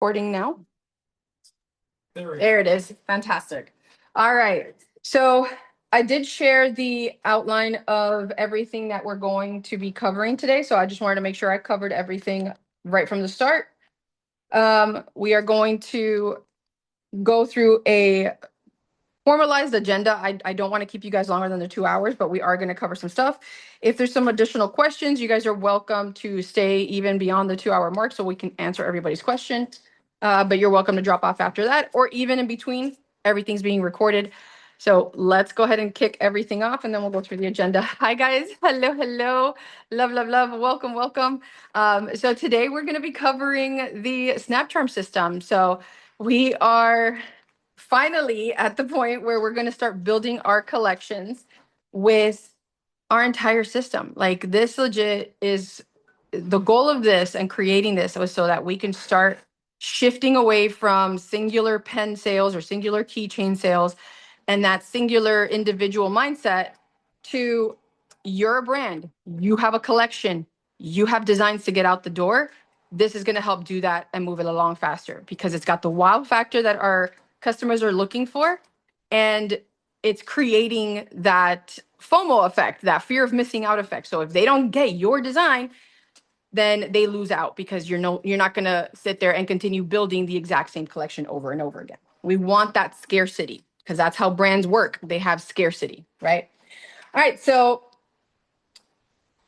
Recording now. There it is. Fantastic. All right. So I did share the outline of everything that we're going to be covering today. So I just wanted to make sure I covered everything right from the start. We are going to go through a formalized agenda. I don't want to keep you guys longer than the 2 hours, but we are going to cover some stuff. If there's some additional questions, you guys are welcome to stay even beyond the 2 hour mark so we can answer everybody's question. But you're welcome to drop off after that or even in between. Everything's being recorded. So let's go ahead and kick everything off and then we'll go through the agenda. Hi, guys. Hello, hello. Love, love, love. Welcome, welcome. So today we're going to be covering the SnapCharm system. So we are finally at the point where we're going to start building our collections with our entire system. Like this legit is the goal of this and creating this was so that we can start shifting away from singular pen sales or singular keychain sales and that singular individual mindset to you're a brand, you have a collection, you have designs to get out the door. This is going to help do that and move it along faster because it's got the wow factor that our customers are looking for. And it's creating that FOMO effect, that fear of missing out effect. So if they don't get your design, then they lose out because you're not going to sit there and continue building the exact same collection over and over again. We want that scarcity because that's how brands work. They have scarcity, right? All right. So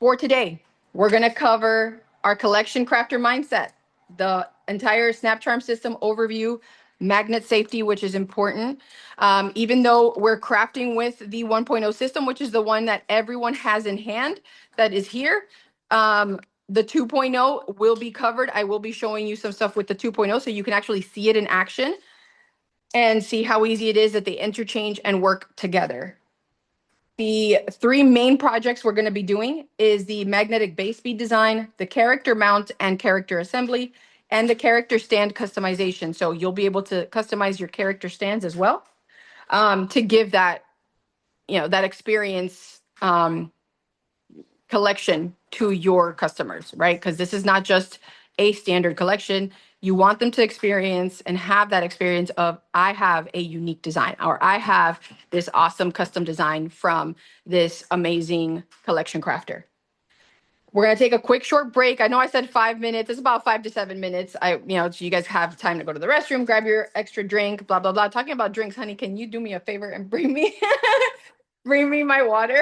for today, we're going to cover our collection crafter mindset, the entire SnapCharm system overview, magnet safety, which is important. Even though we're crafting with the 1.0 system, which is the one that everyone has in hand that is here, the 2.0 will be covered. I will be showing you some stuff with the 2.0 so you can actually see it in action and see how easy it is that they interchange and work together. The three main projects we're going to be doing is the magnetic base bead design, the character mount and character assembly, and the character stand customization. So you'll be able to customize your character stands as well to give that, that experience collection to your customers, right? Because this is not just a standard collection. You want them to experience and have that experience of, I have a unique design, or I have this awesome custom design from this amazing collection crafter. We're going to take a quick short break. I know I said 5 minutes. It's about 5 to 7 minutes. So you guys have time to go to the restroom, grab your extra drink, blah, blah, blah. Talking about drinks, honey, can you do me a favor and bring me my water?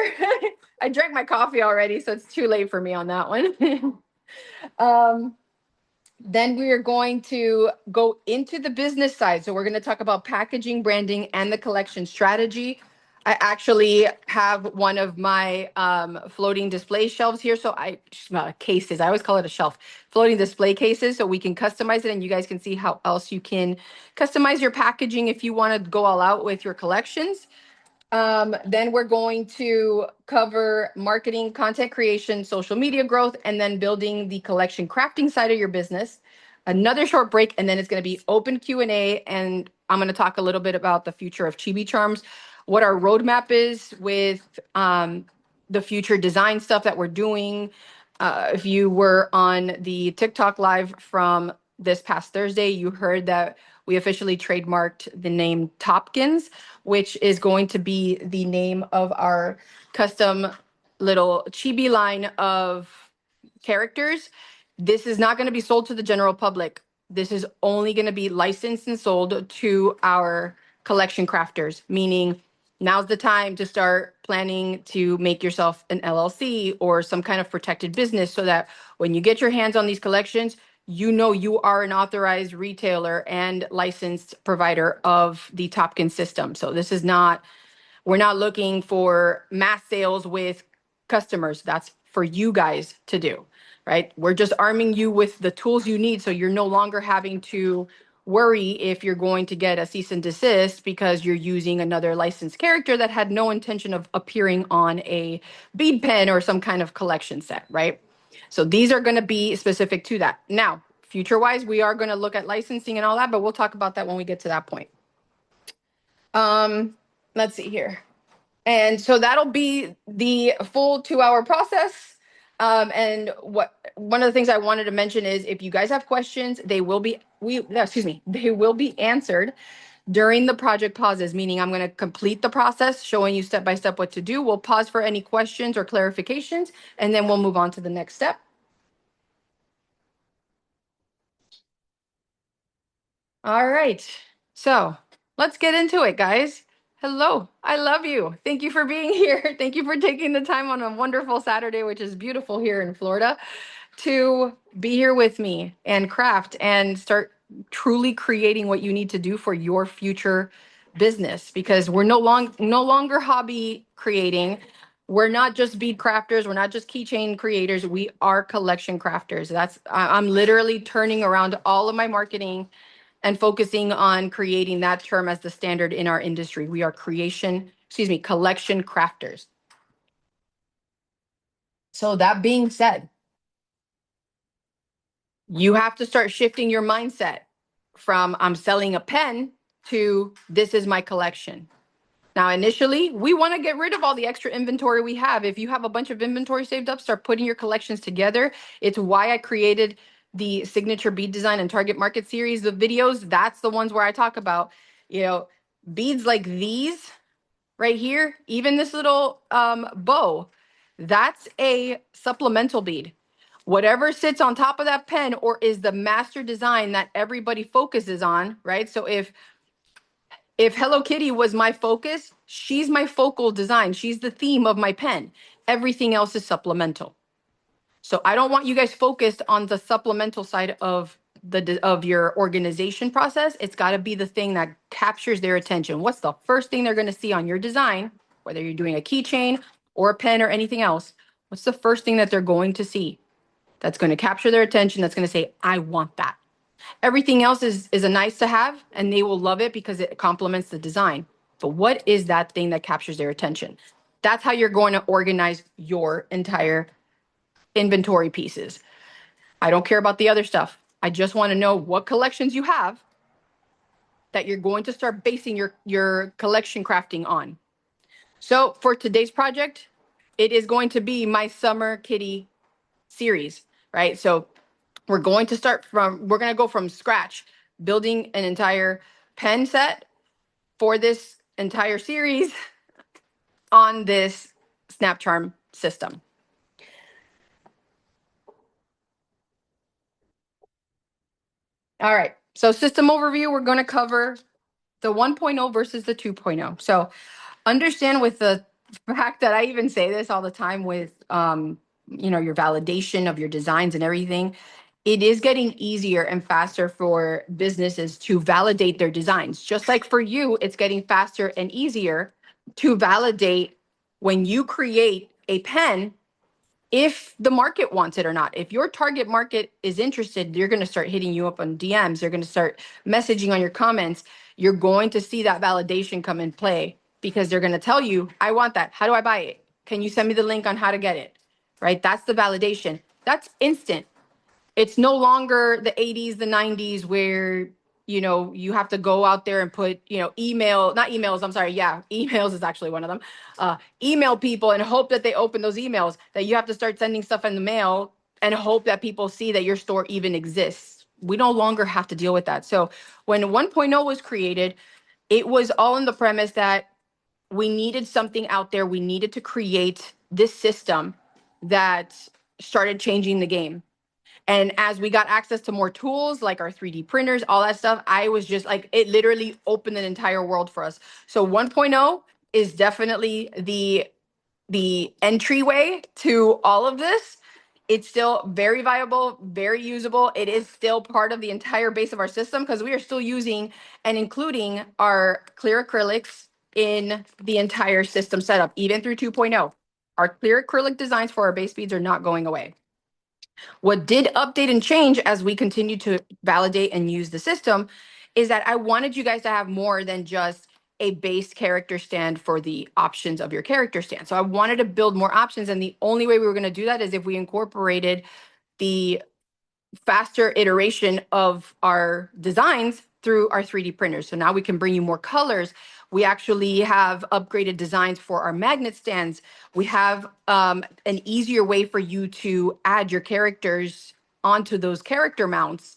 I drank my coffee already, so it's too late for me on that one. Then we are going to go into the business side. So we're going to talk about packaging, branding, and the collection strategy. I actually have one of my floating display shelves here. So cases, I always call it a shelf, floating display cases. So we can customize it and you guys can see how else you can customize your packaging if you want to go all out with your collections. Then we're going to cover marketing, content creation, social media growth, and then building the collection crafting side of your business. Another short break, and then it's going to be open Q&A, and I'm going to talk a little bit about the future of Chibi Charms, what our roadmap is with the future design stuff that we're doing. If you were on the TikTok live from this past Thursday, you heard that we officially trademarked the name Topkins, which is going to be the name of our custom little chibi line of characters. This is not going to be sold to the general public. This is only going to be licensed and sold to our collection crafters, meaning now's the time to start planning to make yourself an LLC or some kind of protected business so that when you get your hands on these collections, you are an authorized retailer and licensed provider of the Topkins system. So this is not, we're not looking for mass sales with customers. That's for you guys to do, right? We're just arming you with the tools you need so you're no longer having to worry if you're going to get a cease and desist because you're using another licensed character that had no intention of appearing on a bead pen or some kind of collection set, right? So these are going to be specific to that. Now, future-wise, we are going to look at licensing and all that, but we'll talk about that when we get to that point. Let's see here. And so that'll be the full 2 hour process. And one of the things I wanted to mention is if you guys have questions, they will be they will be answered during the project pauses, meaning I'm going to complete the process, showing you step by step what to do. We'll pause for any questions or clarifications, and then we'll move on to the next step. All right. So let's get into it, guys. Hello. I love you. Thank you for being here. Thank you for taking the time on a wonderful Saturday, which is beautiful here in Florida, to be here with me and craft and start truly creating what you need to do for your future business, because we're no longer hobby creating. We're not just bead crafters. We're not just keychain creators. We are collection crafters. I'm literally turning around all of my marketing and focusing on creating that term as the standard in our industry. We are collection crafters. So that being said, you have to start shifting your mindset from I'm selling a pen to this is my collection. Now, initially, we want to get rid of all the extra inventory we have. If you have a bunch of inventory saved up, start putting your collections together. It's why I created the signature bead design and target market series of videos. That's the ones where I talk about, beads like these right here, even this little bow, that's a supplemental bead. Whatever sits on top of that pen or is the master design that everybody focuses on, right? So if Hello Kitty was my focus, she's my focal design. She's the theme of my pen. Everything else is supplemental. So I don't want you guys focused on the supplemental side of your organization process. It's got to be the thing that captures their attention. What's the first thing they're going to see on your design, whether you're doing a keychain or a pen or anything else? What's the first thing that they're going to see that's going to capture their attention, that's going to say, I want that? Everything else is a nice to have, and they will love it because it complements the design. But what is that thing that captures their attention? That's how you're going to organize your entire inventory pieces. I don't care about the other stuff. I just want to know what collections you have that you're going to start basing your collection crafting on. So for today's project, it is going to be my Summer Kitty series, right? So we're going to go from scratch, building an entire pen set for this entire series on this SnapCharm system. All right, so system overview, we're going to cover the 1.0 versus the 2.0. So understand with the fact that I even say this all the time with, your validation of your designs and everything, it is getting easier and faster for businesses to validate their designs. Just like for you, it's getting faster and easier to validate when you create a pen, if the market wants it or not. If your target market is interested, you're going to start hitting you up on DMs. They're going to start messaging on your comments. You're going to see that validation come in play because they're going to tell you, I want that. How do I buy it? Can you send me the link on how to get it? Right? That's the validation. That's instant. It's no longer the 80s, the 90s where, you have to go out there and put, not emails. I'm sorry. Yeah. Emails is actually one of them. Email people and hope that they open those emails, that you have to start sending stuff in the mail and hope that people see that your store even exists. We no longer have to deal with that. So when 1.0 was created, it was all in the premise that we needed something out there. We needed to create this system that started changing the game. And as we got access to more tools like our 3D printers, all that stuff, I was just like, it literally opened an entire world for us. So 1.0 is definitely the entryway to all of this. It's still very viable, very usable. It is still part of the entire base of our system because we are still using and including our clear acrylics in the entire system setup, even through 2.0. Our clear acrylic designs for our base beads are not going away. What did update and change as we continue to validate and use the system is that I wanted you guys to have more than just a base character stand for the options of your character stand. So I wanted to build more options, and the only way we were going to do that is if we incorporated the faster iteration of our designs through our 3D printers. So now we can bring you more colors. We actually have upgraded designs for our magnet stands. We have an easier way for you to add your characters onto those character mounts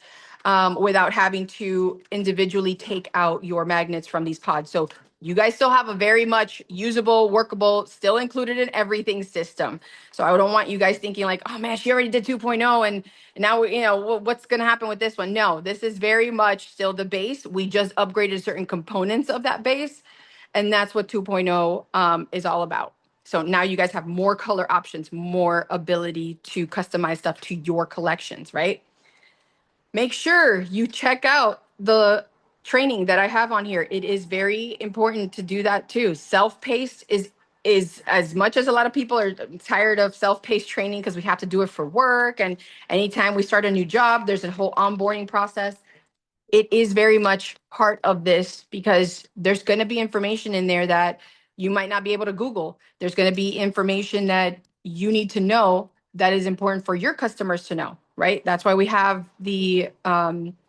without having to individually take out your magnets from these pods. So you guys still have a very much usable, workable, still included in everything system. So I don't want you guys thinking like, oh man, she already did 2.0 and now, you know, what's going to happen with this one? No, this is very much still the base. We just upgraded certain components of that base. And that's what 2.0 is all about. So now you guys have more color options, more ability to customize stuff to your collections, right? Make sure you check out the training that I have on here. It is very important to do that too. Self-paced is as much as a lot of people are tired of self-paced training because we have to do it for work, and anytime we start a new job, there's a whole onboarding process. It is very much part of this because there's going to be information in there that you might not be able to Google. There's going to be information that you need to know that is important for your customers to know, right? That's why we have the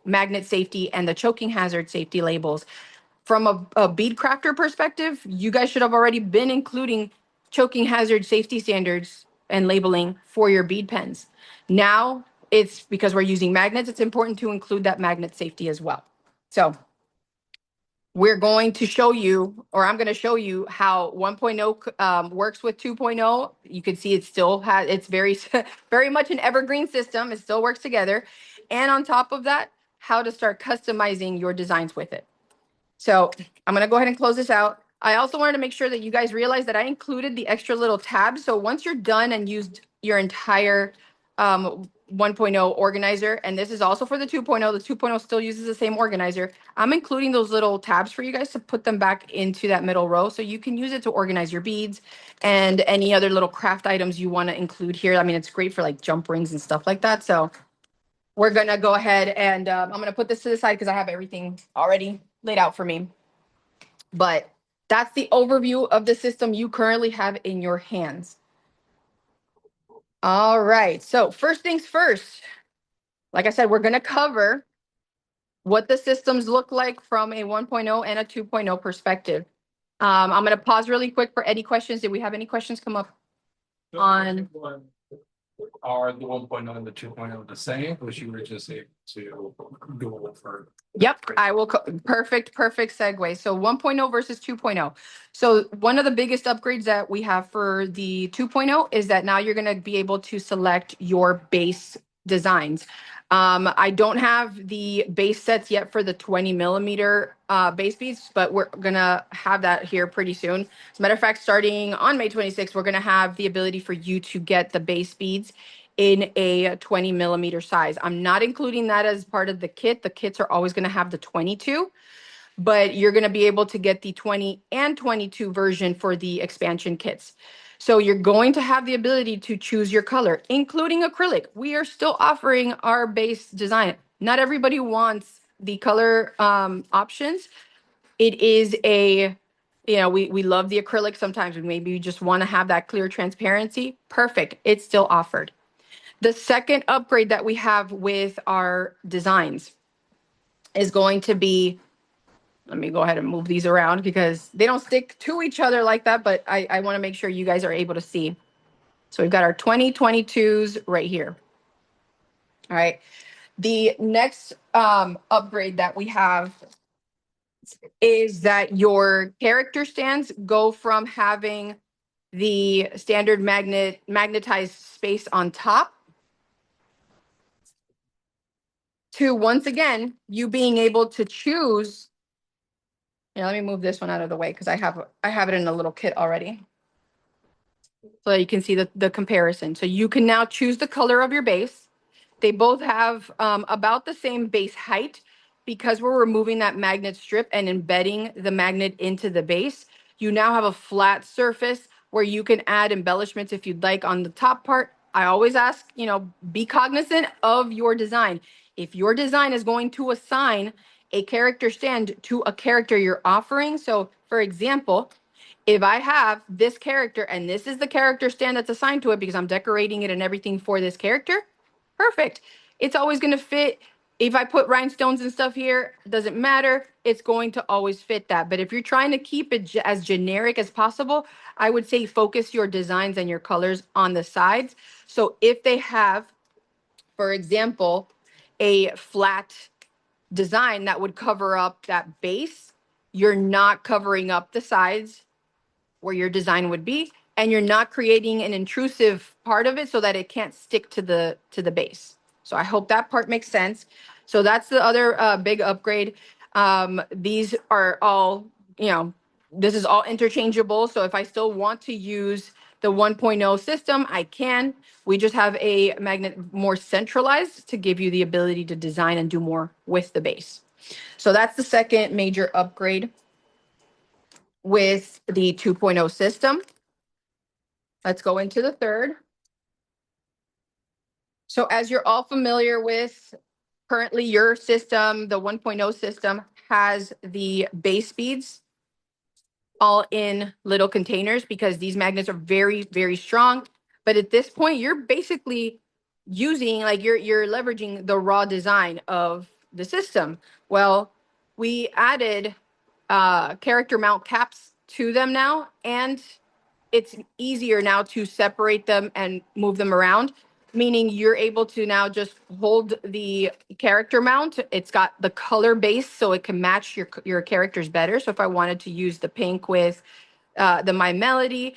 magnet safety and the choking hazard safety labels. From a bead crafter perspective, you guys should have already been including choking hazard safety standards and labeling for your bead pens. Now it's because we're using magnets, it's important to include that magnet safety as well. So we're going to show you, or I'm going to show you how 1.0 works with 2.0. You can see it still has, it's very, very much an evergreen system. It still works together. And on top of that, how to start customizing your designs with it. So I'm going to go ahead and close this out. I also wanted to make sure that you guys realize that I included the extra little tabs. So once you're done and used your entire 1.0 organizer, and this is also for the 2.0, the 2.0 still uses the same organizer. I'm including those little tabs for you guys to put them back into that middle row. So you can use it to organize your beads and any other little craft items you want to include here. I mean, it's great for like jump rings and stuff like that. So we're going to go ahead and I'm going to put this to the side because I have everything already laid out for me. But that's the overview of the system you currently have in your hands. All right. So first things first, like I said, we're going to cover what the systems look like from a 1.0 and a 2.0 perspective. I'm going to pause really quick for any questions. Did we have any questions come up on? Are the 1.0 and the 2.0 the same, or you were just able to go over? Yep, I will. Perfect segue. So 1.0 versus 2.0. So one of the biggest upgrades that we have for the 2.0 is that now you're going to be able to select your base designs. I don't have the base sets yet for the 20 millimeter base beads, but we're going to have that here pretty soon. As a matter of fact, starting on May 26th, we're going to have the ability for you to get the base beads in a 20 millimeter size. I'm not including that as part of the kit. The kits are always going to have the 22, but you're going to be able to get the 20 and 22 version for the expansion kits. So you're going to have the ability to choose your color, including acrylic. We are still offering our base design. Not everybody wants the color options. It is a, you know, we love the acrylic sometimes. Maybe you just want to have that clear transparency. Perfect. It's still offered. The second upgrade that we have with our designs is going to be, let me go ahead and move these around because they don't stick to each other like that, but I want to make sure you guys are able to see. So we've got our 2022s right here. All right. The next upgrade that we have is that your character stands go from having the standard magnetized space on top to, once again, you being able to choose. Let me move this one out of the way because I have it in a little kit already. So you can see the comparison. So you can now choose the color of your base. They both have about the same base height because we're removing that magnet strip and embedding the magnet into the base. You now have a flat surface where you can add embellishments if you'd like on the top part. I always ask, be cognizant of your design. If your design is going to assign a character stand to a character you're offering. So for example, if I have this character and this is the character stand that's assigned to it because I'm decorating it and everything for this character, perfect. It's always going to fit If I put rhinestones and stuff here, it doesn't matter. It's going to always fit that. But if you're trying to keep it as generic as possible, I would say focus your designs and your colors on the sides. So if they have, for example, a flat design that would cover up that base, you're not covering up the sides where your design would be, and you're not creating an intrusive part of it so that it can't stick to the base. So I hope that part makes sense. So that's the other big upgrade. These are all, this is all interchangeable. So if I still want to use the 1.0 system, I can. We just have a magnet more centralized to give you the ability to design and do more with the base. So that's the second major upgrade with the 2.0 system. Let's go into the third. So as you're all familiar with, currently your system, the 1.0 system, has the base beads all in little containers because these magnets are very, very strong. But at this point, you're basically using, like you're leveraging the raw design of the system. Well, we added character mount caps to them now, and it's easier now to separate them and move them around, meaning you're able to now just hold the character mount. It's got the color base so it can match your characters better. So if I wanted to use the pink with the My Melody,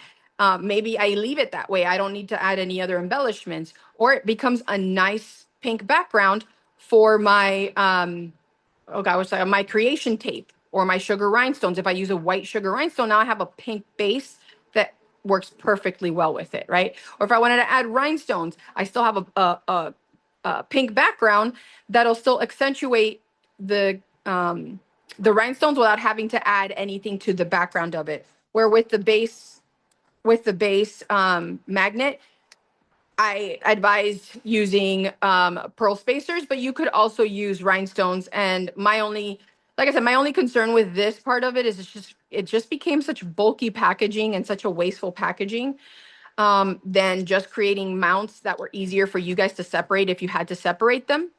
maybe I leave it that way. I don't need to add any other embellishments, or it becomes a nice pink background for my my creation tape or my sugar rhinestones. If I use a white sugar rhinestone, now I have a pink base that works perfectly well with it, right? Or if I wanted to add rhinestones, I still have a pink background that'll still accentuate the rhinestones without having to add anything to the background of it. Where with the base magnet, I advise using pearl spacers, but you could also use rhinestones. And like I said, my only concern with this part of it is it just became such bulky packaging and such a wasteful packaging than just creating mounts that were easier for you guys to separate if you had to separate them.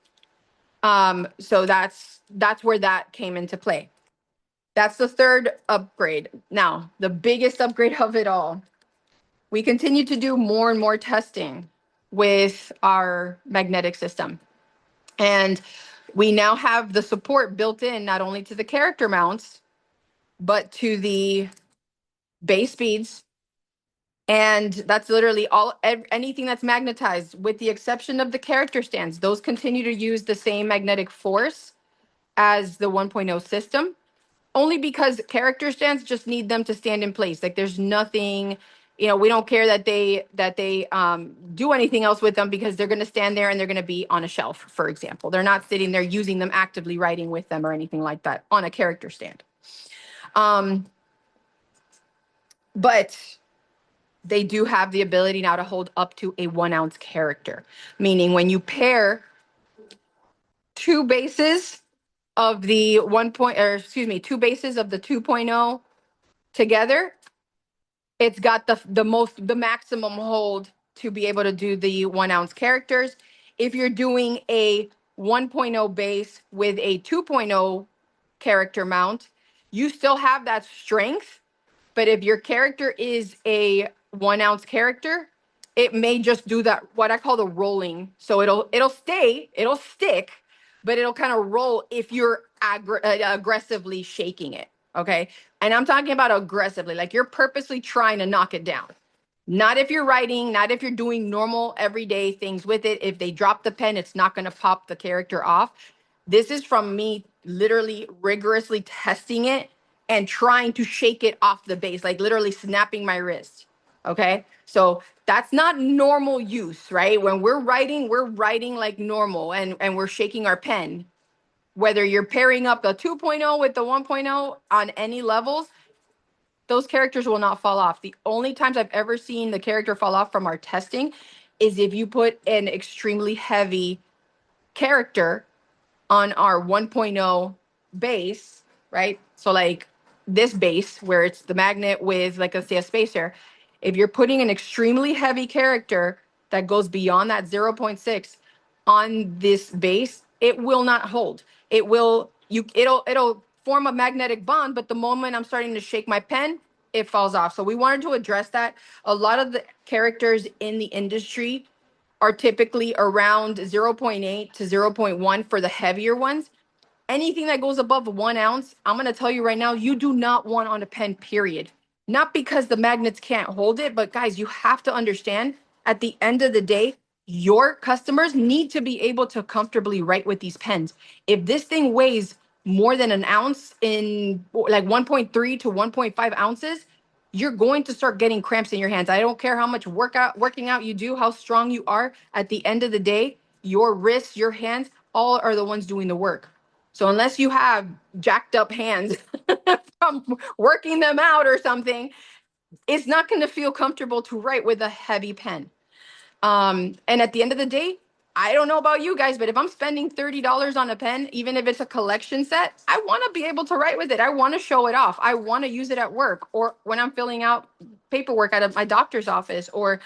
So that's where that came into play. That's the third upgrade. Now, the biggest upgrade of it all, we continue to do more and more testing with our magnetic system. And we now have the support built in not only to the character mounts, but to the base beads. And that's literally anything that's magnetized, with the exception of the character stands. Those continue to use the same magnetic force as the 1.0 system, only because character stands just need them to stand in place. Like there's nothing, we don't care that they do anything else with them because they're going to stand there and they're going to be on a shelf, for example. They're not sitting there using them actively, writing with them or anything like that on a character stand. But they do have the ability now to hold up to a 1 ounce character, meaning when you pair two bases of the 2.0 together, it's got the maximum hold to be able to do the 1 ounce characters. If you're doing a 1.0 base with a 2.0 character mount, you still have that strength. But if your character is a 1 ounce character, it may just do that, what I call the rolling. So it'll stick, but it'll kind of roll if you're aggressively shaking it. Okay. And I'm talking about aggressively, like you're purposely trying to knock it down. Not if you're writing, not if you're doing normal everyday things with it. If they drop the pen, it's not going to pop the character off. This is from me literally rigorously testing it and trying to shake it off the base, like literally snapping my wrist. Okay. So that's not normal use, right? When we're writing like normal and we're shaking our pen. Whether you're pairing up the 2.0 with the 1.0 on any levels, those characters will not fall off. The only times I've ever seen the character fall off from our testing is if you put an extremely heavy character on our 1.0 base, right? So like this base where it's the magnet with like a spacer, if you're putting an extremely heavy character that goes beyond that 0.6 on this base, it will not hold. It'll form a magnetic bond, but the moment I'm starting to shake my pen, it falls off. So we wanted to address that. A lot of the characters in the industry are typically around 0.8 to 0.1 for the heavier ones. Anything that goes above 1 ounce, I'm going to tell you right now, you do not want on a pen, period. Not because the magnets can't hold it, but guys, you have to understand at the end of the day, your customers need to be able to comfortably write with these pens. If this thing weighs more than an ounce in like 1.3 to 1.5 ounces, you're going to start getting cramps in your hands. I don't care how much working out you do, how strong you are. At the end of the day, your wrists, your hands, all are the ones doing the work. So unless you have jacked up hands from working them out or something, it's not going to feel comfortable to write with a heavy pen. And at the end of the day, I don't know about you guys, but if I'm spending $30 on a pen, even if it's a collection set, I want to be able to write with it. I want to show it off. I want to use it at work or when I'm filling out paperwork out of my doctor's office or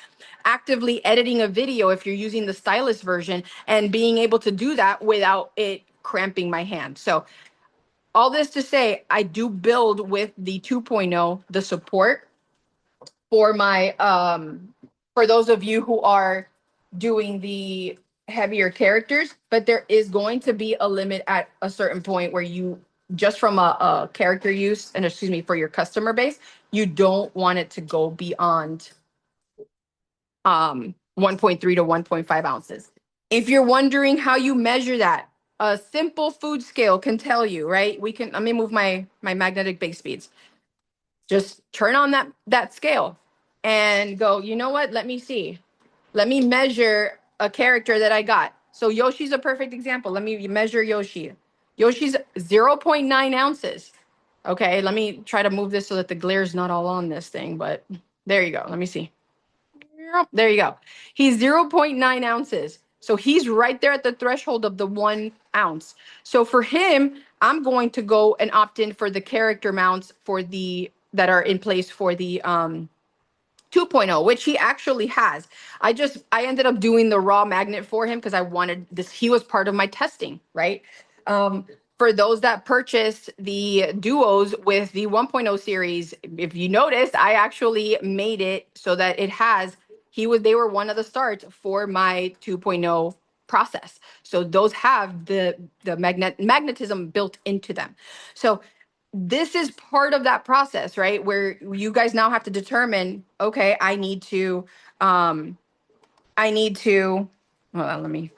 actively editing a video if you're using the stylus version and being able to do that without it cramping my hand. So all this to say, I do build with the 2.0, the support for my for those of you who are doing the heavier characters, but there is going to be a limit at a certain point where you just from a character use and excuse me for your customer base, you don't want it to go beyond 1.3 to 1.5 ounces. If you're wondering how you measure that, a simple food scale can tell you, right? Let me move my magnetic base beads. Just turn on that scale and go, you know what? Let me see. Let me measure a character that I got. So Yoshi's a perfect example. Let me measure Yoshi. Yoshi's 0.9 ounces. Okay, let me try to move this so that the glare is not all on this thing, but there you go. Let me see. There you go. He's 0.9 ounces. So he's right there at the threshold of the 1 ounce. So for him, I'm going to go and opt in for the character mounts for that are in place for the 2.0, which he actually has. I ended up doing the raw magnet for him because I wanted this. He was part of my testing, right? For those that purchased the duos with the 1.0 series, if you notice, I actually made it so that they were one of the starts for my 2.0 process. So those have the magnetism built into them. So this is part of that process, right? Where you guys now have to determine, okay, I need to, hold on, I'm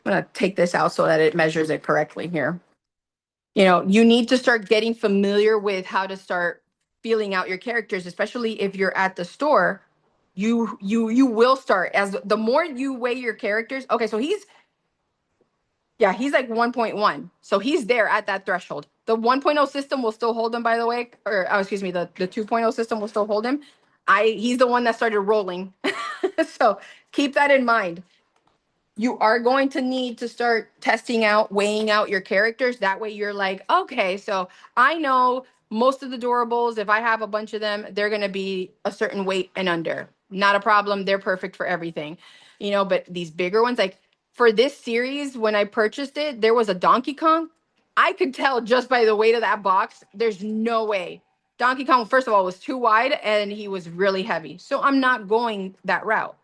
gonna take this out so that it measures it correctly here. You need to start getting familiar with how to start feeling out your characters, especially if you're at the store. You will start as the more you weigh your characters. Okay, so he's like 1.1. So he's there at that threshold. The 1.0 system will still hold him, by the way, or excuse me, the 2.0 system will still hold him. He's the one that started rolling. So keep that in mind. You are going to need to start testing out, weighing out your characters. That way you're like, okay, so I know most of the durables, if I have a bunch of them, they're going to be a certain weight and under. Not a problem. They're perfect for everything. But these bigger ones, like for this series, when I purchased it, there was a Donkey Kong. I could tell just by the weight of that box, there's no way. Donkey Kong, first of all, was too wide and he was really heavy. So I'm not going that route.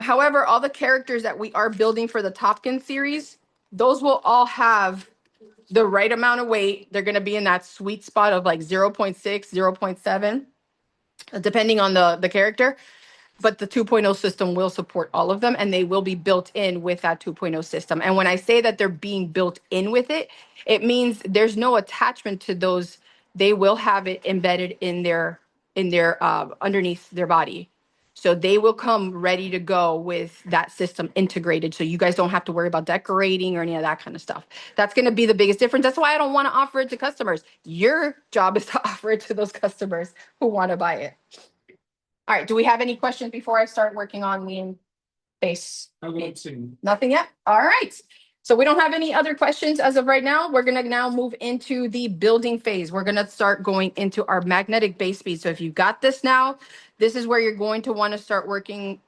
However, all the characters that we are building for the Topkin series, those will all have the right amount of weight. They're going to be in that sweet spot of like 0.6, 0.7, depending on the character. But the 2.0 system will support all of them, and they will be built in with that 2.0 system. And when I say that they're being built in with it, it means there's no attachment to those. They will have it embedded in their underneath their body. So they will come ready to go with that system integrated. So you guys don't have to worry about decorating or any of that kind of stuff. That's going to be the biggest difference. That's why I don't want to offer it to customers. Your job is to offer it to those customers who want to buy it. All right. Do we have any questions before I start working on the base? Nothing yet? All right. So we don't have any other questions as of right now. We're going to now move into the building phase. We're going to start going into our magnetic base bead. So if you've got this now, this is where you're going to want to start working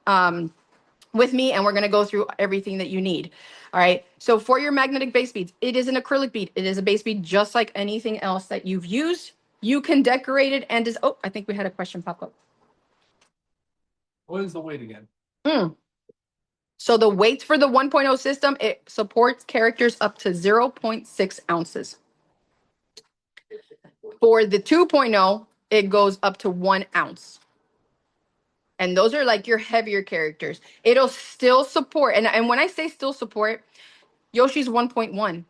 with me, and we're going to go through everything that you need. All right. So for your magnetic base beads, it is an acrylic bead. It is a base bead just like anything else that you've used. You can decorate it and just, oh, I think we had a question pop up. What is the weight again? So the weight for the 1.0 system, it supports characters up to 0.6 ounces. For the 2.0, it goes up to 1 ounce. And those are like your heavier characters. It'll still support, and when I say still support, Yoshi's 1.1.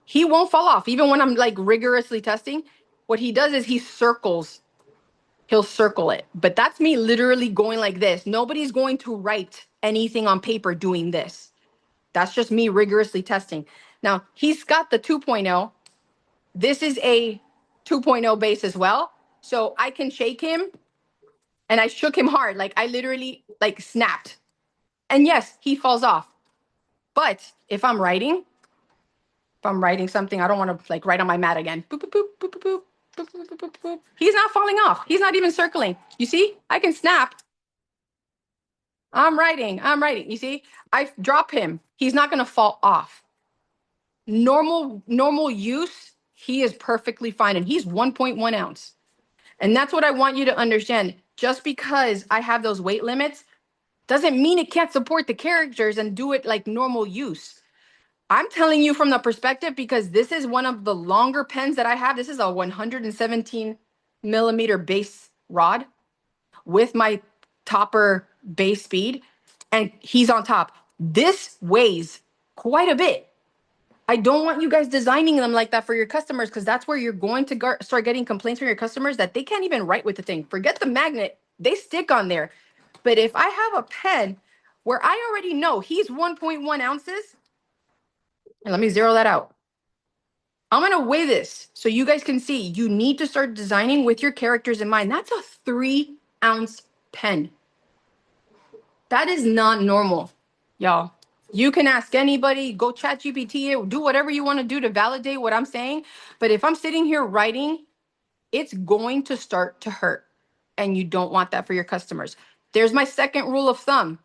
He won't fall off, even when I'm like rigorously testing. What he does is he circles. He'll circle it. But that's me literally going like this. Nobody's going to write anything on paper doing this. That's just me rigorously testing. Now, he's got the 2.0. This is a 2.0 base as well. So I can shake him, and I shook him hard. Like I literally like snapped. And yes, he falls off. But if I'm writing something, I don't want to like write on my mat again. Boop, boop, boop, boop, boop, boop, boop, boop, boop, boop, boop. He's not falling off. He's not even circling. You see, I can snap. I'm writing. You see, I drop him. He's not going to fall off. Normal use, he is perfectly fine. And he's 1.1 ounce. And that's what I want you to understand. Just because I have those weight limits doesn't mean it can't support the characters and do it like normal use. I'm telling you from the perspective because this is one of the longer pens that I have. This is a 117 millimeter base rod with my topper base speed, and he's on top. This weighs quite a bit. I don't want you guys designing them like that for your customers because that's where you're going to start getting complaints from your customers that they can't even write with the thing. Forget the magnet. They stick on there. But if I have a pen where I already know he's 1.1 ounces, and let me zero that out. I'm going to weigh this so you guys can see you need to start designing with your characters in mind. That's a 3 ounce pen. That is not normal, y'all. You can ask anybody, go chat GPT it, do whatever you want to do to validate what I'm saying. But if I'm sitting here writing, it's going to start to hurt. And you don't want that for your customers. There's my second rule of thumb.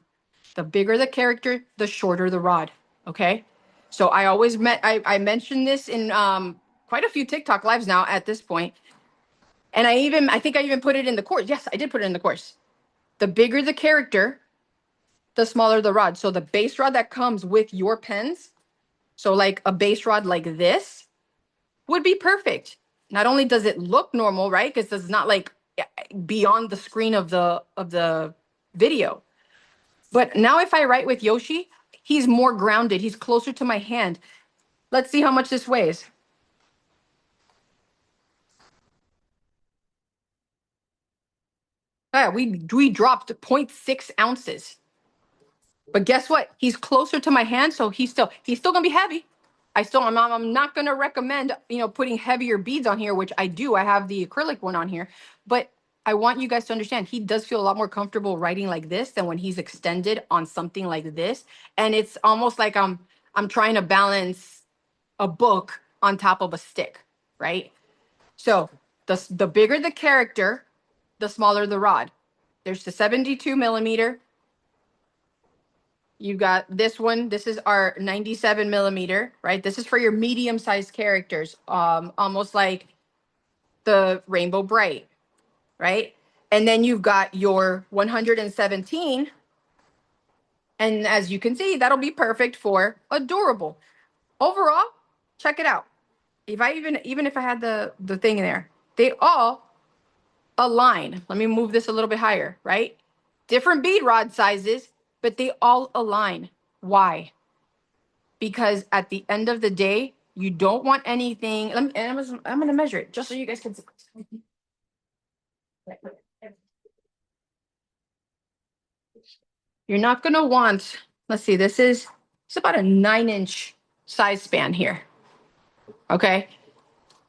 The bigger the character, the shorter the rod. Okay. So I always I mentioned this in quite a few TikTok lives now at this point. And I think I even put it in the course. Yes, I did put it in the course. The bigger the character, the smaller the rod. So the base rod that comes with your pens, so like a base rod like this, would be perfect. Not only does it look normal, right? Because it's not like beyond the screen of the video. But now if I write with Yoshi, he's more grounded. He's closer to my hand. Let's see how much this weighs. Yeah, we dropped 0.6 ounces. But guess what? He's closer to my hand, so he's still gonna be heavy. I'm not gonna recommend putting heavier beads on here, which I do. I have the acrylic one on here, but I want you guys to understand he does feel a lot more comfortable writing like this than when he's extended on something like this. And it's almost like I'm trying to balance a book on top of a stick, right? So the bigger the character, the smaller the rod. There's the 72 millimeter. You got this one. This is our 97 millimeter, right? This is for your medium-sized characters, almost like the Rainbow Bright, right? And then you've got your 117. And as you can see, that'll be perfect for adorable. Overall, check it out. If I even if I had the thing there, they all align. Let me move this a little bit higher, right? Different bead rod sizes, but they all align. Why? Because at the end of the day, you don't want anything. I'm going to measure it just so you guys can see. You're not going to want, let's see, it's about a 9-inch size span here. Okay.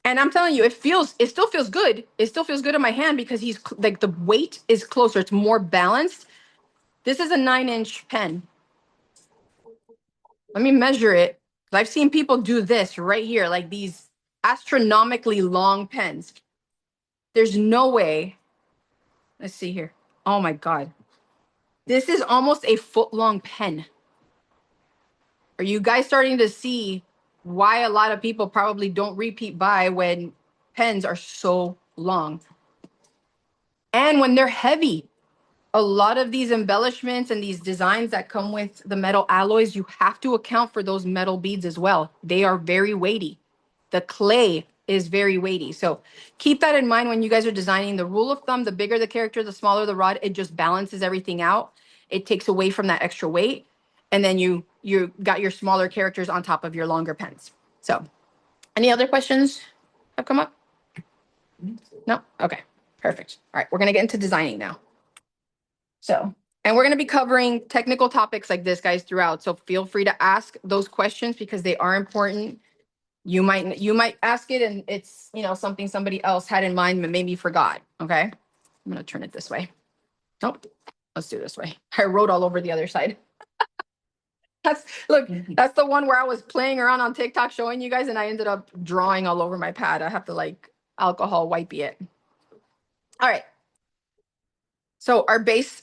And I'm telling you, it still feels good. It still feels good in my hand because he's like the weight is closer. It's more balanced. This is a 9-inch pen. Let me measure it. I've seen people do this right here, like these astronomically long pens. There's no way. Let's see here. Oh my God. This is almost a foot-long pen. Are you guys starting to see why a lot of people probably don't repeat buy when pens are so long? And when they're heavy. A lot of these embellishments and these designs that come with the metal alloys, you have to account for those metal beads as well. They are very weighty. The clay is very weighty. So keep that in mind when you guys are designing. The rule of thumb, the bigger the character, the smaller the rod, it just balances everything out. It takes away from that extra weight. And then you got your smaller characters on top of your longer pens. So any other questions have come up? No? Okay, perfect. All right, we're gonna get into designing now. So, and we're going to be covering technical topics like this, guys, throughout. So feel free to ask those questions because they are important. You might ask it and it's, you know, something somebody else had in mind but maybe forgot. Okay. I'm going to turn it this way. Nope. Let's do it this way. I wrote all over the other side. Look, that's the one where I was playing around on TikTok showing you guys and I ended up drawing all over my pad. I have to like alcohol wipe it. All right. So our base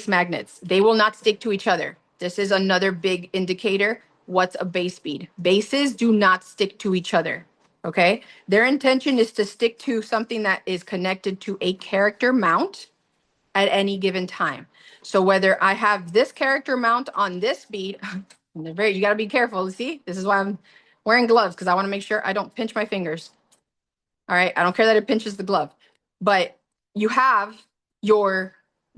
magnets, they will not stick to each other. This is another big indicator. What's a base bead? Bases do not stick to each other. Okay. Their intention is to stick to something that is connected to a character mount at any given time. So whether I have this character mount on this bead, you got to be careful. See, this is why I'm wearing gloves because I want to make sure I don't pinch my fingers. All right. I don't care that it pinches the glove, but you have your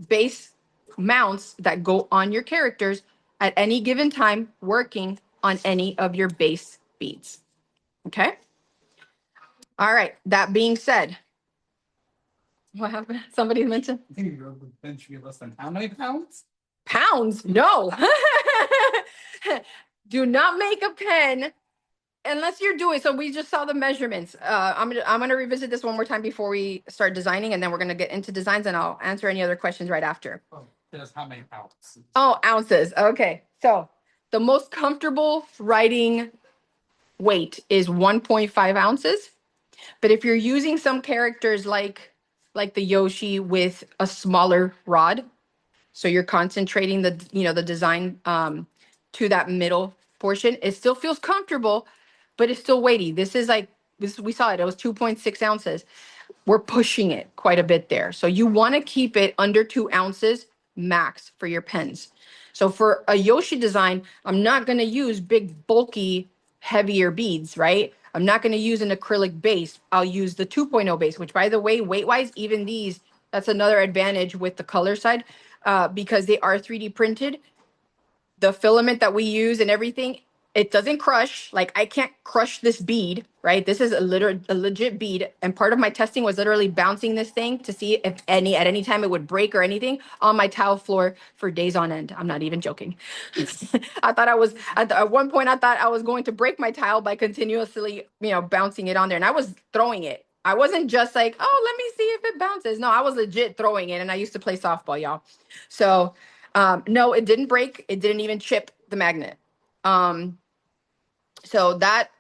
base mounts that go on your characters at any given time working on any of your base beads. Okay. All right. That being said, what happened? Somebody mentioned? I think your pen should be less than how many pounds? Pounds? No. Do not make a pen unless you're doing, so we just saw the measurements. I'm gonna revisit this one more time before we start designing, and then we're gonna get into designs, and I'll answer any other questions right after. Oh, just how many ounces? Oh, ounces. Okay, so the most comfortable writing weight is 1.5 ounces. But if you're using some characters like the Yoshi with a smaller rod, so you're concentrating the design to that middle portion, it still feels comfortable, but it's still weighty. This is like this. We saw it. It was 2.6 ounces. We're pushing it quite a bit there. So you want to keep it under 2 ounces max for your pens. So for a Yoshi design, I'm not going to use big, bulky, heavier beads, right? I'm not going to use an acrylic base. I'll use the 2.0 base, which by the way, weight-wise, even these, that's another advantage with the color side because they are 3D printed. The filament that we use and everything, it doesn't crush. Like I can't crush this bead, right? This is a legit bead. And part of my testing was literally bouncing this thing to see if at any time it would break or anything on my tile floor for days on end. I'm not even joking. At one point I thought I was going to break my tile by continuously, bouncing it on there. And I was throwing it. I wasn't just like, oh, let me see if it bounces. No, I was legit throwing it. And I used to play softball, y'all. So no, it didn't break. It didn't even chip the magnet. So that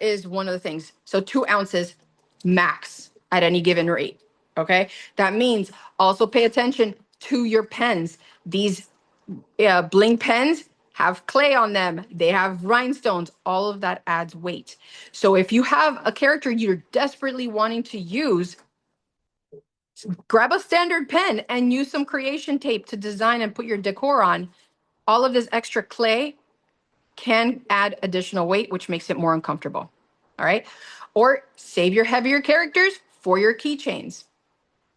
is one of the things. So 2 ounces max at any given rate. Okay. That means also pay attention to your pens. These bling pens have clay on them. They have rhinestones. All of that adds weight. So if you have a character you're desperately wanting to use, grab a standard pen and use some creation tape to design and put your decor on. All of this extra clay can add additional weight, which makes it more uncomfortable. All right. Or save your heavier characters for your keychains.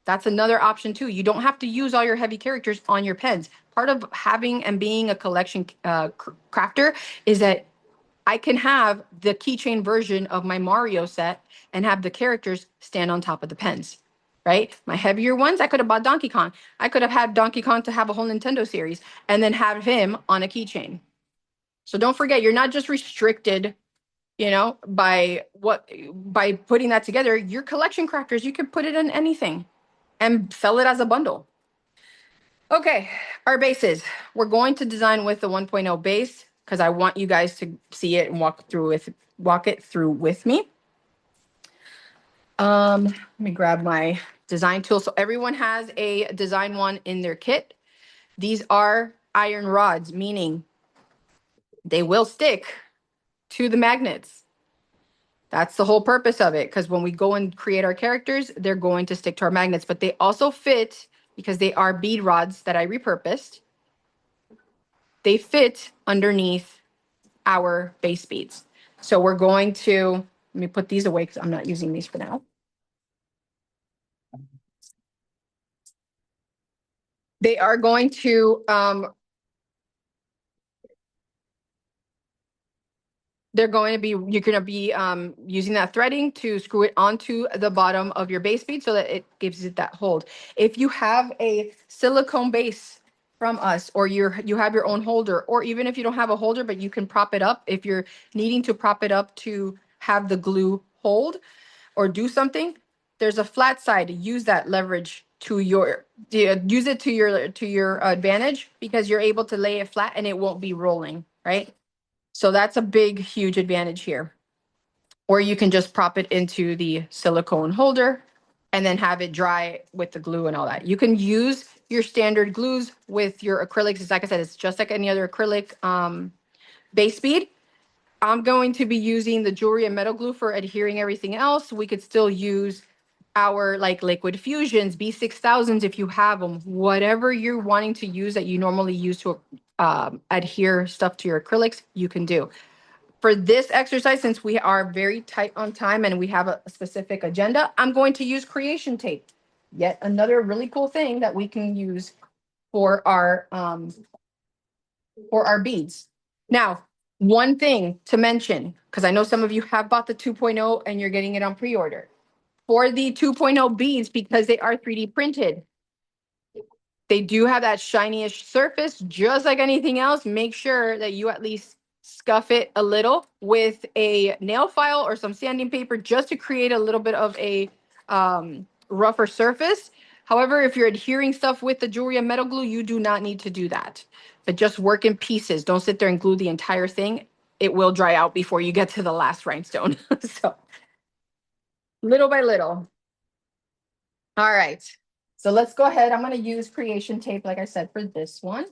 That's another option too. You don't have to use all your heavy characters on your pens. Part of having and being a collection crafter is that I can have the keychain version of my Mario set and have the characters stand on top of the pens. Right? My heavier ones, I could have bought Donkey Kong. I could have had Donkey Kong to have a whole Nintendo series and then have him on a keychain. So don't forget, you're not just restricted, by putting that together. Your collection crafters, you can put it in anything and sell it as a bundle. Okay, our bases. We're going to design with the 1.0 base because I want you guys to see it and walk it through with me. Let me grab my design tool. So everyone has a design one in their kit. These are iron rods, meaning they will stick to the magnets. That's the whole purpose of it, because when we go and create our characters, they're going to stick to our magnets, but they also fit because they are bead rods that I repurposed. They fit underneath our base beads. So we're going to, let me put these away because I'm not using these for now. They are going to, you're going to be using that threading to screw it onto the bottom of your base bead so that it gives it that hold. If you have a silicone base from us, or you have your own holder, or even if you don't have a holder, but you can prop it up, if you're needing to prop it up to have the glue hold or do something, there's a flat side. Use that leverage to use it to your advantage, because you're able to lay it flat and it won't be rolling, right? So that's a big, huge advantage here. Or you can just prop it into the silicone holder and then have it dry with the glue and all that. You can use your standard glues with your acrylics. It's like I said, it's just like any other acrylic base bead. I'm going to be using the jewelry and metal glue for adhering everything else. We could still use our like liquid fusions, B6000s if you have them, whatever you're wanting to use that you normally use to adhere stuff to your acrylics, you can do. For this exercise, since we are very tight on time and we have a specific agenda, I'm going to use creation tape. Yet another really cool thing that we can use for our beads. Now, one thing to mention, because I know some of you have bought the 2.0 and you're getting it on pre-order. For the 2.0 beads, because they are 3D printed, they do have that shiny-ish surface, just like anything else. Make sure that you at least scuff it a little with a nail file or some sanding paper, just to create a little bit of a rougher surface. However, if you're adhering stuff with the jewelry and metal glue, you do not need to do that. But just work in pieces. Don't sit there and glue the entire thing. It will dry out before you get to the last rhinestone. So little by little. All right. So let's go ahead. I'm going to use creation tape, like I said, for this one.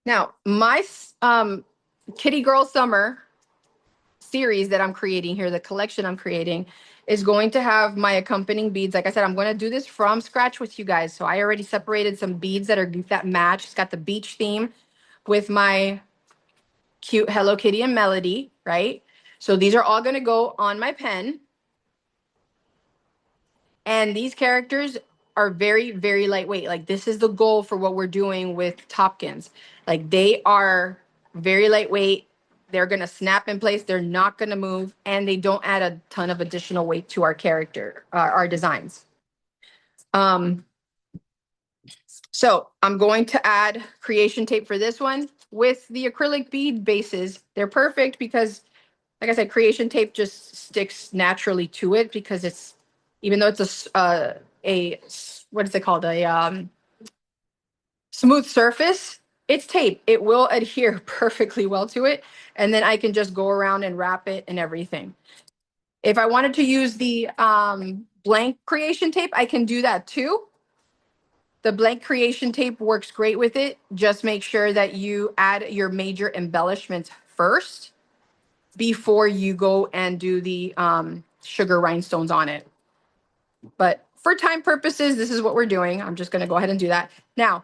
Now, my Kitty Girl Summer series that I'm creating here, the collection I'm creating, is going to have my accompanying beads. Like I said, I'm going to do this from scratch with you guys. So I already separated some beads that match. It's got the beach theme with my cute Hello Kitty and Melody, right? So these are all going to go on my pen. And these characters are very, very lightweight. Like, this is the goal for what we're doing with Topkins. Like, they are very lightweight. They're going to snap in place. They're not going to move. And they don't add a ton of additional weight to our character, our designs. So I'm going to add creation tape for this one with the acrylic bead bases. They're perfect because, like I said, creation tape just sticks naturally to it, because it's, even though it's a what is it called? A smooth surface, it's tape. It will adhere perfectly well to it. And then I can just go around and wrap it and everything. If I wanted to use the blank creation tape, I can do that too. The blank creation tape works great with it. Just make sure that you add your major embellishments first before you go and do the sugar rhinestones on it. But for time purposes, this is what we're doing. I'm just going to go ahead and do that. Now,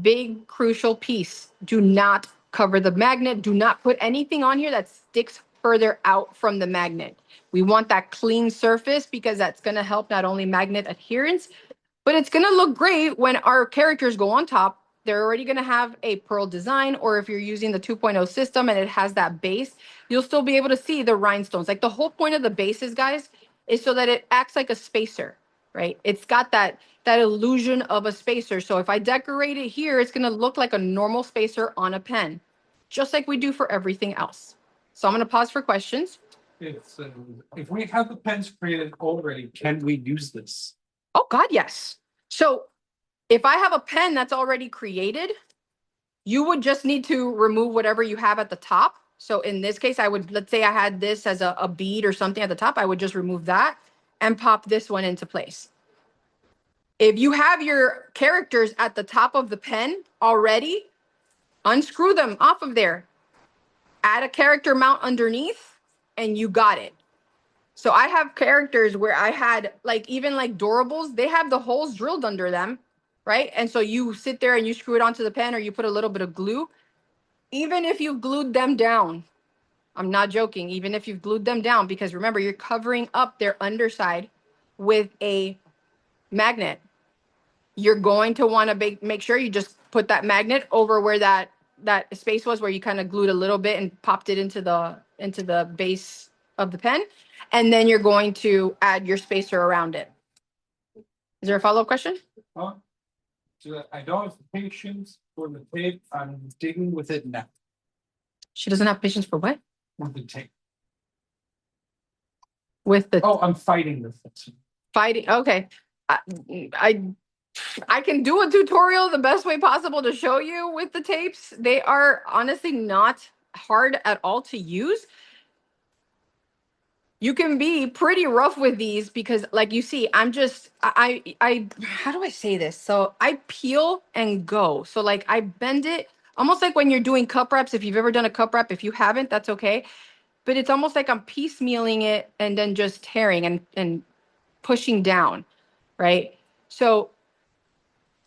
big crucial piece. Do not cover the magnet. Do not put anything on here that sticks further out from the magnet. We want that clean surface, because that's going to help not only magnet adherence, but it's going to look great when our characters go on top. They're already going to have a pearl design, or if you're using the 2.0 system and it has that base, you'll still be able to see the rhinestones. Like, the whole point of the bases, guys, is so that it acts like a spacer, right? It's got that illusion of a spacer. So if I decorate it here, it's going to look like a normal spacer on a pen, just like we do for everything else. So I'm going to pause for questions. If we have the pens created already, can we use this? Oh, God, yes. So if I have a pen that's already created, you would just need to remove whatever you have at the top. So in this case, I would, let's say I had this as a bead or something at the top, I would just remove that and pop this one into place. If you have your characters at the top of the pen already, unscrew them off of there, add a character mount underneath, and you got it. So I have characters where I had like, even like Doorables, they have the holes drilled under them, right? And so you sit there and you screw it onto the pen, or you put a little bit of glue. Even if you've glued them down, I'm not joking, even if you've glued them down, because remember, you're covering up their underside with a magnet. You're going to want to make sure you just put that magnet over where that space was, where you kind of glued a little bit and popped it into the base of the pen. And then you're going to add your spacer around it. Is there a follow-up question? Huh? So I don't have patience for the tape. I'm digging with it now. She doesn't have patience for what? With the tape. With the Oh, I'm fighting with it. fighting. Okay. I can do a tutorial the best way possible to show you with the tapes. They are honestly not hard at all to use. You can be pretty rough with these because, like you see, I'm just, how do I say this? So I peel and go. So like I bend it almost like when you're doing cup wraps. If you've ever done a cup wrap, if you haven't, that's okay. But it's almost like I'm piecemealing it and then just tearing and pushing down, right? So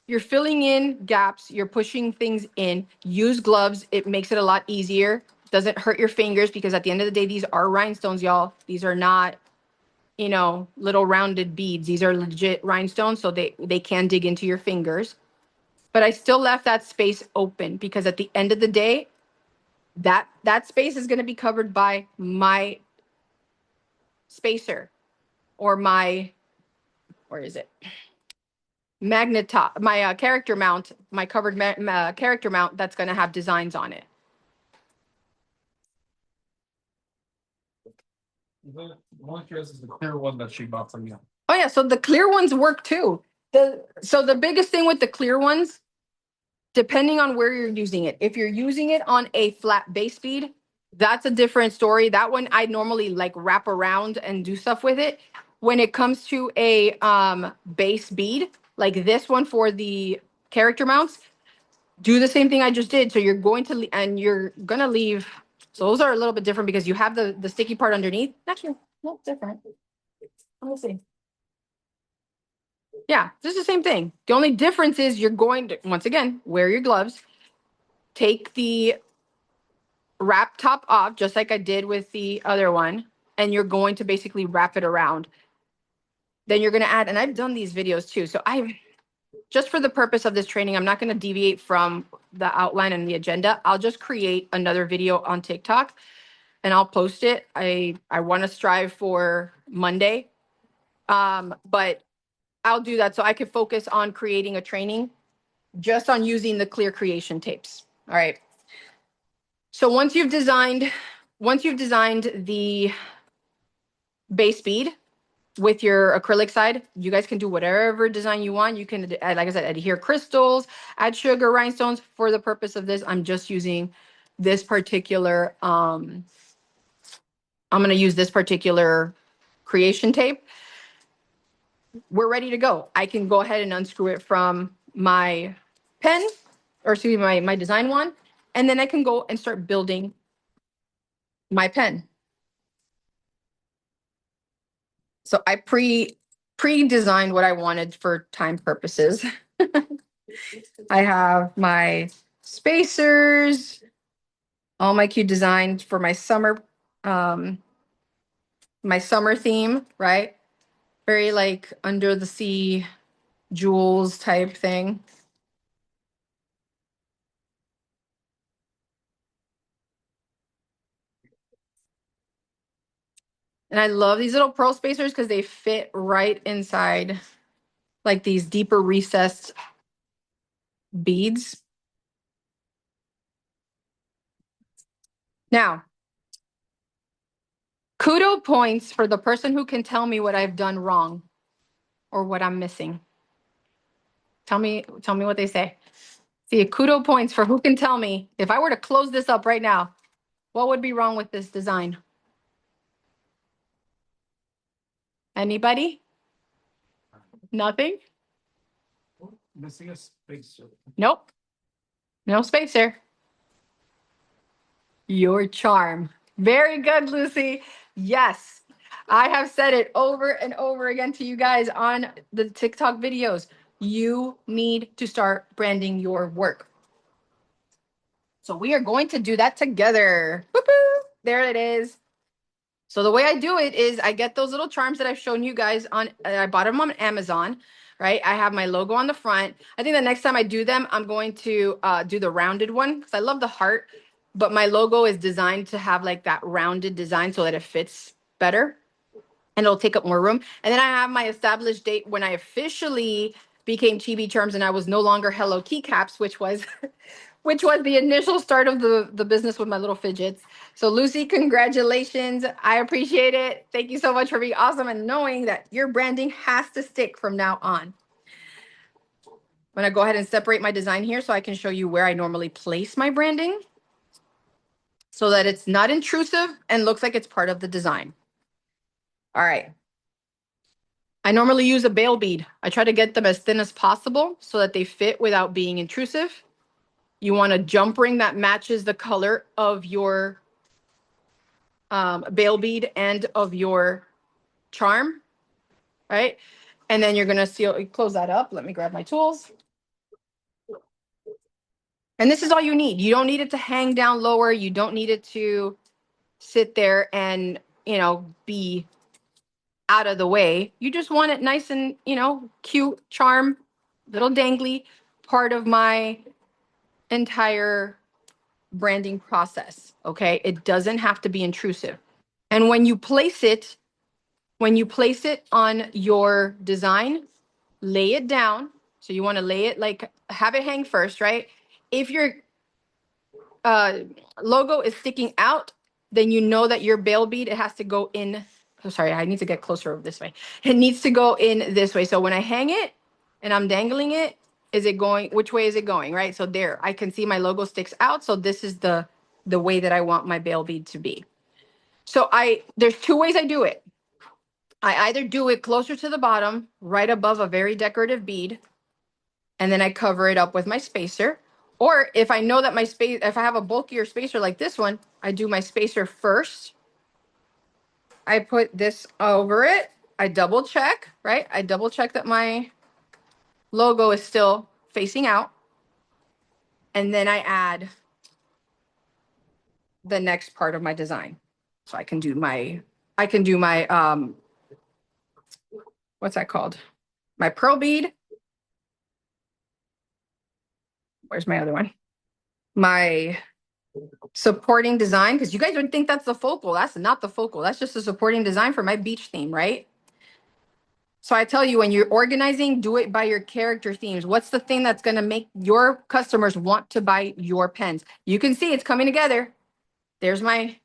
you're filling in gaps, you're pushing things in. Use gloves. It makes it a lot easier. Doesn't hurt your fingers, because at the end of the day, these are rhinestones, y'all. These are not, you know, little rounded beads. These are legit rhinestones, so they can dig into your fingers. But I still left that space open because at the end of the day, that space is going to be covered by my spacer, or my, where is it? Magnet top, my character mount, my covered character mount that's going to have designs on it. The one here is the clear one that she bought from you. Oh yeah, so the clear ones work too. So the biggest thing with the clear ones, depending on where you're using it. If you're using it on a flat base bead, that's a different story. That one I normally like wrap around and do stuff with it. When it comes to a base bead, like this one for the character mounts, do the same thing I just did. So you're going to and you're gonna leave. So those are a little bit different because you have the sticky part underneath. Actually, no, different. Let me see. Yeah, this is the same thing. The only difference is you're going to, once again, wear your gloves, take the wrap top off, just like I did with the other one, and you're going to basically wrap it around. Then you're going to add, and I've done these videos too. So just for the purpose of this training, I'm not going to deviate from the outline and the agenda. I'll just create another video on TikTok and I'll post it. I want to strive for Monday. But I'll do that so I could focus on creating a training just on using the clear creation tapes. All right. So once you've designed the base bead with your acrylic side, you guys can do whatever design you want. You can add, like I said, adhere crystals, add sugar rhinestones. For the purpose of this, I'm just using this particular, I'm going to use this particular creation tape. We're ready to go. I can go ahead and unscrew it from my pen, or excuse me, my design one, and then I can go and start building my pen. So I pre-designed what I wanted for time purposes. I have my spacers, all my cute designs for my summer theme, right? Very like under the sea jewels type thing. And I love these little pearl spacers because they fit right inside like these deeper recessed beads. Now, kudo points for the person who can tell me what I've done wrong or what I'm missing. Tell me what they say. See, kudo points for who can tell me if I were to close this up right now, What would be wrong with this design? Anybody? Nothing? Missing a spacer. Nope. No spacer. Your charm. Very good, Lucy. Yes. I have said it over and over again to you guys on the TikTok videos. You need to start branding your work. So we are going to do that together. Woo-hoo! There it is. So the way I do it is I get those little charms that I've shown you guys on, I bought them on Amazon, right? I have my logo on the front. I think the next time I do them, I'm going to do the rounded one because I love the heart, but my logo is designed to have like that rounded design so that it fits better and it'll take up more room. And then I have my established date when I officially became Chibi Charms and I was no longer Hello Keycaps, which was which was the initial start of the business with my little fidgets. So Lucy, congratulations. I appreciate it. Thank you so much for being awesome and knowing that your branding has to stick from now on. I'm gonna go ahead and separate my design here so I can show you where I normally place my branding so that it's not intrusive and looks like it's part of the design. All right. I normally use a bail bead. I try to get them as thin as possible so that they fit without being intrusive. You want a jump ring that matches the color of your bail bead and of your charm, right? And then you're gonna close that up. Let me grab my tools. And this is all you need. You don't need it to hang down lower. You don't need it to sit there and, be out of the way. You just want it nice and, cute, charm, little dangly, part of my entire branding process, okay? It doesn't have to be intrusive. And when you place it on your design, lay it down. So you want to lay it like, have it hang first, right? If your logo is sticking out, then you know that your bail bead, it has to go in. Oh, sorry, I need to get closer this way. It needs to go in this way. So when I hang it and I'm dangling it, which way is it going, right? So there, I can see my logo sticks out. So this is the way that I want my bail bead to be. So there's two ways I do it. I either do it closer to the bottom, right above a very decorative bead, and then I cover it up with my spacer. Or if I know that if I have a bulkier spacer like this one, I do my spacer first. I put this over it. I double check, right? I double check that my logo is still facing out. And then I add the next part of my design. So I can do my, what's that called? My pearl bead. Where's my other one? My supporting design, because you guys would think that's the focal. That's not the focal. That's just a supporting design for my beach theme, right? So I tell you, when you're organizing, do it by your character themes. What's the thing that's going to make your customers want to buy your pens? You can see it's coming together. There's my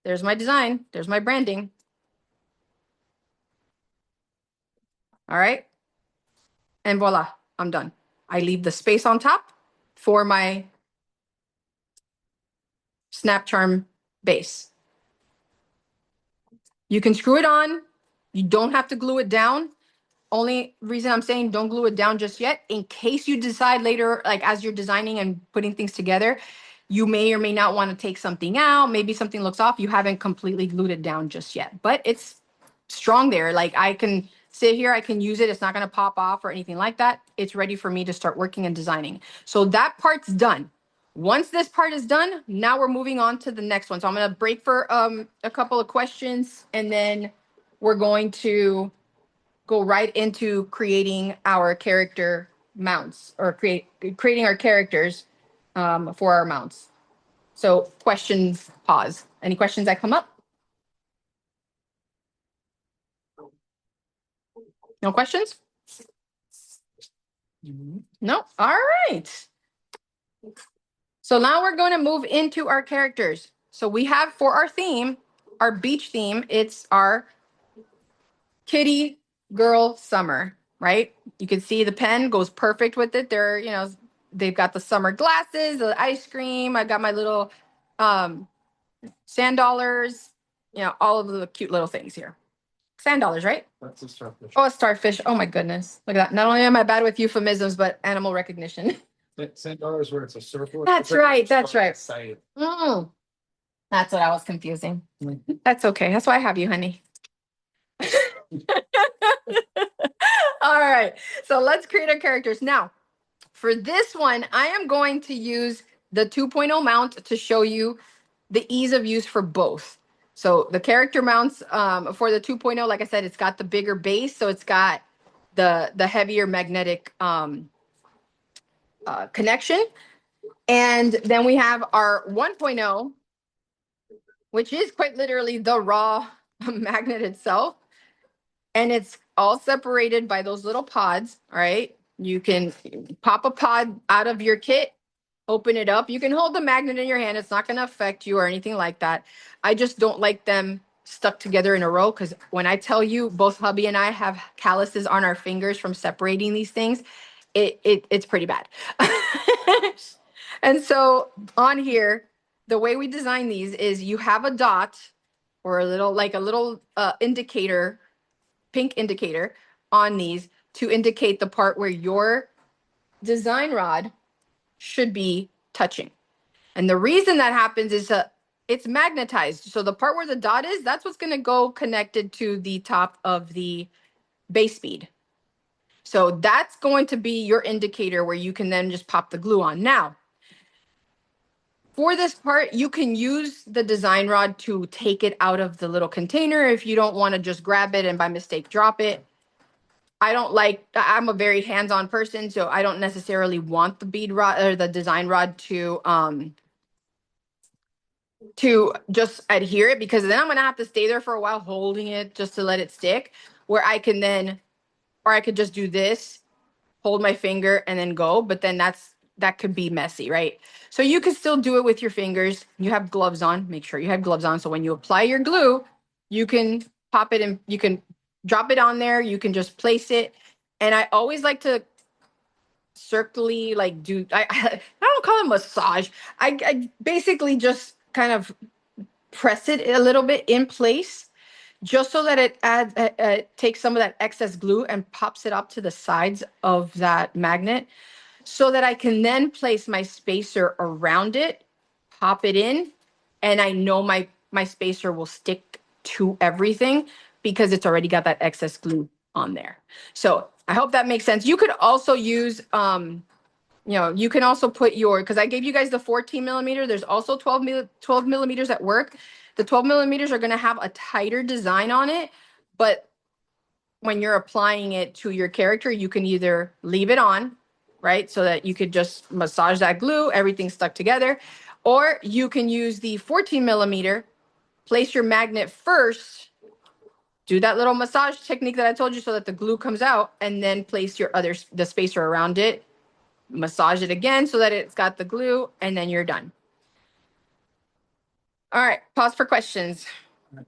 design. There's my branding. All right. And voila, I'm done. I leave the space on top for my SnapCharm base. You can screw it on. You don't have to glue it down. Only reason I'm saying don't glue it down just yet, in case you decide later, like as you're designing and putting things together, you may or may not want to take something out. Maybe something looks off. You haven't completely glued it down just yet, but it's strong there. Like I can sit here, I can use it. It's not going to pop off or anything like that. It's ready for me to start working and designing. So that part's done. Once this part is done, now we're moving on to the next one. So I'm going to break for a couple of questions and then we're going to go right into creating our character mounts or creating our characters for our mounts. So questions, pause. Any questions that come up? No questions? No? All right. So now we're going to move into our characters. So we have for our theme, our beach theme, it's our kitty girl summer, right? You can see the pen goes perfect with it. They've got the summer glasses, the ice cream. I got my little Sand dollars, all of the cute little things here. Sand dollars, right? That's a starfish. Oh, a starfish. Oh my goodness. Look at that. Not only am I bad with euphemisms, but animal recognition. Sand dollars where it's a circle. That's right. That's right. Side. Mm, that's what I was confusing. That's okay. That's why I have you, honey. All right. So let's create our characters. Now, for this one, I am going to use the 2.0 mount to show you the ease of use for both. So the character mounts for the 2.0, like I said, it's got the bigger base. So it's got the heavier magnetic connection. And then we have our 1.0, which is quite literally the raw magnet itself. And it's all separated by those little pods. All right. You can pop a pod out of your kit, open it up. You can hold the magnet in your hand. It's not going to affect you or anything like that. I just don't like them stuck together in a row because when I tell you, both hubby and I have calluses on our fingers from separating these things, it's pretty bad. And so on here, the way we design these is you have a dot or a little indicator, pink indicator on these to indicate the part where your design rod should be touching. And the reason that happens is it's magnetized. So the part where the dot is, that's what's going to go connected to the top of the base bead. So that's going to be your indicator where you can then just pop the glue on. Now, for this part, you can use the design rod to take it out of the little container if you don't want to just grab it and by mistake drop it. I'm a very hands-on person, so I don't necessarily want the bead rod or the design rod to just adhere it because then I'm gonna have to stay there for a while holding it just to let it stick. Where I can then, or I could just do this, hold my finger and then go, but then that could be messy, right? So you can still do it with your fingers. You have gloves on. Make sure you have gloves on. So when you apply your glue, you can pop it and you can drop it on there. You can just place it. And I always like to circly I don't call it massage. I basically just kind of press it a little bit in place just so that it takes some of that excess glue and pops it up to the sides of that magnet so that I can then place my spacer around it, pop it in, and I know my spacer will stick to everything because it's already got that excess glue on there. So I hope that makes sense. You could also use, you can also put because I gave you guys the 14 millimeter. There's also 12 millimeters at work. The 12 millimeters are going to have a tighter design on it, but when you're applying it to your character, you can either leave it on, right? So that you could just massage that glue, everything stuck together, or you can use the 14 millimeter, place your magnet first, do that little massage technique that I told you so that the glue comes out, and then place the spacer around it, massage it again so that it's got the glue, and then you're done. All right, pause for questions.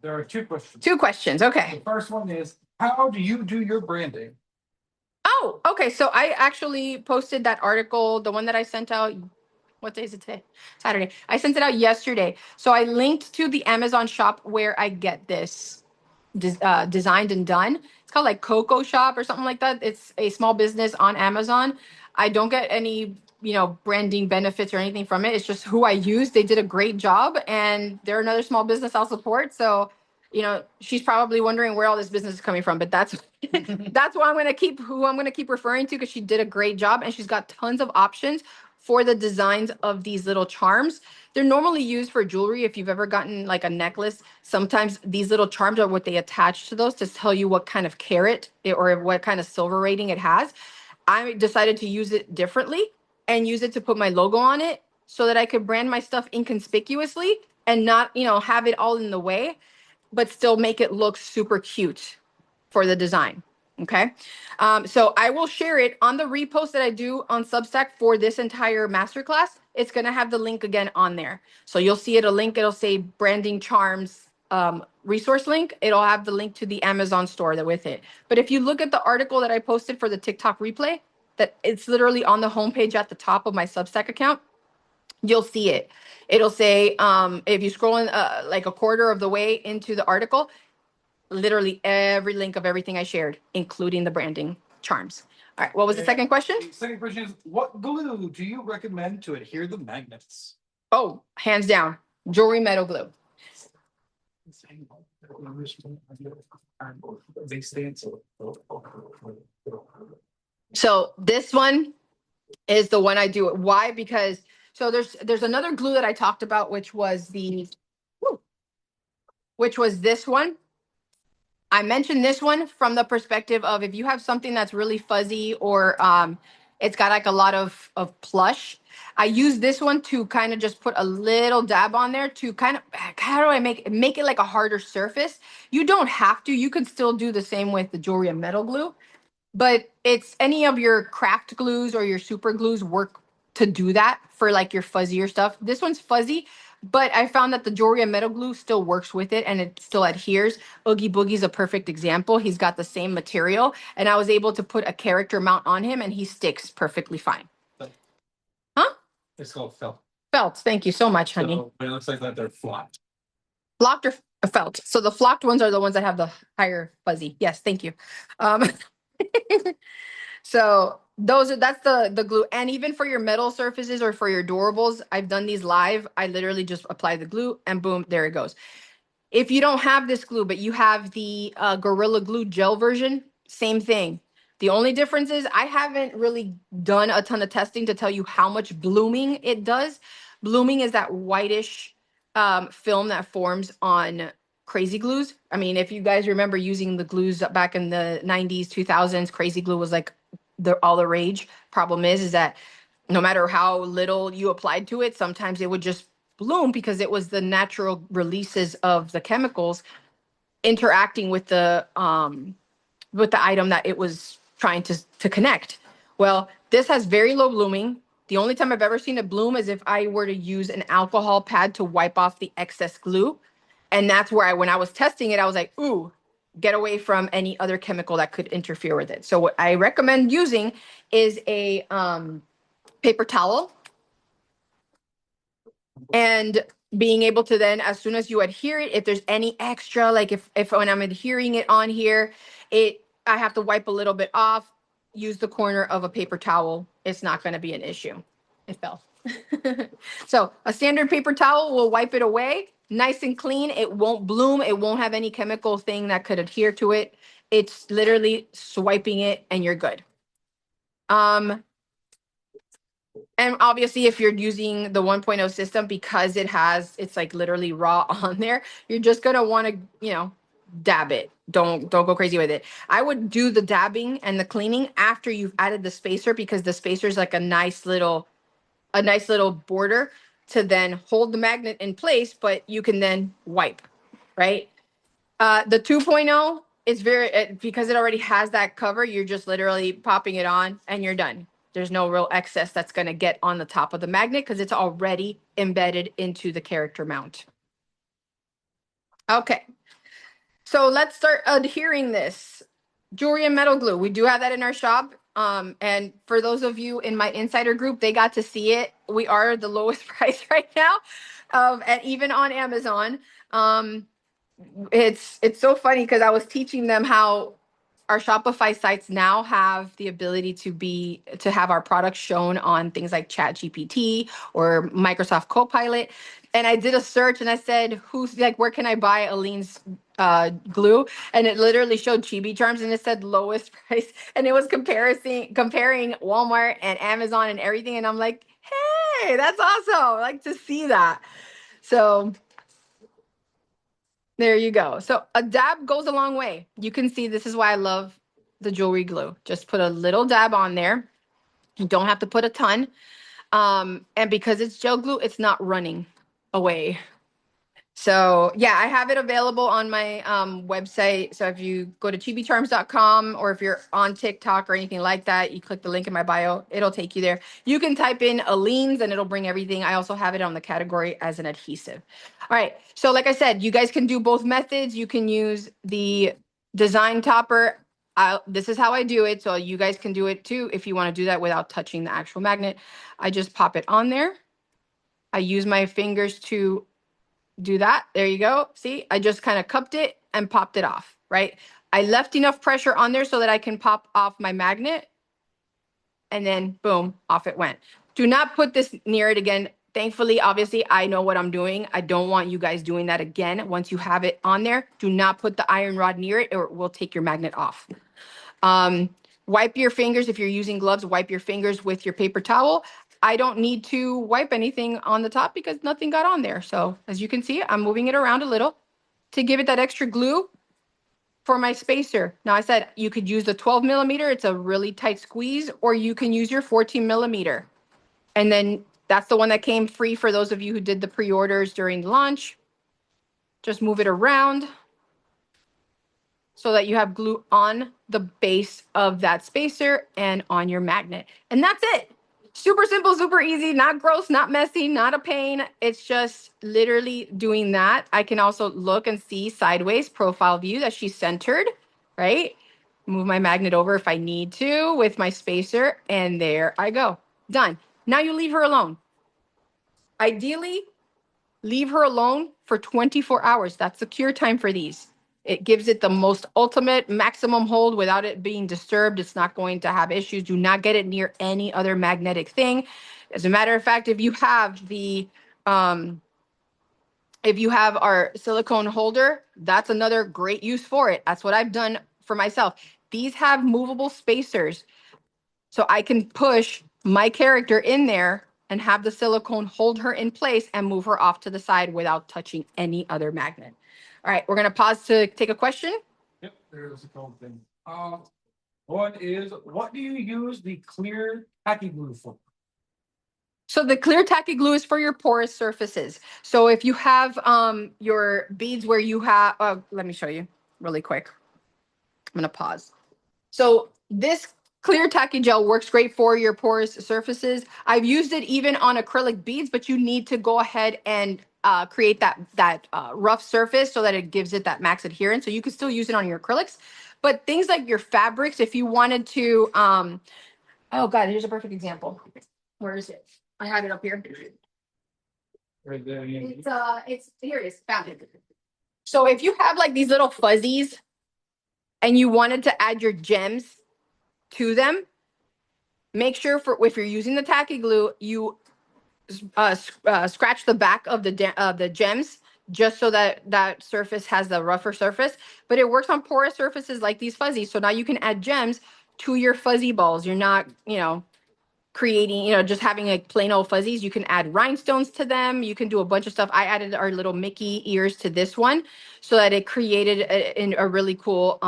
There are two questions. Two questions, okay. The first one is, how do you do your branding? Oh, okay. So I actually posted that article, the one that I sent out. What day is it today? Saturday. I sent it out yesterday. So I linked to the Amazon shop where I get this designed and done. It's called like Coco Shop or something like that. It's a small business on Amazon. I don't get any, branding benefits or anything from it. It's just who I use. They did a great job and they're another small business I'll support. So, she's probably wondering where all this business is coming from, but that's that's who I'm going to keep referring to because she did a great job and she's got tons of options for the designs of these little charms. They're normally used for jewelry. If you've ever gotten like a necklace, sometimes these little charms are what they attach to those to tell you what kind of carat or what kind of silver rating it has. I decided to use it differently and use it to put my logo on it so that I could brand my stuff inconspicuously and not, have it all in the way, but still make it look super cute for the design. Okay. So I will share it on the repost that I do on Substack for this entire masterclass. It's going to have the link again on there. So you'll see it, a link. It'll say branding charms resource link. It'll have the link to the Amazon store that with it. But if you look at the article that I posted for the TikTok replay, that it's literally on the homepage at the top of my Substack account. you'll see it. It'll say, if you scroll in like a quarter of the way into the article, literally every link of everything I shared, including the branding charms. All right, what was the second question? The second question is, what glue do you recommend to adhere the magnets? Oh, hands down, jewelry metal glue. They stand so this one is the one I do. Why? Because so there's another glue that I talked about, which was this one. I mentioned this one from the perspective of if you have something that's really fuzzy or it's got like a lot of plush. I use this one to kind of just put a little dab on there to kind of, how do I make it like a harder surface? You don't have to. You can still do the same with the jewelry and metal glue. But it's any of your craft glues or your super glues work to do that for like your fuzzier stuff. This one's fuzzy, but I found that the jewelry and metal glue still works with it and it still adheres. Oogie Boogie's a perfect example. He's got the same material and I was able to put a character mount on him and he sticks perfectly fine. Huh? It's called felt. Felt. Thank you so much, honey. So, but it looks like that they're flocked. Flocked or felt. So the flocked ones are the ones that have the higher fuzzy. Yes, thank you. So that's the glue. And even for your metal surfaces or for your durables, I've done these live. I literally just apply the glue and boom, there it goes. If you don't have this glue, but you have the Gorilla Glue gel version, same thing. The only difference is I haven't really done a ton of testing to tell you how much blooming it does. Blooming is that whitish film that forms on crazy glues. I mean, if you guys remember using the glues back in the 90s, 2000s, crazy glue was like all the rage. Problem is that no matter how little you applied to it, sometimes it would just bloom because it was the natural releases of the chemicals interacting with the item that it was trying to connect. Well, this has very low blooming. The only time I've ever seen it bloom is if I were to use an alcohol pad to wipe off the excess glue. And that's where when I was testing it, I was like, ooh, get away from any other chemical that could interfere with it. So what I recommend using is a paper towel and being able to then, as soon as you adhere it, if there's any extra, like if when I'm adhering it on here, I have to wipe a little bit off, use the corner of a paper towel. It's not going to be an issue. It fell. So a standard paper towel will wipe it away nice and clean. It won't bloom. It won't have any chemical thing that could adhere to it. It's literally swiping it and you're good. And obviously, if you're using the 1.0 system, because it's like literally raw on there, you're just going to want to, dab it. Don't go crazy with it. I would do the dabbing and the cleaning after you've added the spacer because the spacer is like a nice little border to then hold the magnet in place, but you can then wipe, right? The 2.0 is because it already has that cover, you're just literally popping it on and you're done. There's no real excess that's going to get on the top of the magnet because it's already embedded into the character mount. Okay. So let's start adhering this. Jewelry and metal glue. We do have that in our shop. And for those of you in my insider group, they got to see it. We are the lowest price right now, and even on Amazon. It's so funny because I was teaching them how our Shopify sites now have the ability to have our products shown on things like ChatGPT or Microsoft Copilot. And I did a search and I said, where can I buy Aline's glue? And it literally showed Chibi Charms and it said lowest price. And it was comparing Walmart and Amazon and everything. And I'm like, hey, that's awesome. I like to see that. So there you go. So a dab goes a long way. You can see this is why I love the jewelry glue. Just put a little dab on there. You don't have to put a ton. And because it's gel glue, it's not running away. So yeah, I have it available on my website. So if you go to chibicharms.com or if you're on TikTok or anything like that, you click the link in my bio, it'll take you there. You can type in Aline's and it'll bring everything. I also have it on the category as an adhesive. All right. So like I said, you guys can do both methods. You can use the design topper. This is how I do it. So you guys can do it too if you want to do that without touching the actual magnet. I just pop it on there. I use my fingers to do that. There you go. See, I just kind of cupped it and popped it off, right? I left enough pressure on there so that I can pop off my magnet. And then boom, off it went. Do not put this near it again. Thankfully, obviously, I know what I'm doing. I don't want you guys doing that again. Once you have it on there, do not put the iron rod near it or it will take your magnet off. Wipe your fingers. If you're using gloves, wipe your fingers with your paper towel. I don't need to wipe anything on the top because nothing got on there. So as you can see, I'm moving it around a little to give it that extra glue for my spacer. Now I said you could use the 12 millimeter. It's a really tight squeeze, or you can use your 14 millimeter. And then that's the one that came free for those of you who did the pre-orders during launch. Just move it around so that you have glue on the base of that spacer and on your magnet. And that's it. Super simple, super easy, not gross, not messy, not a pain. It's just literally doing that. I can also look and see sideways profile view that she's centered, right? Move my magnet over if I need to with my spacer, and there I go. Done. Now you leave her alone. Ideally, leave her alone for 24 hours. That's the cure time for these. It gives it the most ultimate maximum hold without it being disturbed. It's not going to have issues. Do not get it near any other magnetic thing. As a matter of fact, if you have our silicone holder, that's another great use for it. That's what I've done for myself. These have movable spacers. So I can push my character in there and have the silicone hold her in place and move her off to the side without touching any other magnet. All right, we're going to pause to take a question. Yep, there's a couple things. One is, what do you use the clear tacky glue for? So the clear tacky glue is for your porous surfaces. So if you have your beads where you have, let me show you really quick. I'm going to pause. So this clear tacky gel works great for your porous surfaces. I've used it even on acrylic beads, but you need to go ahead and create that rough surface so that it gives it that max adherence. So you can still use it on your acrylics. But things like your fabrics, if you wanted to, oh God, here's a perfect example. Where is it? I had it up here. Right there. It's here it is, found it. So if you have like these little fuzzies and you wanted to add your gems to them, make sure if you're using the tacky glue, you scratch the back of the gems just so that that surface has the rougher surface. But it works on porous surfaces like these fuzzies. So now you can add gems to your fuzzy balls. You're not, creating, just having like plain old fuzzies. You can add rhinestones to them. You can do a bunch of stuff. I added our little Mickey ears to this one so that it created a really cool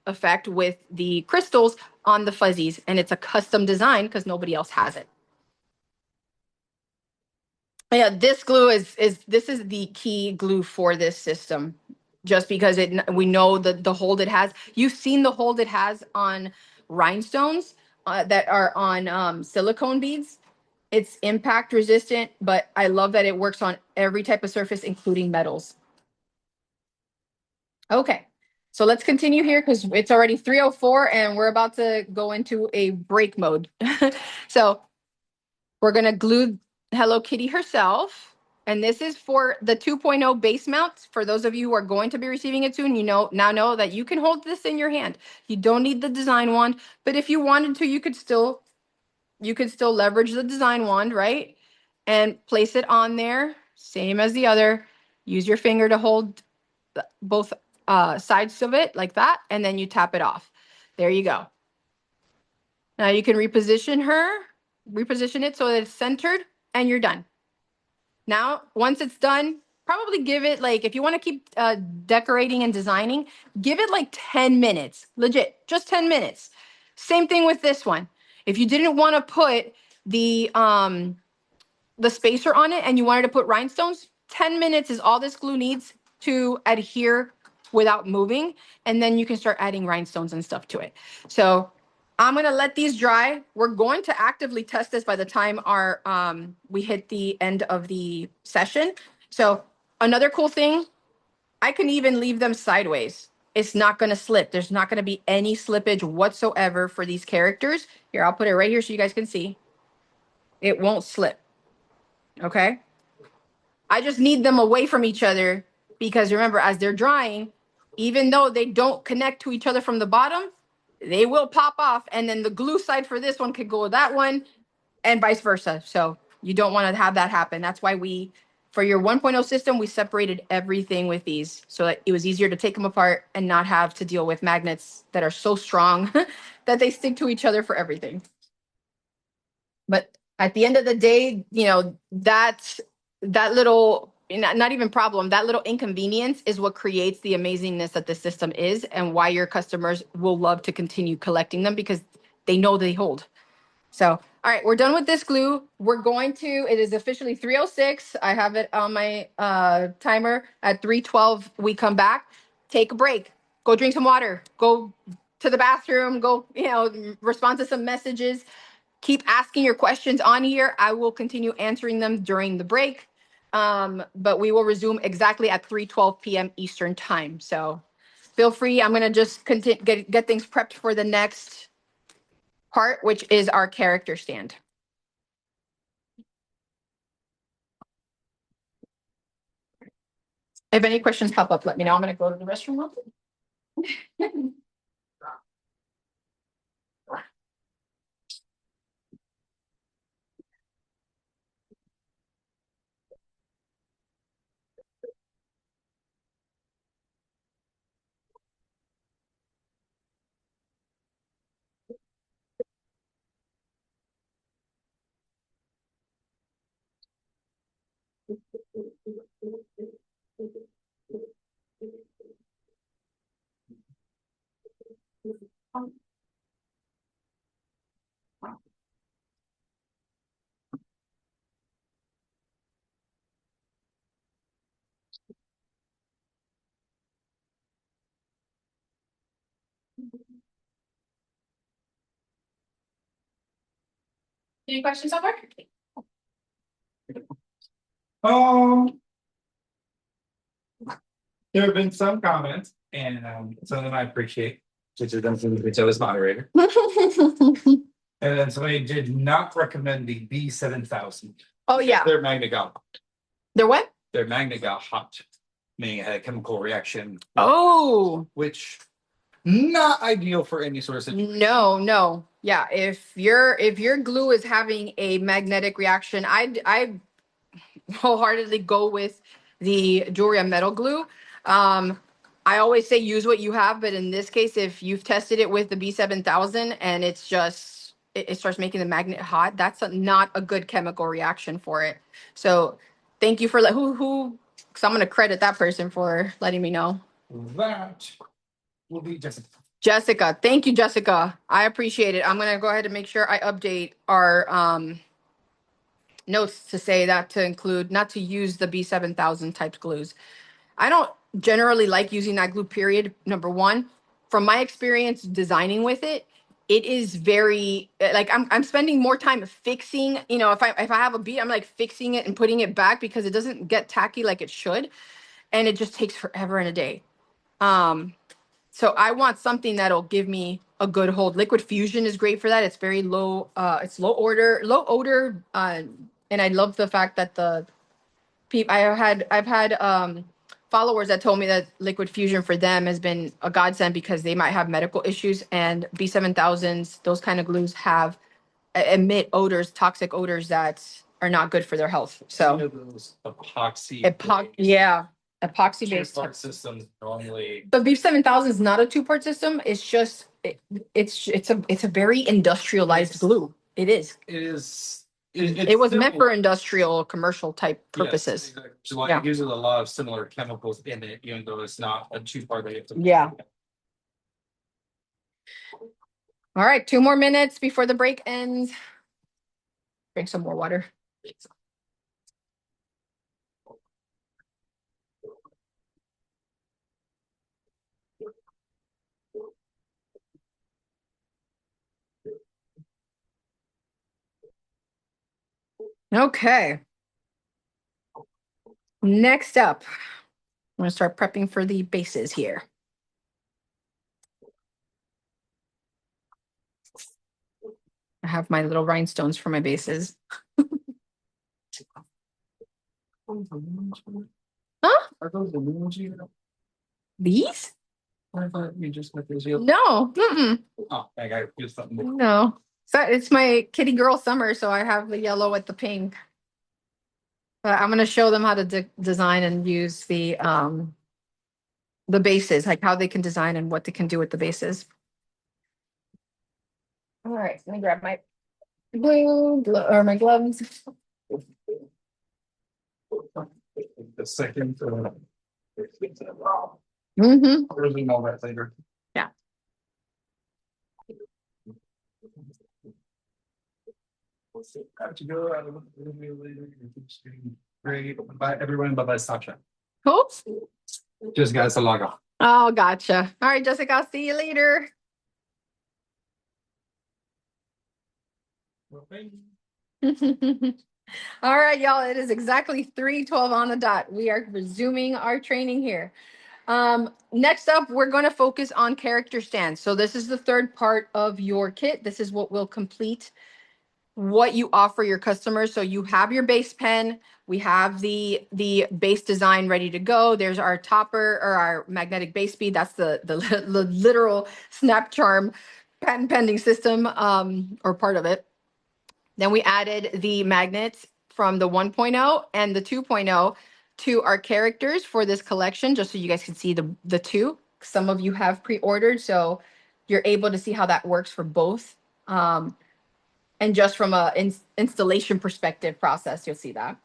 effect with the crystals on the fuzzies. And it's a custom design because nobody else has it. Yeah, this glue is the key glue for this system, just because we know the hold it has. You've seen the hold it has on rhinestones that are on silicone beads. It's impact resistant, but I love that it works on every type of surface, including metals. Okay, so let's continue here because it's already 3:04 and we're about to go into a break mode. So we're gonna glue Hello Kitty herself. And this is for the 2.0 base mount. For those of you who are going to be receiving it soon, now know that you can hold this in your hand. You don't need the design wand, but if you wanted to, you could still leverage the design wand, right? And place it on there, same as the other. Use your finger to hold both sides of it like that, and then you tap it off. There you go. Now you can reposition it so that it's centered, and you're done. Now, once it's done, probably give it like, if you want to keep decorating and designing, give it like 10 minutes, legit, just 10 minutes. Same thing with this one. If you didn't want to put the spacer on it and you wanted to put rhinestones, 10 minutes is all this glue needs to adhere without moving. And then you can start adding rhinestones and stuff to it. So I'm going to let these dry. We're going to actively test this by the time we hit the end of the session. So another cool thing, I can even leave them sideways. It's not going to slip. There's not going to be any slippage whatsoever for these characters. Here, I'll put it right here so you guys can see. It won't slip. Okay. I just need them away from each other because remember, as they're drying, even though they don't connect to each other from the bottom, they will pop off. And then the glue side for this one could go with that one and vice versa. So you don't want to have that happen. That's why for your 1.0 system, we separated everything with these so that it was easier to take them apart and not have to deal with magnets that are so strong that they stick to each other for everything. But at the end of the day, that little, not even problem, that little inconvenience is what creates the amazingness that the system is and why your customers will love to continue collecting them because they know they hold. So, all right, we're done with this glue. It is officially 3:06. I have it on my timer. At 3:12, we come back, take a break, go drink some water, go to the bathroom, go, respond to some messages. Keep asking your questions on here. I will continue answering them during the break. But we will resume exactly at 3:12 p.m. Eastern time. So feel free. I'm going to just get things prepped for the next part, which is our character stand. If any questions pop up, let me know. I'm going to go to the restroom real quick. Any questions so far? There have been some comments, and some of them I appreciate, which is them from the Vito's moderator. And then somebody did not recommend the B7000. Oh, yeah. Their magnet got hot. Their what? Their magnet got hot, meaning it had a chemical reaction. Oh. Which not ideal for any sort of situation. No. Yeah, if your glue is having a magnetic reaction, I wholeheartedly go with the jewelry and metal glue. I always say use what you have, but in this case, if you've tested it with the B7000 and it starts making the magnet hot, that's not a good chemical reaction for it. So thank you for who, because I'm going to credit that person for letting me know. That will be Jessica. Jessica, thank you, Jessica. I appreciate it. I'm going to go ahead and make sure I update our notes to say that to include, not to use the B7000 type glues. I don't generally like using that glue, period. Number one, from my experience designing with it, it is very like I'm spending more time fixing, if I have a bead, I'm like fixing it and putting it back because it doesn't get tacky like it should. And it just takes forever and a day. So I want something that'll give me a good hold. Liquid Fusion is great for that. It's very low, it's low odor. And I love the fact that I've had followers that told me that Liquid Fusion for them has been a godsend because they might have medical issues, and B7000s, those kind of glues emit odors, toxic odors that are not good for their health. So those epoxy epoxy based two-part systems normally. The B7000 is not a two-part system. It's just it's a very industrialized glue. It is. It is. It was meant for industrial, commercial type purposes. Yes, exactly. So it uses a lot of similar chemicals in it, even though it's not a two-part that you have to. Yeah. All right, 2 more minutes before the break ends. Drink some more water. Okay. Next up, I'm going to start prepping for the bases here. I have my little rhinestones for my bases. Huh? Are those the new ones you have? These? I thought you just got those yellow. No. Mm-mm. Oh, I got you something. No. So it's my kitty girl summer, so I have the yellow with the pink. But I'm gonna show them how to design and use the bases, like how they can design and what they can do with the bases. All right, let me grab my blue or my gloves. The second. Mm-hmm. Really know that later. Yeah. Got to go. Great. Bye, everyone. Bye bye. SnapCharm. Cool. Just got to log off. Oh, gotcha. All right, Jessica, I'll see you later. All right, y'all. It is exactly 3:12 on the dot. We are resuming our training here. Next up, we're going to focus on character stands. So this is the third part of your kit. This is what will complete what you offer your customers. So you have your base pen, we have the base design ready to go. There's our topper or our magnetic base bead. That's the literal SnapCharm patent pending system, or part of it. Then we added the magnets from the 1.0 and the 2.0 to our characters for this collection, just so you guys can see the two. Some of you have pre-ordered, so you're able to see how that works for both. And just from a installation perspective process, you'll see that.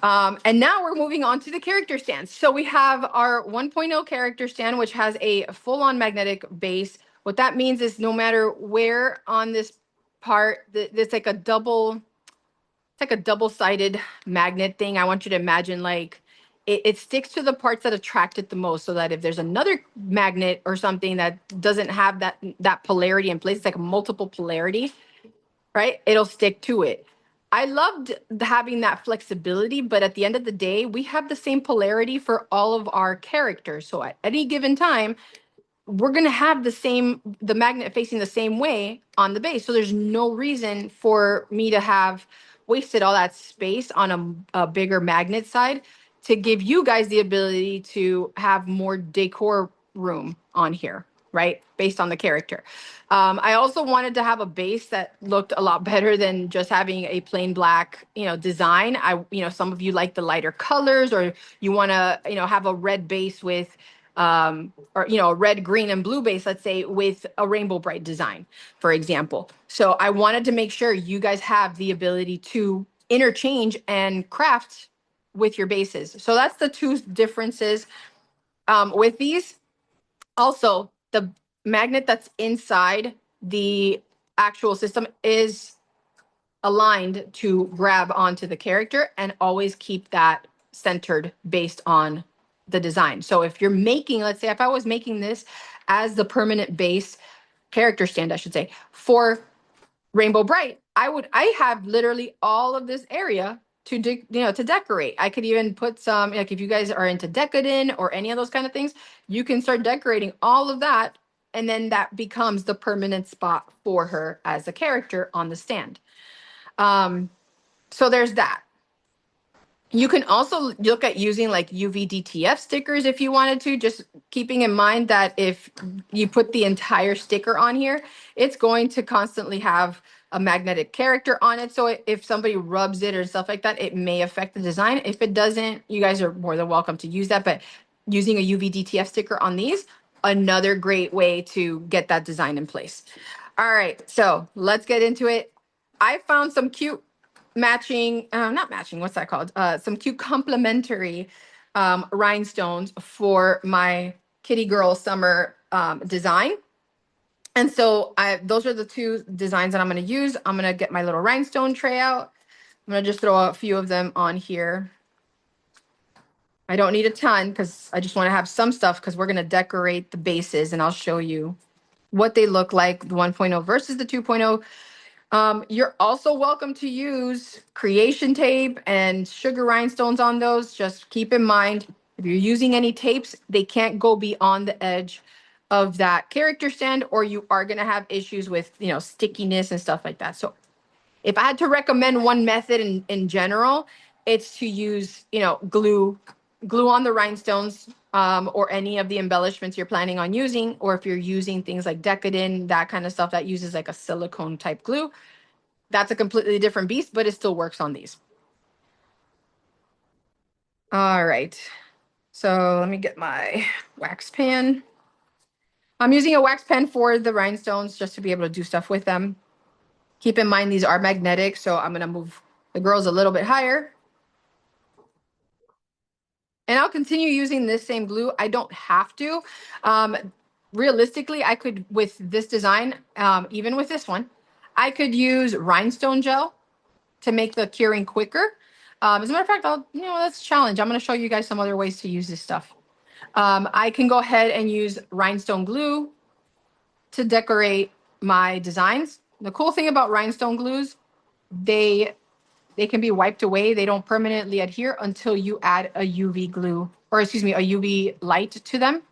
And now we're moving on to the character stands. So we have our 1.0 character stand, which has a full-on magnetic base. What that means is no matter where on this part, it's like a double-sided magnet thing. I want you to imagine like it sticks to the parts that attract it the most, so that if there's another magnet or something that doesn't have that polarity in place, it's like a multiple polarity, right? It'll stick to it. I loved having that flexibility, but at the end of the day, we have the same polarity for all of our characters. So at any given time, we're going to have the magnet facing the same way on the base. So there's no reason for me to have wasted all that space on a bigger magnet side to give you guys the ability to have more decor room on here, right? Based on the character. I also wanted to have a base that looked a lot better than just having a plain black, design. Some of you like the lighter colors, or you want to, have a red base with, or a red, green, and blue base, let's say, with a rainbow bright design, for example. So I wanted to make sure you guys have the ability to interchange and craft with your bases. So that's the two differences with these. Also, the magnet that's inside the actual system is aligned to grab onto the character and always keep that centered based on the design. So if you're making, let's say if I was making this as the permanent base character stand, I should say, for Rainbow Bright, I have literally all of this area to to decorate. I could even put some, like, if you guys are into decadent or any of those kind of things, you can start decorating all of that, and then that becomes the permanent spot for her as a character on the stand. So there's that. You can also look at using like UV DTF stickers if you wanted to, just keeping in mind that if you put the entire sticker on here, it's going to constantly have a magnetic character on it. So if somebody rubs it or stuff like that, it may affect the design. If it doesn't, you guys are more than welcome to use that. But using a UV DTF sticker on these, another great way to get that design in place. All right, so let's get into it. I found some cute matching, not matching, what's that called? Some cute complementary rhinestones for my kitty girl summer design. And so those are the two designs that I'm going to use. I'm going to get my little rhinestone tray out. I'm going to just throw a few of them on here. I don't need a ton because I just want to have some stuff, because we're going to decorate the bases, and I'll show you what they look like, the 1.0 versus the 2.0. You're also welcome to use creation tape and sugar rhinestones on those. Just keep in mind, if you're using any tapes, they can't go beyond the edge of that character stand, or you are going to have issues with, stickiness and stuff like that. So if I had to recommend one method in general, it's to use, glue on the rhinestones, or any of the embellishments you're planning on using, or if you're using things like Decadent, that kind of stuff that uses like a silicone type glue, that's a completely different beast, but it still works on these. All right. So let me get my wax pen. I'm using a wax pen for the rhinestones just to be able to do stuff with them. Keep in mind, these are magnetic, so I'm going to move the girls a little bit higher. And I'll continue using this same glue. I don't have to. Realistically, I could, with this design, even with this one, I could use rhinestone gel to make the curing quicker. As a matter of fact, that's a challenge. I'm going to show you guys some other ways to use this stuff. I can go ahead and use rhinestone glue to decorate my designs. The cool thing about rhinestone glues, they can be wiped away. They don't permanently adhere until you add a UV glue, or excuse me, a UV light to them.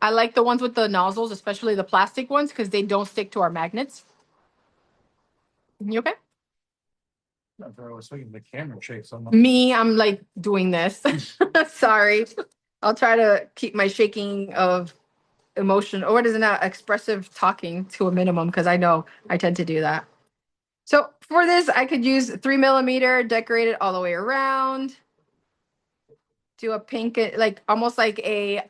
I like the ones with the nozzles, especially the plastic ones, because they don't stick to our magnets. You okay? I was thinking the camera shakes so much. Me, I'm like doing this. Sorry. I'll try to keep my shaking of emotion, or what is it now, expressive talking to a minimum, because I know I tend to do that. So for this, I could use 3mm, decorate it all the way around. Do a pink, like almost like a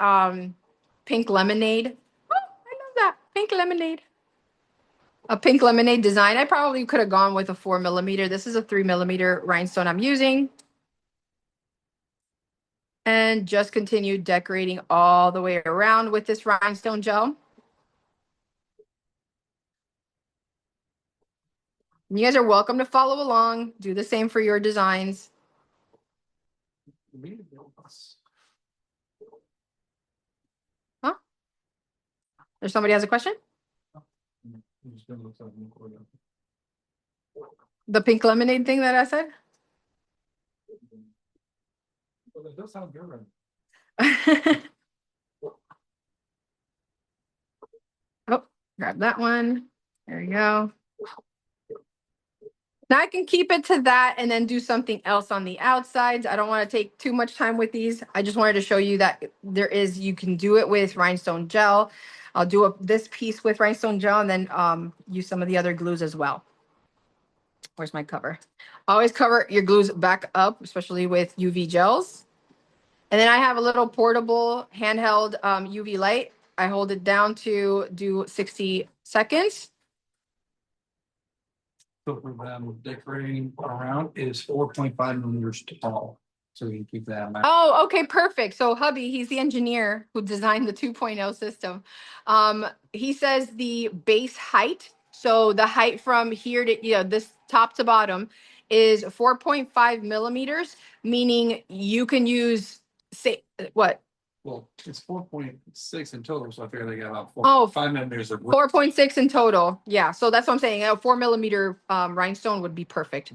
pink lemonade. Oh, I love that. Pink lemonade. A pink lemonade design. I probably could have gone with a 4mm. This is a 3mm rhinestone I'm using. And just continue decorating all the way around with this rhinestone gel. You guys are welcome to follow along. Do the same for your designs. Huh? There's somebody has a question? The pink lemonade thing that I said? Well, it does sound good. Oh, grab that one. There you go. Now I can keep it to that and then do something else on the outsides. I don't want to take too much time with these. I just wanted to show you that you can do it with rhinestone gel. I'll do this piece with rhinestone gel and then use some of the other glues as well. Where's my cover? Always cover your glues back up, especially with UV gels. And then I have a little portable handheld UV light. I hold it down to do 60 seconds. So for them decorating around is 4.5mm tall. So you can keep that in mind. Oh, okay, perfect. So hubby, he's the engineer who designed the 2.0 system. He says the base height, so the height from here to, this top to bottom is 4.5mm, meaning you can use, say, what? Well, it's 4.6 in total, so I figure they got about 5mm of 4.6 in total. Yeah, so that's what I'm saying. A 4mm rhinestone would be perfect.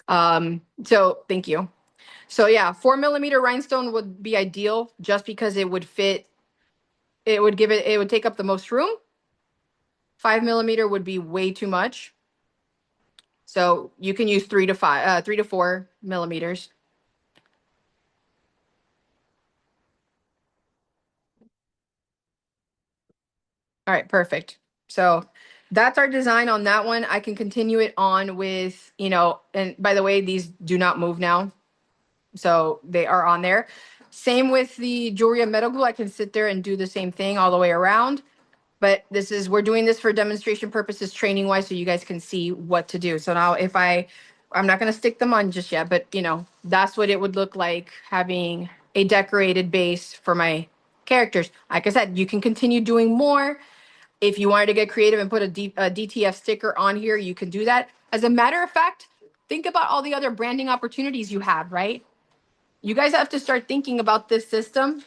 So thank you. So yeah, 4mm rhinestone would be ideal just because it would fit. It would take up the most room. 5mm would be way too much. So you can use 3 to 4mm. All right, perfect. So that's our design on that one. I can continue it on with, and by the way, these do not move now. So they are on there. Same with the jewelry and metal glue. I can sit there and do the same thing all the way around. But we're doing this for demonstration purposes, training wise, so you guys can see what to do. So now I'm not going to stick them on just yet, but that's what it would look like having a decorated base for my characters. Like I said, you can continue doing more. If you wanted to get creative and put a DTF sticker on here, you can do that. As a matter of fact, think about all the other branding opportunities you have, right? You guys have to start thinking about this system.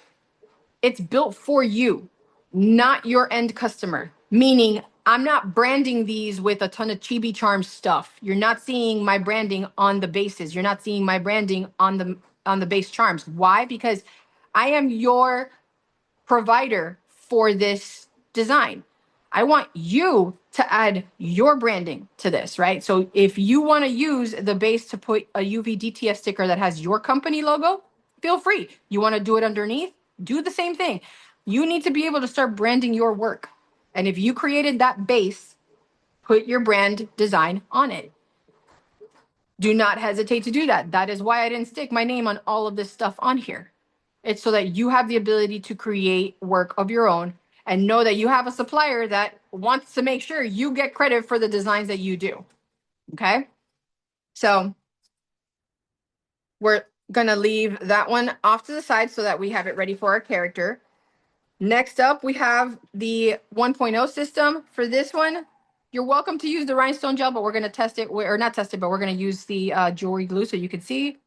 It's built for you, not your end customer. Meaning, I'm not branding these with a ton of Chibi Charm stuff. You're not seeing my branding on the bases. You're not seeing my branding on the base charms. Why? Because I am your provider for this design. I want you to add your branding to this, right? So if you want to use the base to put a UV DTF sticker that has your company logo, feel free. You want to do it underneath, do the same thing. You need to be able to start branding your work. And if you created that base, put your brand design on it. Do not hesitate to do that. That is why I didn't stick my name on all of this stuff on here. It's so that you have the ability to create work of your own and know that you have a supplier that wants to make sure you get credit for the designs that you do. Okay. So we're going to leave that one off to the side so that we have it ready for our character. Next up, we have the 1.0 system. For this one, you're welcome to use the rhinestone gel, but we're going to test it, or not test it, but we're going to use the jewelry glue so you can see.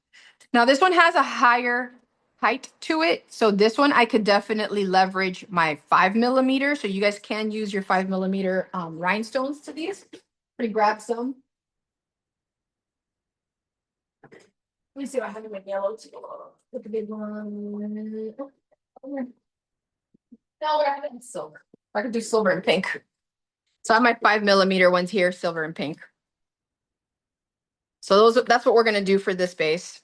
Now, this one has a higher height to it. So this one, I could definitely leverage my 5mm. So you guys can use your 5mm rhinestones to these. Let me grab some. Let me see what I have in my yellow too. Look, the big one. No, I have it in silver. I could do silver and pink. So I have my 5mm ones here, silver and pink. So that's what we're gonna do for this base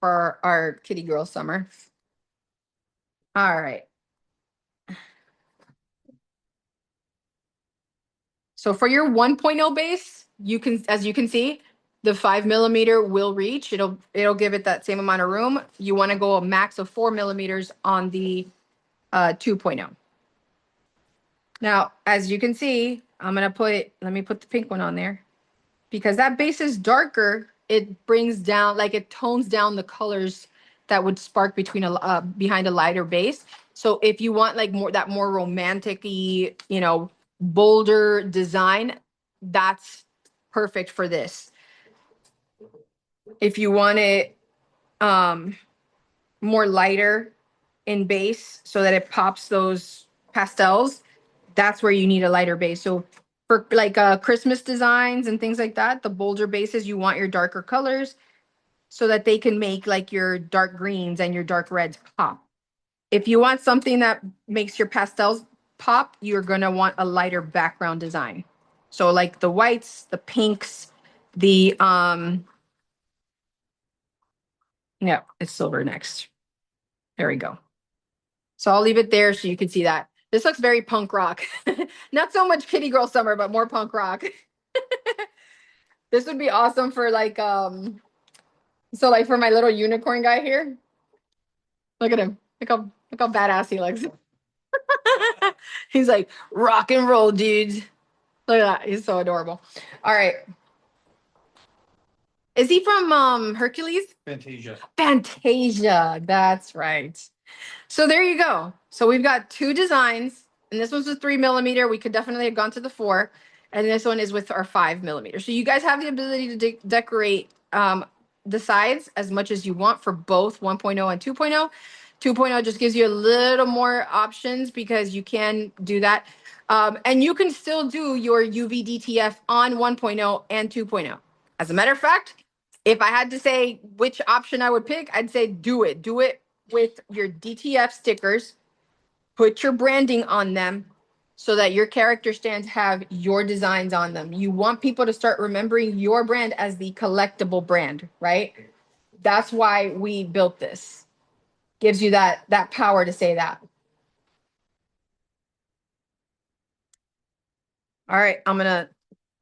for our kitty girl summer. All right. So for your 1.0 base, you can, as you can see, the 5mm will reach. It'll give it that same amount of room. You want to go a max of 4mm on the 2.0. Now, as you can see, let me put the pink one on there. Because that base is darker, it brings down, like it tones down the colors that would spark between behind a lighter base. So if you want like more romantic-y, bolder design, that's perfect for this. If you want it more lighter in base so that it pops those pastels, that's where you need a lighter base. So for like Christmas designs and things like that, the bolder bases, you want your darker colors so that they can make like your dark greens and your dark reds pop. If you want something that makes your pastels pop, you're going to want a lighter background design. So like the whites, the pinks, the yeah, it's silver next. There we go. So I'll leave it there so you can see that. This looks very punk rock. Not so much kitty girl summer, but more punk rock. This would be awesome for like so like for my little unicorn guy here. Look at him. Look how badass he looks. He's like, rock and roll, dudes. Look at that. He's so adorable. All right. Is he from Hercules? Fantasia. Fantasia. That's right. So there you go. So we've got two designs, and this one's with 3mm. We could definitely have gone to the 4, and this one is with our 5mm. So you guys have the ability to decorate the sides as much as you want for both 1.0 and 2.0. 2.0 just gives you a little more options because you can do that. And you can still do your UV DTF on 1.0 and 2.0. As a matter of fact, if I had to say which option I would pick, I'd say do it. Do it with your DTF stickers, put your branding on them so that your character stands have your designs on them. You want people to start remembering your brand as the collectible brand, right? That's why we built this. Gives you that power to say that. All right, I'm gonna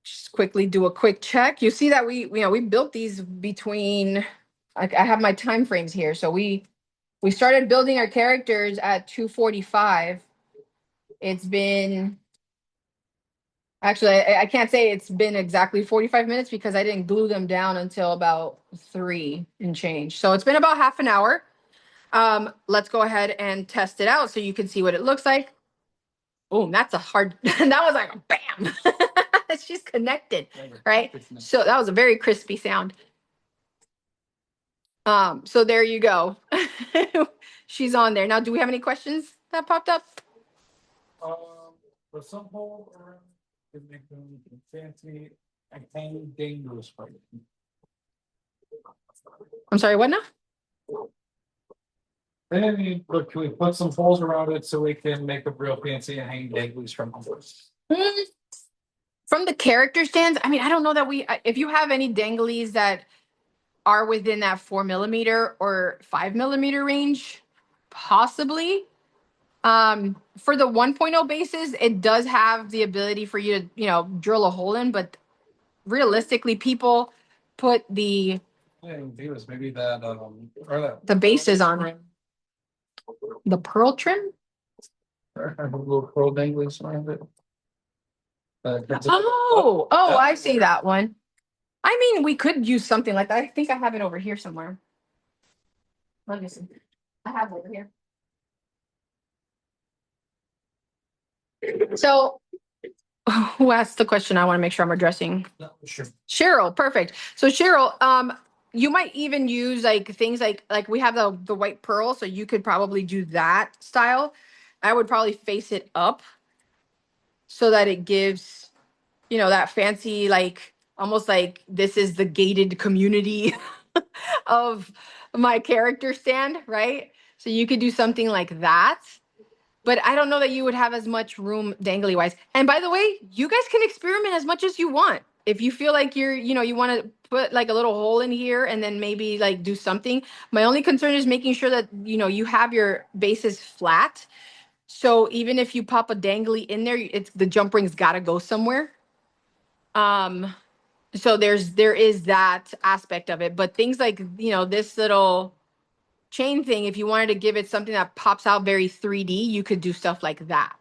just quickly do a quick check. You see that we built these between, I have my time frames here. So we started building our characters at 2:45. It's been, actually, I can't say it's been exactly 45 minutes because I didn't glue them down until about 3 and change. So it's been about half an hour. Let's go ahead and test it out so you can see what it looks like. Oh, that's a hard, that was like a bam. She's connected, right? So that was a very crispy sound. So there you go. She's on there. Now, do we have any questions that popped up? For some hole around to make them fancy and tiny dangerous for you. I'm sorry, what now? Then look, can we put some holes around it so we can make it real fancy and hang danglies from holes? From the character stands, I mean, I don't know that if you have any danglies that are within that 4mm or 5mm range, possibly. For the 1.0 bases, it does have the ability for you to, drill a hole in, but realistically, people put the Maybe that or that the bases on the pearl trim. or have a little pearl danglers around it. Oh, I see that one. I mean, we could use something like that. I think I have it over here somewhere. Let me see. I have it over here. So, who asked the question? I want to make sure I'm addressing. No, sure. Cheryl, perfect. So Cheryl, you might even use like things like we have the white pearl, so you could probably do that style. I would probably face it up so that it gives, that fancy, like almost like this is the gated community of my character stand, right? So you could do something like that. But I don't know that you would have as much room dangly wise. And by the way, you guys can experiment as much as you want. If you feel like you want to put like a little hole in here and then maybe like do something. My only concern is making sure that, you have your bases flat. So even if you pop a dangly in there, the jump ring's got to go somewhere. So there is that aspect of it. But things like, this little chain thing, if you wanted to give it something that pops out very 3D, you could do stuff like that.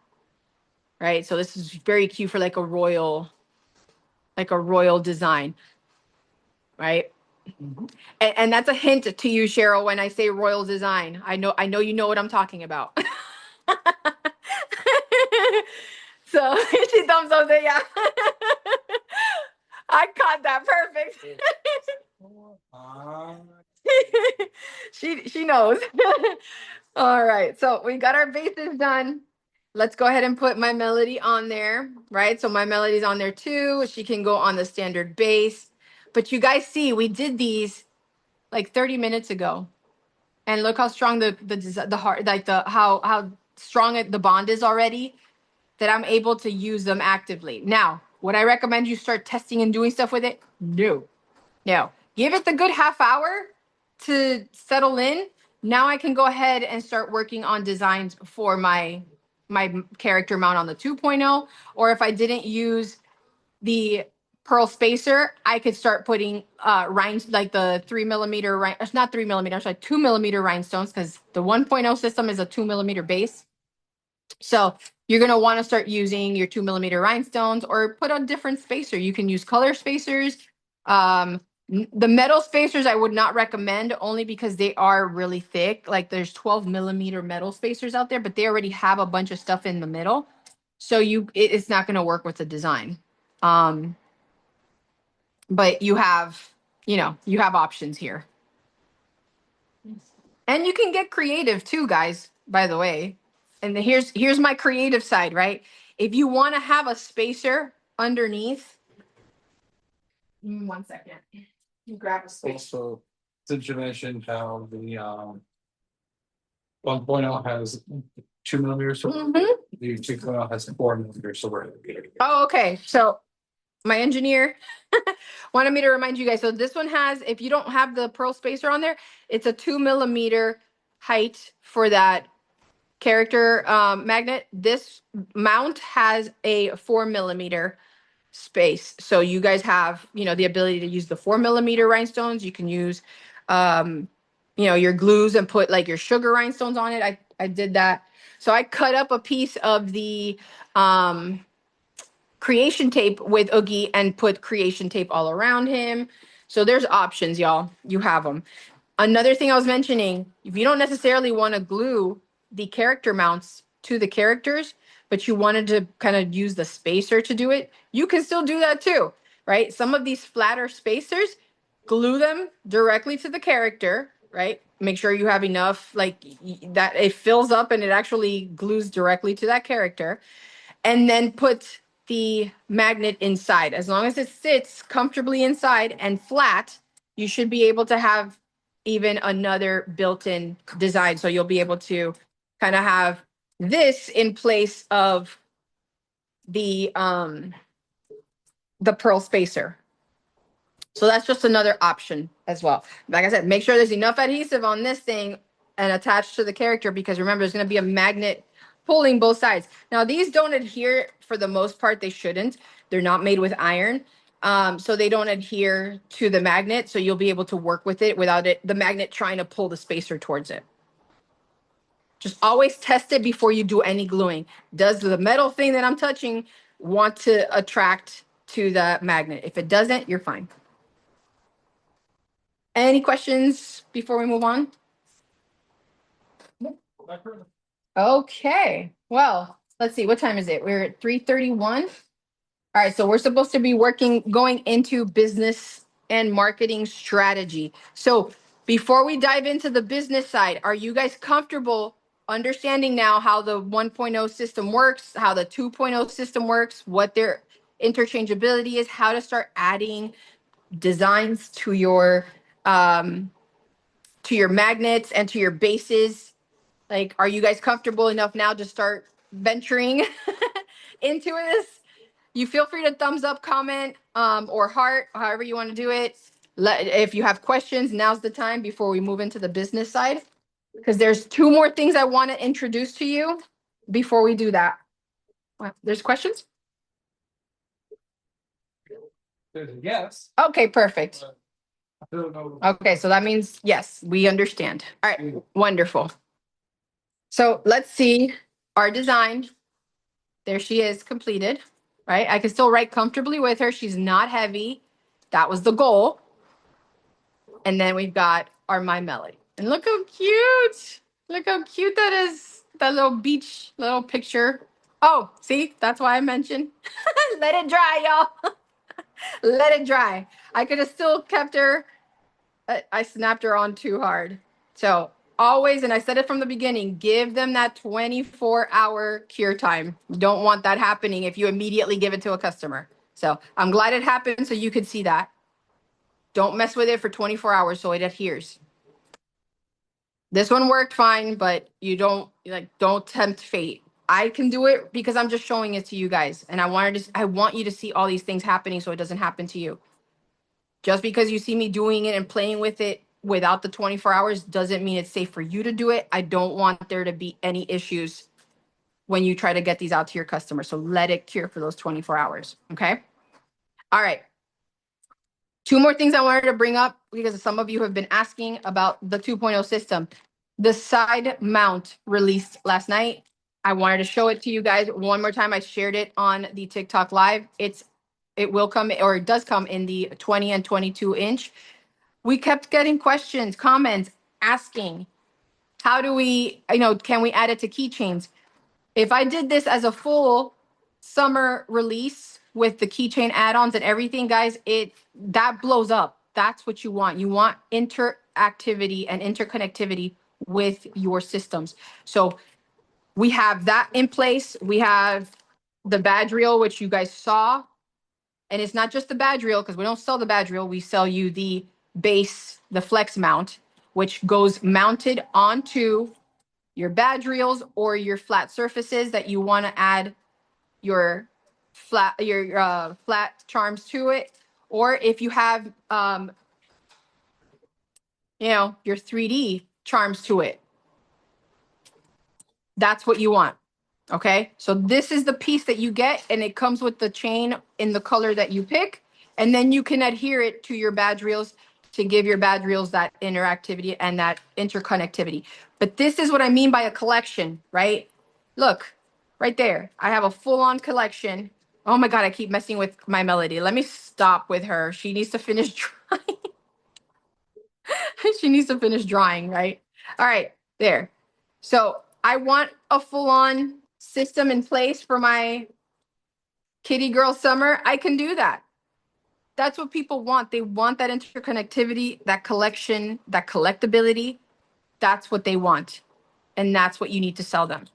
Right? So this is very cute for like a royal design. Right? Mm-hmm. And that's a hint to you, Cheryl, when I say royal design. I know you know what I'm talking about. So she thumbs up there, yeah. I caught that perfect. She knows. All right, so we got our bases done. Let's go ahead and put my melody on there, right? So my melody's on there too. She can go on the standard bass. But you guys see, we did these like 30 minutes ago. And look how strong the heart, like how strong the bond is already, that I'm able to use them actively. Now, would I recommend you start testing and doing stuff with it? No. No. Give it the good half hour to settle in. Now I can go ahead and start working on designs for my character mount on the 2.0. Or if I didn't use the pearl spacer, I could start putting rhinestones, like the 3mm, it's not 3mm, sorry, 2mm rhinestones, because the 1.0 system is a 2mm base. So you're going to want to start using your 2mm rhinestones or put a different spacer. You can use color spacers. The metal spacers I would not recommend, only because they are really thick. Like there's 12mm metal spacers out there, but they already have a bunch of stuff in the middle. So it's not going to work with the design. But you have options here. And you can get creative too, guys, by the way. And here's my creative side, right? If you want to have a spacer underneath, 1 second. You grab a spacer. Also, since you mentioned how the 1.0 has 2mm, so the 2.0 has 4mm, so we're Oh, okay. So my engineer wanted me to remind you guys. So this one has, if you don't have the pearl spacer on there, it's a 2mm height for that character magnet. This mount has a 4mm space. So you guys have, the ability to use the 4mm rhinestones. You can use, your glues and put like your sugar rhinestones on it. I did that. So I cut up a piece of the creation tape with Oogie and put creation tape all around him. So there's options, y'all. You have them. Another thing I was mentioning, if you don't necessarily want to glue the character mounts to the characters, but you wanted to kind of use the spacer to do it, you can still do that too, right? Some of these flatter spacers, glue them directly to the character, right? Make sure you have enough, like that it fills up and it actually glues directly to that character. And then put the magnet inside. As long as it sits comfortably inside and flat, you should be able to have even another built-in design. So you'll be able to kind of have this in place of the the pearl spacer. So that's just another option as well. Like I said, make sure there's enough adhesive on this thing and attached to the character, because remember, there's going to be a magnet pulling both sides. Now, these don't adhere for the most part. They shouldn't. They're not made with iron. So they don't adhere to the magnet. So you'll be able to work with it without the magnet trying to pull the spacer towards it. Just always test it before you do any gluing. Does the metal thing that I'm touching want to attract to the magnet? If it doesn't, you're fine. Any questions before we move on? Okay. Well, let's see. What time is it? We're at 3:31. All right. So we're supposed to be going into business and marketing strategy. So before we dive into the business side, are you guys comfortable understanding now how the 1.0 system works, how the 2.0 system works, what their interchangeability is, how to start adding designs to your magnets and to your bases? Like, are you guys comfortable enough now to start venturing into this? You feel free to thumbs up, comment, or heart, however you want to do it. If you have questions, now's the time before we move into the business side, because there's two more things I want to introduce to you before we do that. There's questions? Yes. Okay, perfect. I don't know. Okay, so that means yes, we understand. All right, wonderful. So let's see our design. There she is, completed, right? I can still write comfortably with her. She's not heavy. That was the goal. And then we've got our My Melody. And look how cute. Look how cute that is. That little beach, little picture. Oh, see, that's why I mentioned. Let it dry, y'all. Let it dry. I could have still kept her. I snapped her on too hard. So always, and I said it from the beginning, give them that 24-hour cure time. You don't want that happening if you immediately give it to a customer. So I'm glad it happened so you could see that. Don't mess with it for 24 hours so it adheres. This one worked fine, but you don't tempt fate. I can do it because I'm just showing it to you guys. And I want you to see all these things happening so it doesn't happen to you. Just because you see me doing it and playing with it without the 24 hours doesn't mean it's safe for you to do it. I don't want there to be any issues when you try to get these out to your customer. So let it cure for those 24 hours. Okay. All right. Two more things I wanted to bring up because some of you have been asking about the 2.0 system. The side mount released last night. I wanted to show it to you guys one more time. I shared it on the TikTok live. It will come, or it does come in the 20 and 22 inch. We kept getting questions, comments, asking, how do we, can we add it to keychains? If I did this as a full summer release with the keychain add-ons and everything, guys, that blows up. That's what you want. You want interactivity and interconnectivity with your systems. So we have that in place. We have the badge reel, which you guys saw. And it's not just the badge reel, because we don't sell the badge reel. We sell you the base, the flex mount, which goes mounted onto your badge reels or your flat surfaces that you want to add your flat charms to it. Or if you have your 3D charms to it, that's what you want. Okay, so this is the piece that you get, and it comes with the chain in the color that you pick, and then you can adhere it to your badge reels to give your badge reels that interactivity and that interconnectivity. But this is what I mean by a collection, right? Look, right there. I have a full-on collection. Oh my God, I keep messing with my Melody. Let me stop with her. She needs to finish drawing. She needs to finish drawing, right? All right, there. So I want a full-on system in place for my kitty girl summer. I can do that. That's what people want. They want that interconnectivity, that collection, that collectability. That's what they want. And that's what you need to sell them,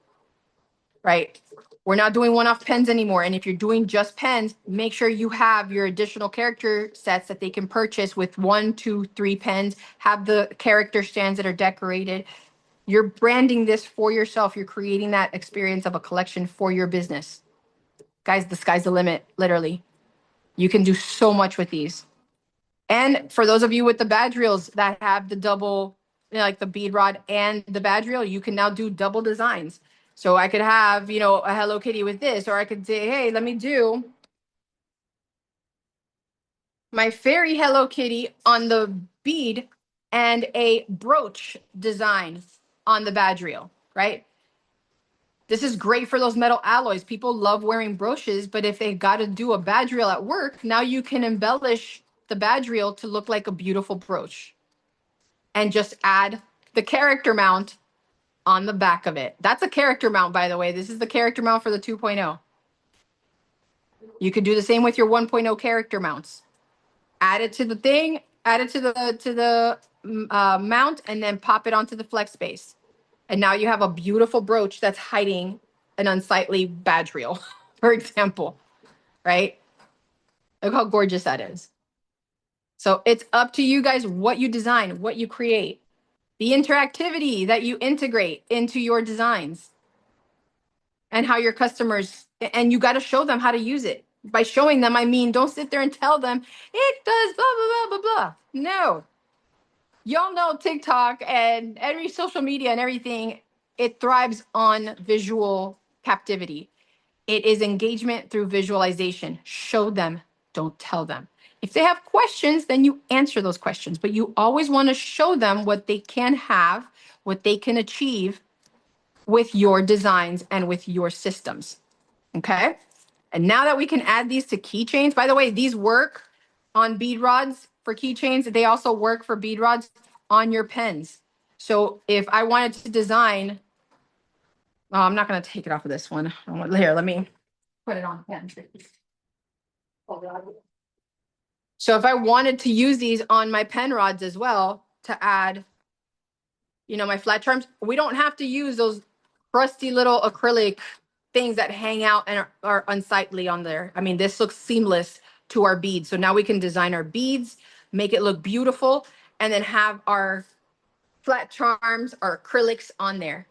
right? We're not doing one-off pens anymore. And if you're doing just pens, make sure you have your additional character sets that they can purchase with 1, 2, 3 pens. Have the character stands that are decorated. You're branding this for yourself. You're creating that experience of a collection for your business. Guys, the sky's the limit, literally. You can do so much with these. And for those of you with the badge reels that have the double, like the bead rod and the badge reel, you can now do double designs. So I could have, a Hello Kitty with this, or I could say, hey, let me do my fairy Hello Kitty on the bead and a brooch design on the badge reel, right? This is great for those metal alloys. People love wearing brooches, but if they got to do a badge reel at work, now you can embellish the badge reel to look like a beautiful brooch and just add the character mount on the back of it. That's a character mount, by the way. This is the character mount for the 2.0. You could do the same with your 1.0 character mounts. Add it to the thing, add it to the mount, and then pop it onto the flex base. And now you have a beautiful brooch that's hiding an unsightly badge reel, for example, right? Look how gorgeous that is. So it's up to you guys what you design, what you create, the interactivity that you integrate into your designs, and how your customers, and you got to show them how to use it. By showing them, I mean, don't sit there and tell them it does blah, blah, blah, blah, blah. No. Y'all know TikTok and every social media and everything, it thrives on visual captivity. It is engagement through visualization. Show them, don't tell them. If they have questions, then you answer those questions, but you always want to show them what they can have, what they can achieve with your designs and with your systems. Okay? And now that we can add these to keychains, by the way, these work on bead rods for keychains. They also work for bead rods on your pens. So if I wanted to design, oh, I'm not going to take it off of this one. Here, let me put it on pen. So if I wanted to use these on my pen rods as well to add, my flat charms, we don't have to use those crusty little acrylic things that hang out and are unsightly on there. I mean, this looks seamless to our beads. So now we can design our beads, make it look beautiful, and then have our flat charms or acrylics on there.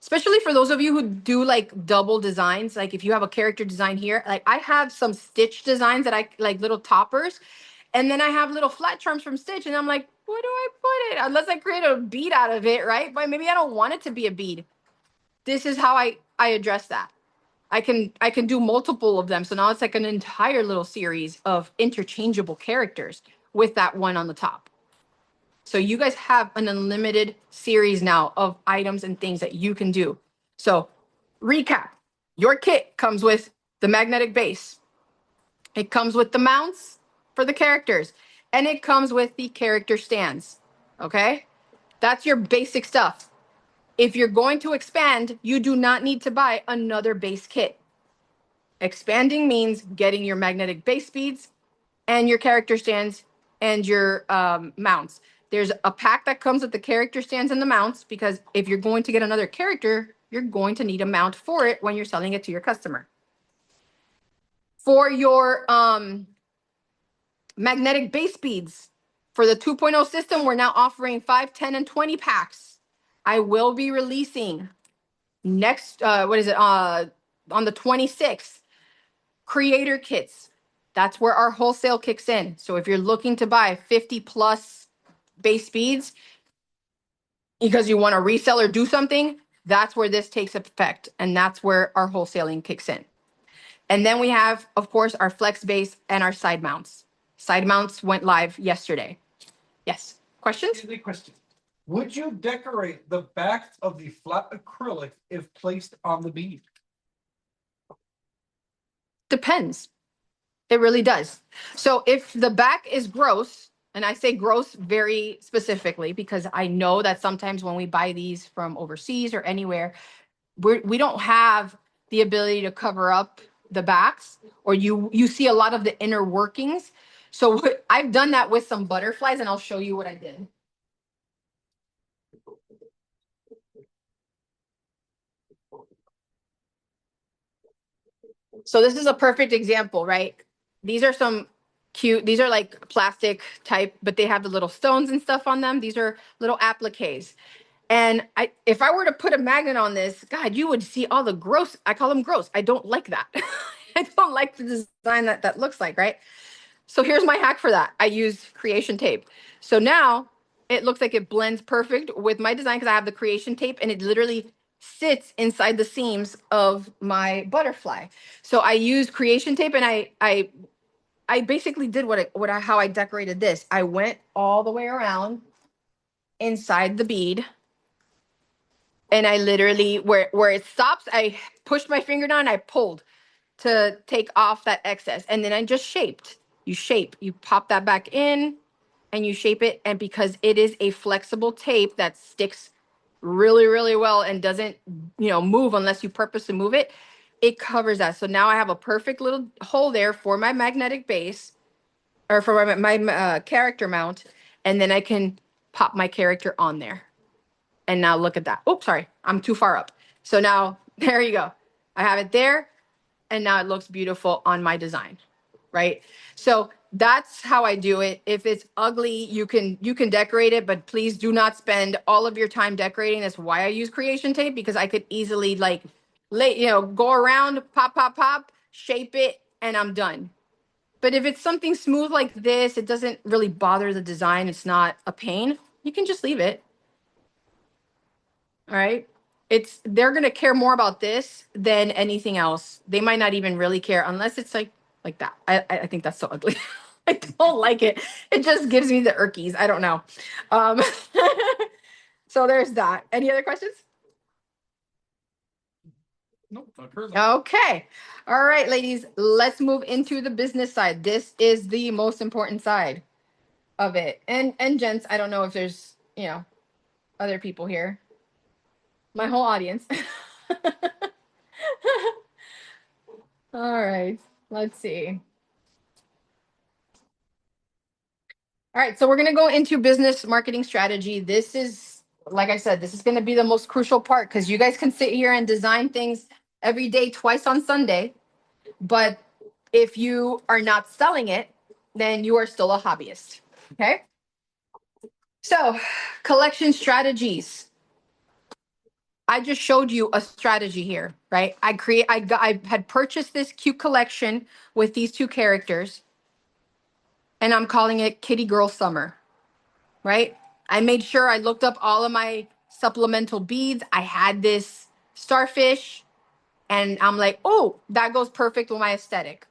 Especially for those of you who do like double designs, like if you have a character design here, like I have some Stitch designs that I like, little toppers, and then I have little flat charms from Stitch, and I'm like, where do I put it? Unless I create a bead out of it, right? But maybe I don't want it to be a bead. This is how I address that. I can do multiple of them. So now it's like an entire little series of interchangeable characters with that one on the top. So you guys have an unlimited series now of items and things that you can do. So recap, your kit comes with the magnetic base. It comes with the mounts for the characters, and it comes with the character stands. Okay? That's your basic stuff. If you're going to expand, you do not need to buy another base kit. Expanding means getting your magnetic base beads and your character stands and your mounts. There's a pack that comes with the character stands and the mounts, because if you're going to get another character, you're going to need a mount for it when you're selling it to your customer. For your magnetic base beads, for the 2.0 system, we're now offering 5, 10, and 20 packs. I will be releasing next, on the 26th, creator kits. That's where our wholesale kicks in. So if you're looking to buy 50 plus base beads because you want to resell or do something, that's where this takes effect. And that's where our wholesaling kicks in. And then we have, of course, our flex base and our side mounts. Side mounts went live yesterday. Yes. Questions? Question. Would you decorate the back of the flat acrylic if placed on the bead? Depends. It really does. So if the back is gross, and I say gross very specifically because I know that sometimes when we buy these from overseas or anywhere, we don't have the ability to cover up the backs, or you see a lot of the inner workings. So I've done that with some butterflies, and I'll show you what I did. So this is a perfect example, right? These are some cute, these are like plastic type, but they have the little stones and stuff on them. These are little appliques. And if I were to put a magnet on this, God, you would see all the gross, I call them gross. I don't like that. I don't like the design that looks like, right? So here's my hack for that. I used creation tape. So now it looks like it blends perfect with my design because I have the creation tape and it literally sits inside the seams of my butterfly. So I used creation tape and I basically did how I decorated this. I went all the way around inside the bead and I literally where it stops, I pushed my finger down, I pulled to take off that excess. And then I just shaped. You shape, you pop that back in and you shape it. And because it is a flexible tape that sticks really, really well and doesn't, move unless you purposely move it, it covers that. So now I have a perfect little hole there for my magnetic base or for my character mount. And then I can pop my character on there. And now look at that. Oops, sorry, I'm too far up. So now there you go. I have it there. And now it looks beautiful on my design, right? So that's how I do it. If it's ugly, you can decorate it, but please do not spend all of your time decorating. That's why I use creation tape, because I could easily go around, pop, pop, pop, shape it, and I'm done. But if it's something smooth like this, it doesn't really bother the design. It's not a pain. You can just leave it. All right. They're gonna care more about this than anything else. They might not even really care unless it's like that. I think that's so ugly. I don't like it. It just gives me the irkies. I don't know. Um, so there's that. Any other questions? Nope, not currently. Okay. All right, ladies, let's move into the business side. This is the most important side of it. And gents, I don't know if there's, other people here. My whole audience. All right, let's see. All right, so we're going to go into business marketing strategy. This is, like I said, this is going to be the most crucial part because you guys can sit here and design things every day, twice on Sunday. But if you are not selling it, then you are still a hobbyist. Okay. So, collection strategies. I just showed you a strategy here, right? I had purchased this cute collection with these two characters, and I'm calling it Kitty Girl Summer, right? I made sure I looked up all of my supplemental beads. I had this starfish, and I'm like, oh, that goes perfect with my aesthetic.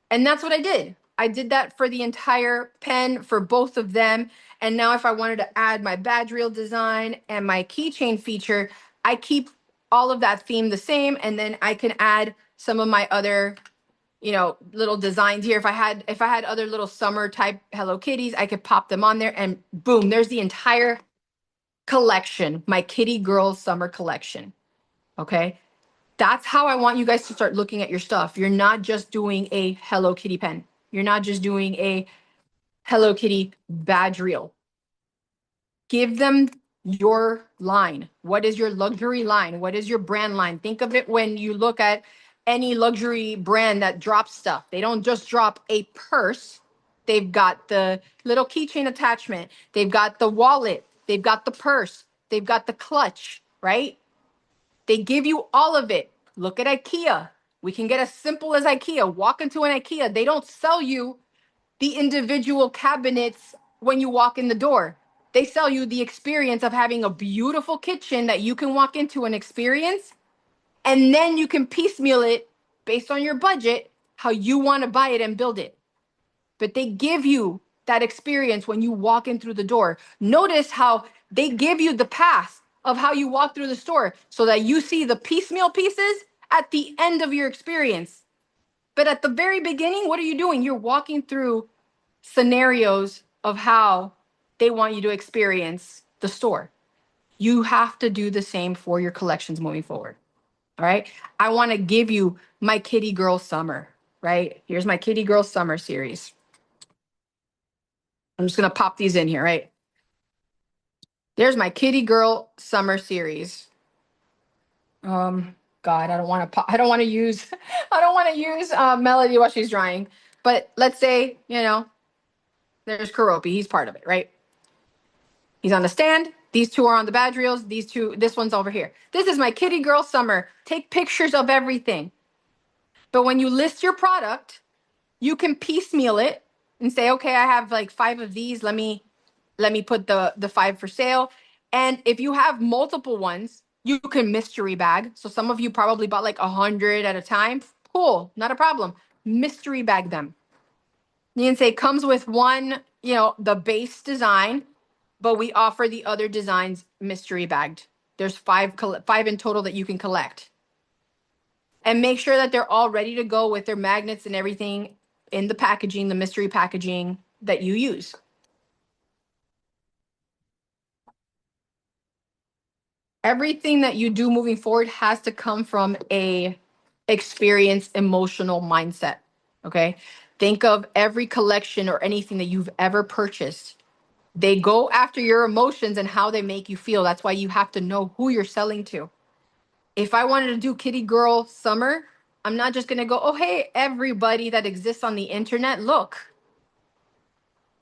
And that's what I did. I did that for the entire pen for both of them. And now if I wanted to add my badge reel design and my keychain feature, I keep all of that theme the same. And then I can add some of my other, little designs here. If I had other little summer type Hello Kitties, I could pop them on there and boom, there's the entire collection, my Kitty Girl Summer collection. Okay. That's how I want you guys to start looking at your stuff. You're not just doing a Hello Kitty pen. You're not just doing a Hello Kitty badge reel. Give them your line. What is your luxury line? What is your brand line? Think of it when you look at any luxury brand that drops stuff. They don't just drop a purse. They've got the little keychain attachment. They've got the wallet. They've got the purse. They've got the clutch, right? They give you all of it. Look at IKEA. We can get as simple as IKEA. Walk into an IKEA. They don't sell you the individual cabinets when you walk in the door. They sell you the experience of having a beautiful kitchen that you can walk into and experience. And then you can piecemeal it based on your budget, how you want to buy it and build it. But they give you that experience when you walk in through the door. Notice how they give you the path of how you walk through the store so that you see the piecemeal pieces at the end of your experience. But at the very beginning, what are you doing? You're walking through scenarios of how they want you to experience the store. You have to do the same for your collections moving forward. All right. I want to give you my Kitty Girl Summer, right? Here's my Kitty Girl Summer series. I'm just going to pop these in here, right? There's my Kitty Girl Summer series. God, I don't want to use Melody while she's drying. But let's say, there's Karopi. He's part of it, right? He's on the stand. These two are on the badge reels. This one's over here. This is my Kitty Girl Summer. Take pictures of everything. But when you list your product, you can piecemeal it and say, okay, I have like 5 of these. Let me put the 5 for sale. And if you have multiple ones, you can mystery bag. So some of you probably bought like 100 at a time. Cool, not a problem. Mystery bag them. You can say comes with one, the base design, but we offer the other designs mystery bagged. There's 5 in total that you can collect. And make sure that they're all ready to go with their magnets and everything in the packaging, the mystery packaging that you use. Everything that you do moving forward has to come from a experience, emotional mindset. Okay. Think of every collection or anything that you've ever purchased. They go after your emotions and how they make you feel. That's why you have to know who you're selling to. If I wanted to do kitty girl summer, I'm not just going to go, oh, hey, everybody that exists on the internet, look.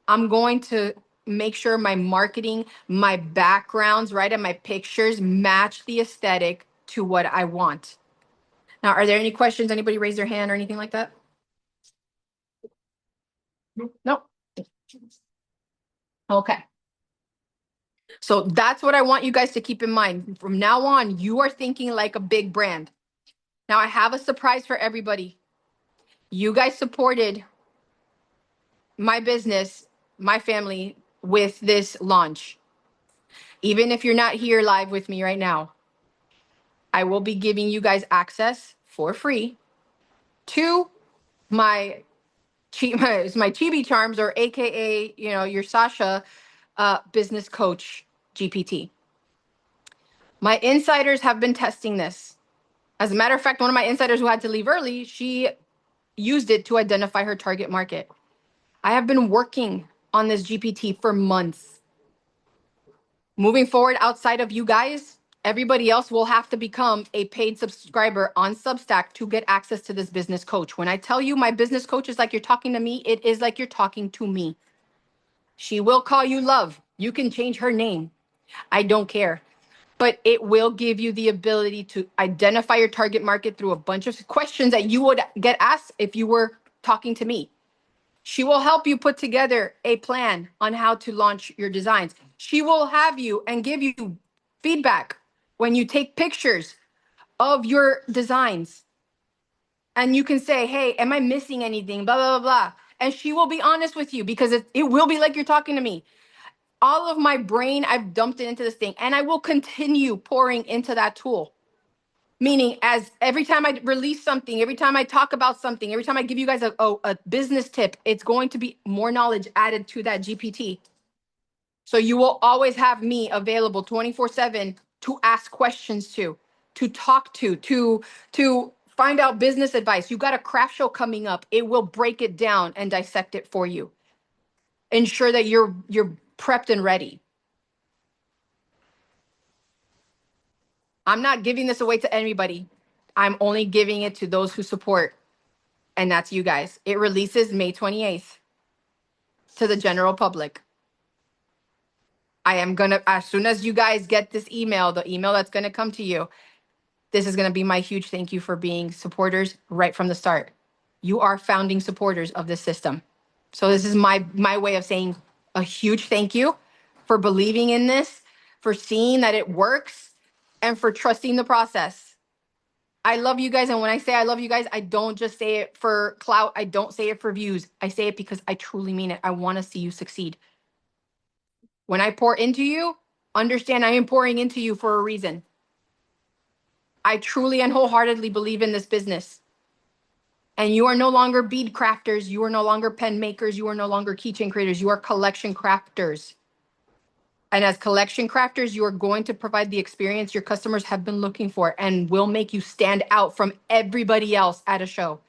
I'm going to make sure my marketing, my backgrounds, right, and my pictures match the aesthetic to what I want. Now, are there any questions? Anybody raise their hand or anything like that? No. Okay. So that's what I want you guys to keep in mind. From now on, you are thinking like a big brand. Now, I have a surprise for everybody. You guys supported my business, my family with this launch. Even if you're not here live with me right now, I will be giving you guys access for free to my Chibi Charms, or AKA, your Sasha business coach GPT. My insiders have been testing this. As a matter of fact, one of my insiders who had to leave early, she used it to identify her target market. I have been working on this GPT for months. Moving forward, outside of you guys, everybody else will have to become a paid subscriber on Substack to get access to this business coach. When I tell you my business coach is like you're talking to me, it is like you're talking to me. She will call you love. You can change her name. I don't care. But it will give you the ability to identify your target market through a bunch of questions that you would get asked if you were talking to me. She will help you put together a plan on how to launch your designs. She will have you and give you feedback when you take pictures of your designs. And you can say, hey, am I missing anything? Blah, blah, blah, blah. And she will be honest with you because it will be like you're talking to me. All of my brain, I've dumped it into this thing, and I will continue pouring into that tool. Meaning, as every time I release something, every time I talk about something, every time I give you guys a business tip, it's going to be more knowledge added to that GPT. So you will always have me available 24/7 to ask questions to talk to find out business advice. You got a craft show coming up. It will break it down and dissect it for you. Ensure that you're prepped and ready. I'm not giving this away to anybody. I'm only giving it to those who support. And that's you guys. It releases May 28th to the general public. I am going to, as soon as you guys get this email, the email that's going to come to you, this is going to be my huge thank you for being supporters right from the start. You are founding supporters of this system. So this is my way of saying a huge thank you for believing in this, for seeing that it works, and for trusting the process. I love you guys. And when I say I love you guys, I don't just say it for clout. I don't say it for views. I say it because I truly mean it. I want to see you succeed. When I pour into you, understand I am pouring into you for a reason. I truly and wholeheartedly believe in this business. And you are no longer bead crafters. You are no longer pen makers. You are no longer keychain creators. You are collection crafters. And as collection crafters, you are going to provide the experience your customers have been looking for and will make you stand out from everybody else at a show.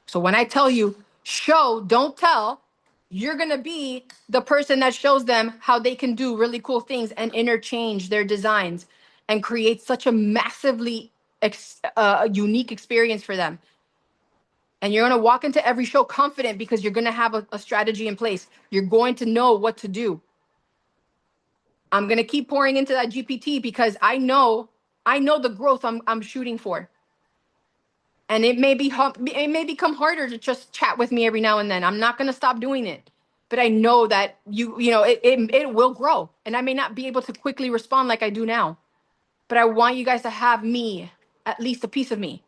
So when I tell you, show, don't tell, you're going to be the person that shows them how they can do really cool things and interchange their designs and create such a massively unique experience for them. And you're going to walk into every show confident because you're going to have a strategy in place. You're going to know what to do. I'm going to keep pouring into that GPT because I know the growth I'm shooting for. And it may become harder to just chat with me every now and then. I'm not going to stop doing it. But I know that it will grow. And I may not be able to quickly respond like I do now. But I want you guys to have me, at least a piece of me,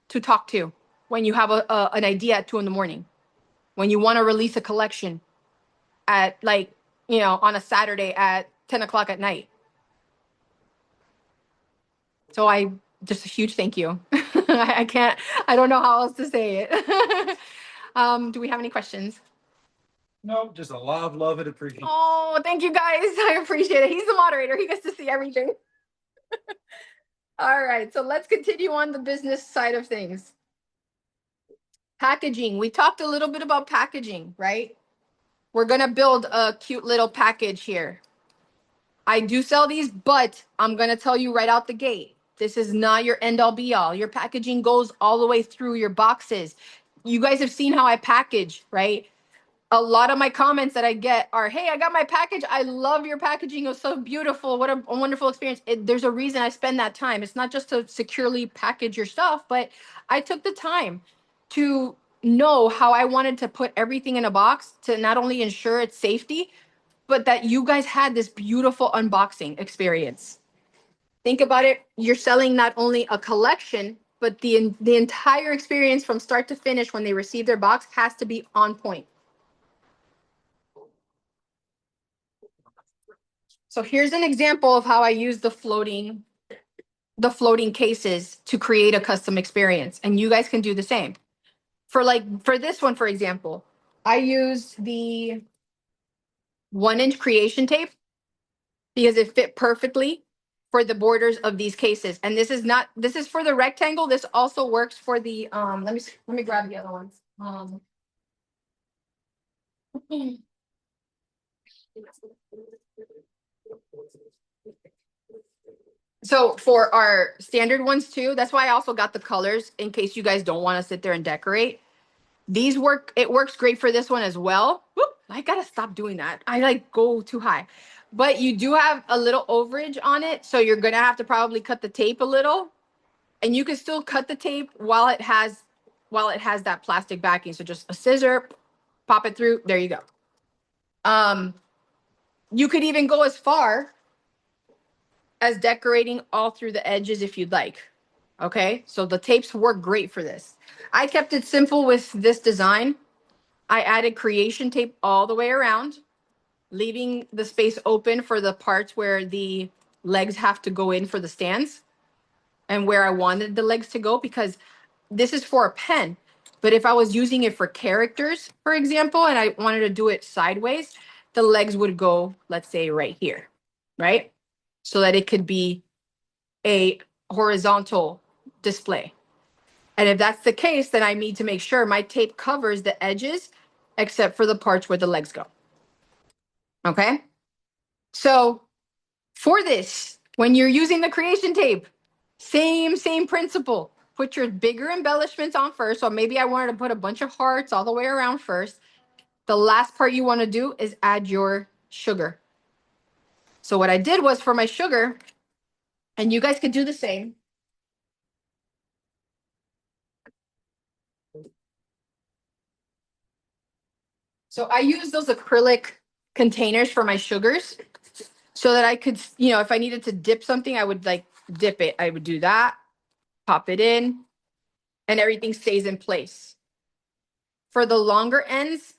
to talk to when you have an idea at 2 a.m, when you want to release a collection at on a Saturday at 10 o'clock at night. So I just a huge thank you. I don't know how else to say it. Do we have any questions? No, just a lot of love and appreciation. Oh, thank you guys. I appreciate it. He's the moderator. He gets to see everything. All right. So let's continue on the business side of things. Packaging. We talked a little bit about packaging, right? We're going to build a cute little package here. I do sell these, but I'm going to tell you right out the gate. This is not your end all be all. Your packaging goes all the way through your boxes. You guys have seen how I package, right? A lot of my comments that I get are, hey, I got my package. I love your packaging. It was so beautiful. What a wonderful experience. There's a reason I spend that time. It's not just to securely package your stuff, but I took the time to know how I wanted to put everything in a box to not only ensure its safety, but that you guys had this beautiful unboxing experience. Think about it. You're selling not only a collection, but the entire experience from start to finish when they receive their box has to be on point. So here's an example of how I use the floating cases to create a custom experience. And you guys can do the same. For this one, for example, I used the 1-inch creation tape because it fit perfectly for the borders of these cases. And this is for the rectangle. This also works for the, let me grab the other ones. So for our standard ones too, that's why I also got the colors in case you guys don't want to sit there and decorate. It works great for this one as well. Whoop, I gotta stop doing that. I go too high. But you do have a little overage on it, so you're gonna have to probably cut the tape a little. And you can still cut the tape while it has that plastic backing. So just a scissor, pop it through, there you go. You could even go as far as decorating all through the edges if you'd like. Okay, so the tapes work great for this. I kept it simple with this design. I added creation tape all the way around, leaving the space open for the parts where the legs have to go in for the stands and where I wanted the legs to go, because this is for a pen. But if I was using it for characters, for example, and I wanted to do it sideways, the legs would go, let's say, right here, right? So that it could be a horizontal display. And if that's the case, then I need to make sure my tape covers the edges except for the parts where the legs go. Okay? So for this, when you're using the creation tape, same principle. Put your bigger embellishments on first. So maybe I wanted to put a bunch of hearts all the way around first. The last part you want to do is add your sugar. So what I did was for my sugar, and you guys could do the same. So I use those acrylic containers for my sugars so that I could, if I needed to dip something, I would dip it. I would do that, pop it in, and everything stays in place. For the longer ends,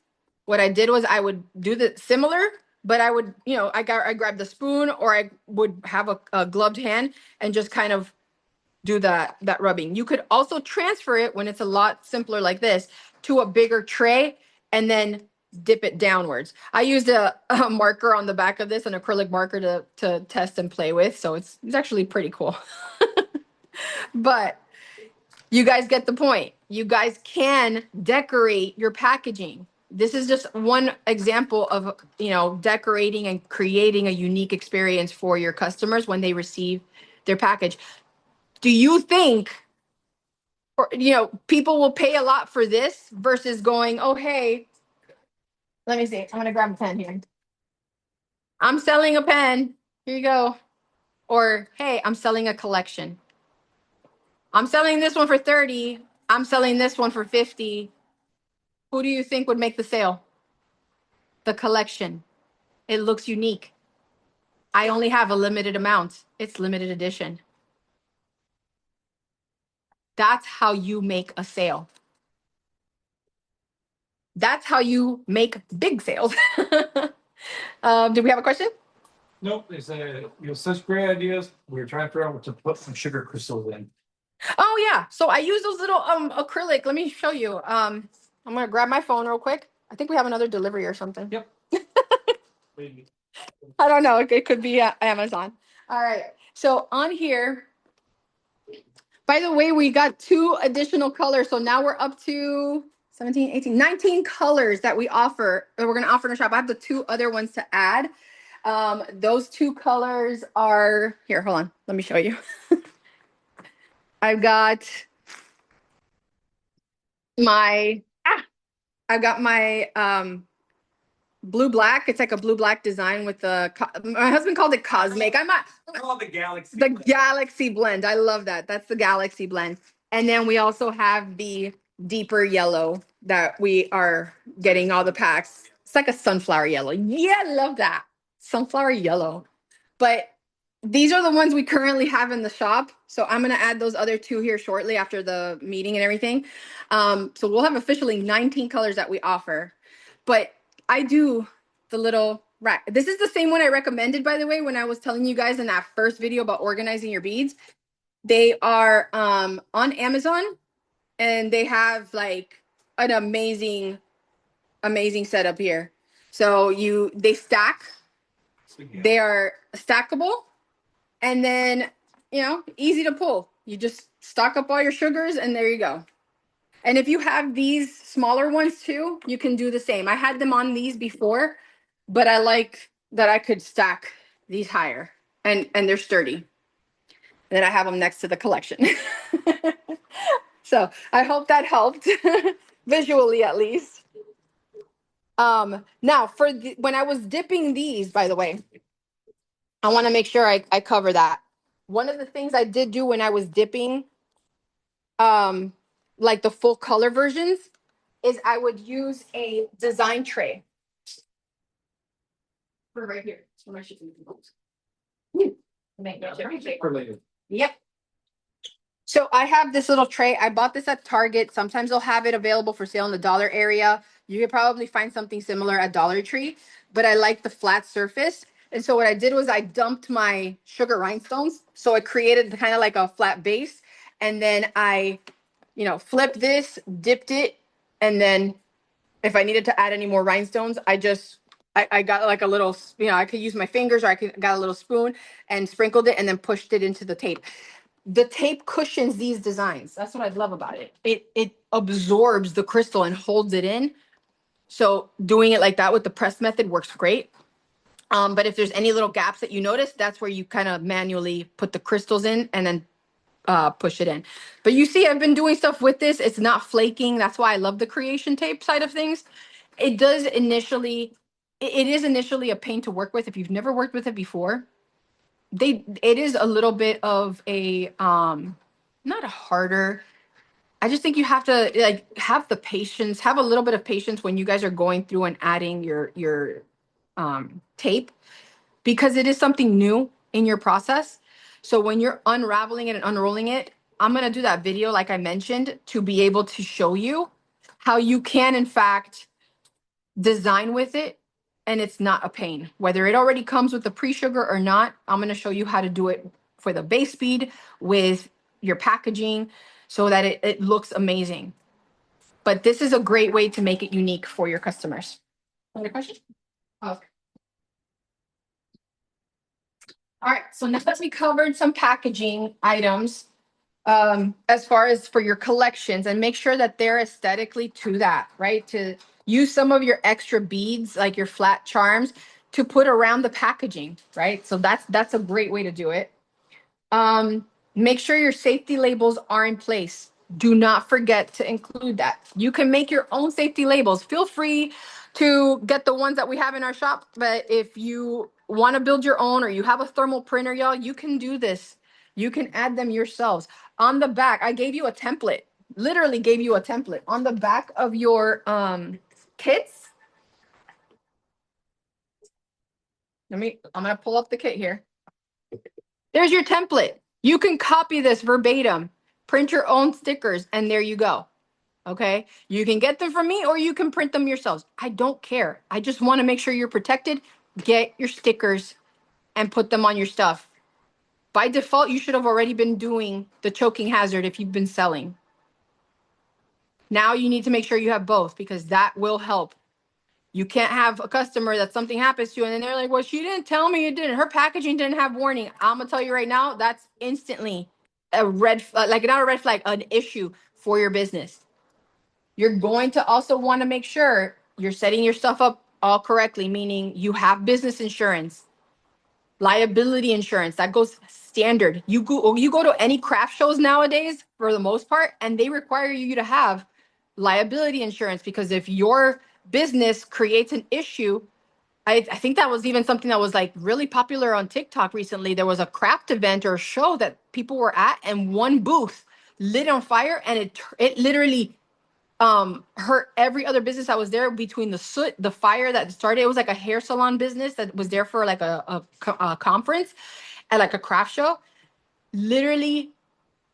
what I did was I would do the similar, but I would, I grabbed the spoon, or I would have a gloved hand and just kind of do that rubbing. You could also transfer it when it's a lot simpler like this to a bigger tray and then dip it downwards. I used a marker on the back of this, an acrylic marker to test and play with. So it's actually pretty cool. But you guys get the point. You guys can decorate your packaging. This is just one example of, decorating and creating a unique experience for your customers when they receive their package. Do you think, people will pay a lot for this versus going, oh, hey, let me see. I'm going to grab a pen here. I'm selling a pen. Here you go. Or, hey, I'm selling a collection. I'm selling this one for 30. I'm selling this one for 50. Who do you think would make the sale? The collection. It looks unique. I only have a limited amount. It's limited edition. That's how you make a sale. That's how you make big sales. Do we have a question? Nope, they said you have such great ideas. We were trying to figure out what to put some sugar crystals in. Oh yeah. So I use those little acrylic. Let me show you. I'm gonna grab my phone real quick. I think we have another delivery or something. Yep. I don't know. It could be Amazon. All right. So on here, by the way, we got 2 additional colors. So now we're up to 17, 18, 19 colors that we offer, that we're going to offer in the shop. I have the 2 other ones to add. Those 2 colors are here. Hold on. Let me show you. I've got my, blue black. It's like a blue black design with my husband called it cosmic. I'm not Called the Galaxy. the Galaxy blend. I love that. That's the Galaxy blend. And then we also have the deeper yellow that we are getting all the packs. It's like a sunflower yellow. Yeah, I love that. Sunflower yellow. But these are the ones we currently have in the shop. So I'm going to add those other 2 here shortly after the meeting and everything. So we'll have officially 19 colors that we offer. But I do the little rack. This is the same one I recommended, by the way, when I was telling you guys in that first video about organizing your beads. They are on Amazon, and they have like an amazing setup here. So they stack. They are stackable, and then easy to pull. You just stock up all your sugars, and there you go. And if you have these smaller ones too, you can do the same. I had them on these before, but I like that I could stack these higher, and they're sturdy. And then I have them next to the collection. So I hope that helped visually, at least. Now when I was dipping these, by the way, I want to make sure I cover that. One of the things I did do when I was dipping, like the full color versions, is I would use a design tray. For right here. So my shipping goes. Yep. So I have this little tray. I bought this at Target. Sometimes they'll have it available for sale in the dollar area. You could probably find something similar at Dollar Tree, but I like the flat surface. And so what I did was I dumped my sugar rhinestones. So it created kind of like a flat base. And then I, flipped this, dipped it, and then if I needed to add any more rhinestones, I got like a little, I could use my fingers, or got a little spoon and sprinkled it and then pushed it into the tape. The tape cushions these designs. That's what I love about it. It absorbs the crystal and holds it in. So doing it like that with the press method works great. But if there's any little gaps that you notice, that's where you kind of manually put the crystals in and then push it in. But you see, I've been doing stuff with this. It's not flaking. That's why I love the creation tape side of things. It is initially a pain to work with if you've never worked with it before. It is a little bit of a not a harder. I just think you have to have the patience, have a little bit of patience when you guys are going through and adding your tape, because it is something new in your process. So when you're unraveling it and unrolling it, I'm going to do that video, like I mentioned, to be able to show you how you can, in fact, design with it. And it's not a pain. Whether it already comes with the pre-sugar or not, I'm going to show you how to do it for the base bead with your packaging so that it looks amazing. But this is a great way to make it unique for your customers. Other question? Okay. All right, so now that we covered some packaging items, as far as for your collections, and make sure that they're aesthetically to that, right? To use some of your extra beads, like your flat charms, to put around the packaging, right? So that's a great way to do it. Make sure your safety labels are in place. Do not forget to include that. You can make your own safety labels. Feel free to get the ones that we have in our shop, but if you want to build your own, or you have a thermal printer, y'all, you can do this. You can add them yourselves. On the back, I gave you a template. literally gave you a template on the back of your kits. I'm gonna pull up the kit here. There's your template. You can copy this verbatim, print your own stickers, and there you go. Okay. You can get them from me or you can print them yourselves. I don't care. I just want to make sure you're protected. Get your stickers and put them on your stuff. By default, you should have already been doing the choking hazard if you've been selling. Now you need to make sure you have both because that will help. You can't have a customer that something happens to and then they're like, well, she didn't tell me it didn't. Her packaging didn't have warning. I'm going to tell you right now, that's instantly a red, like not a red flag, an issue for your business. You're going to also want to make sure you're setting your stuff up all correctly, meaning you have business insurance, liability insurance, that goes standard. You go to any craft shows nowadays for the most part, and they require you to have liability insurance because if your business creates an issue, I think that was even something that was like really popular on TikTok recently. There was a craft event or show that people were at, and one booth lit on fire, and it literally hurt every other business that was there between the soot, the fire that started. It was like a hair salon business that was there for like a conference and like a craft show. Literally,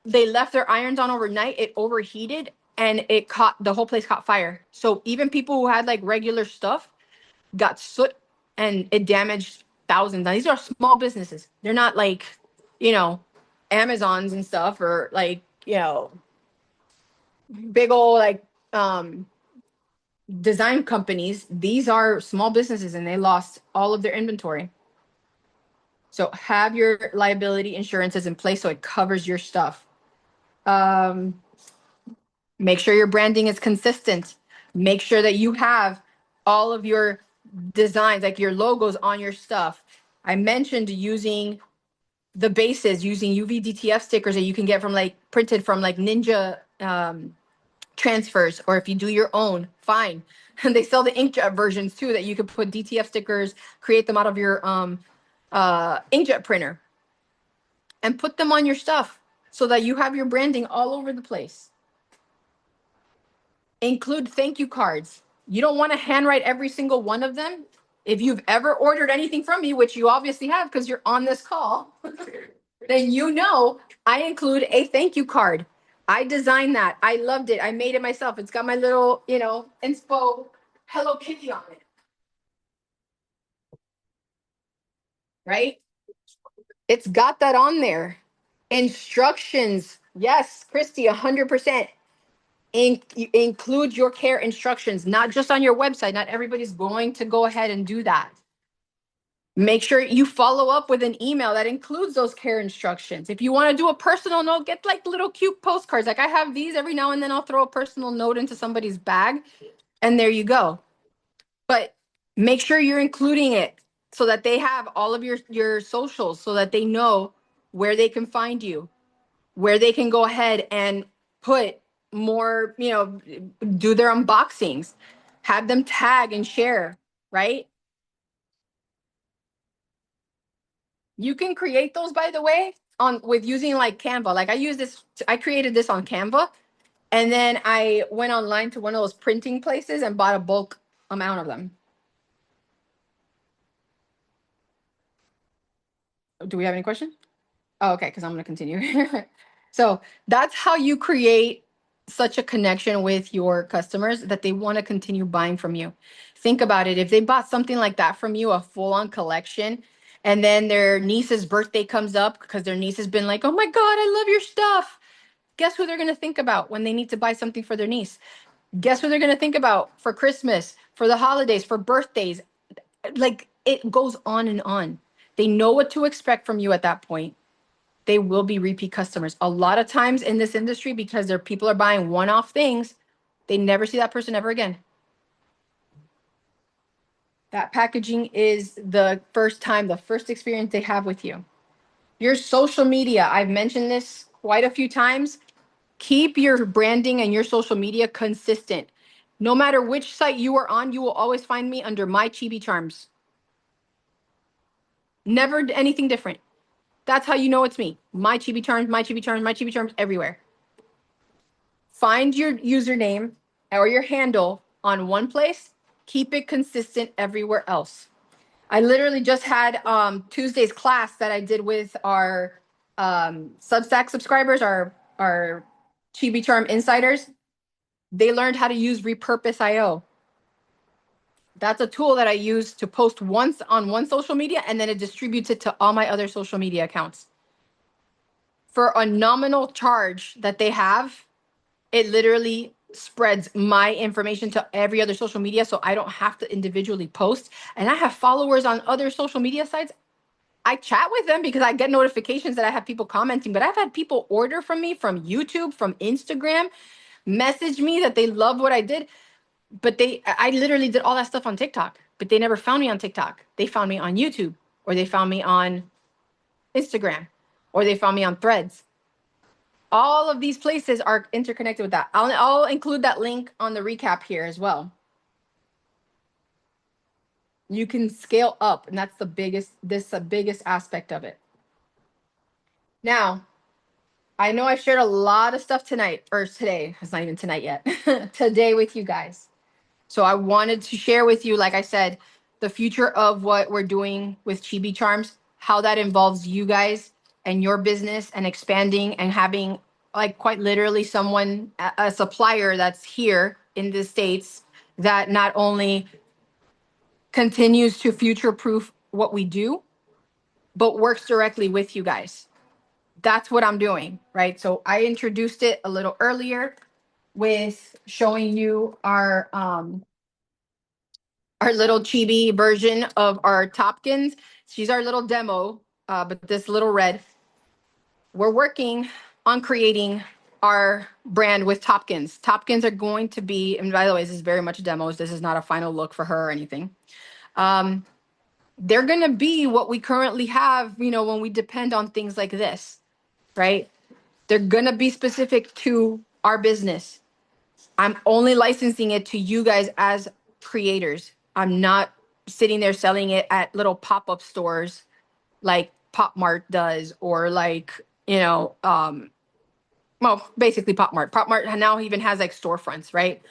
they left their irons on overnight. It overheated and the whole place caught fire. So even people who had like regular stuff got soot and it damaged thousands. Now these are small businesses. They're not like, you know, Amazons and stuff or like, big old like design companies. These are small businesses and they lost all of their inventory. So have your liability insurances in place so it covers your stuff. Make sure your branding is consistent. Make sure that you have all of your designs, like your logos on your stuff. I mentioned using the bases, using UV DTF stickers that you can get from like printed from like Ninja transfers, or if you do your own, fine. And they sell the inkjet versions too that you could put DTF stickers, create them out of your inkjet printer and put them on your stuff so that you have your branding all over the place. Include thank you cards. You don't want to handwrite every single one of them. If you've ever ordered anything from me, which you obviously have because you're on this call, then you know I include a thank you card. I designed that. I loved it. I made it myself. It's got my little, inspo Hello Kitty on it. Right? It's got that on there. Instructions. Yes, Christy, 100%. Include your care instructions, not just on your website. Not everybody's going to go ahead and do that. Make sure you follow up with an email that includes those care instructions. If you want to do a personal note, get like little cute postcards. Like I have these every now and then. I'll throw a personal note into somebody's bag and there you go. But make sure you're including it so that they have all of your socials so that they know where they can find you, where they can go ahead and put more, do their unboxings, have them tag and share, right? You can create those, by the way, on with using like Canva. Like I created this on Canva, and then I went online to one of those printing places and bought a bulk amount of them. Do we have any questions? Oh, okay, because I'm going to continue. So that's how you create such a connection with your customers that they want to continue buying from you. Think about it. If they bought something like that from you, a full-on collection, and then their niece's birthday comes up because their niece has been like, oh my God, I love your stuff. Guess who they're going to think about when they need to buy something for their niece? Guess who they're going to think about for Christmas, for the holidays, for birthdays? Like it goes on and on. They know what to expect from you at that point. They will be repeat customers. A lot of times in this industry, because their people are buying one-off things, they never see that person ever again. That packaging is the first experience they have with you. Your social media, I've mentioned this quite a few times. Keep your branding and your social media consistent. No matter which site you are on, you will always find me under my Chibi Charms. Never anything different. That's how you know it's me. My Chibi Charms, my Chibi Charms, my Chibi Charms everywhere. Find your username or your handle on one place, keep it consistent everywhere else. I literally just had Tuesday's class that I did with our Substack subscribers, our Chibi Charm insiders. They learned how to use Repurpose.io. That's a tool that I use to post once on one social media, and then it distributes it to all my other social media accounts. For a nominal charge that they have, it literally spreads my information to every other social media, so I don't have to individually post. And I have followers on other social media sites. I chat with them because I get notifications that I have people commenting, but I've had people order from me from YouTube, from Instagram, message me that they love what I did. But I literally did all that stuff on TikTok, but they never found me on TikTok. They found me on YouTube, or they found me on Instagram, or they found me on Threads. All of these places are interconnected with that. I'll include that link on the recap here as well. You can scale up, and that's the biggest aspect of it. Now, I know I've shared a lot of stuff tonight, or today. It's not even tonight yet. Today with you guys. So I wanted to share with you, like I said, the future of what we're doing with Chibi Charms, how that involves you guys and your business and expanding and having, like, quite literally someone, a supplier that's here in the States that not only continues to future-proof what we do, but works directly with you guys. That's what I'm doing, right? So I introduced it a little earlier with showing you our little chibi version of our Topkins. She's our little demo, but this little red. We're working on creating our brand with Topkins. Topkins are going to be, and by the way, this is very much demos. This is not a final look for her or anything. They're going to be what we currently have, when we depend on things like this, right? They're going to be specific to our business. I'm only licensing it to you guys as creators. I'm not sitting there selling it at little pop-up stores like Pop Mart does, or like, basically Pop Mart. Pop Mart now even has like storefronts, right?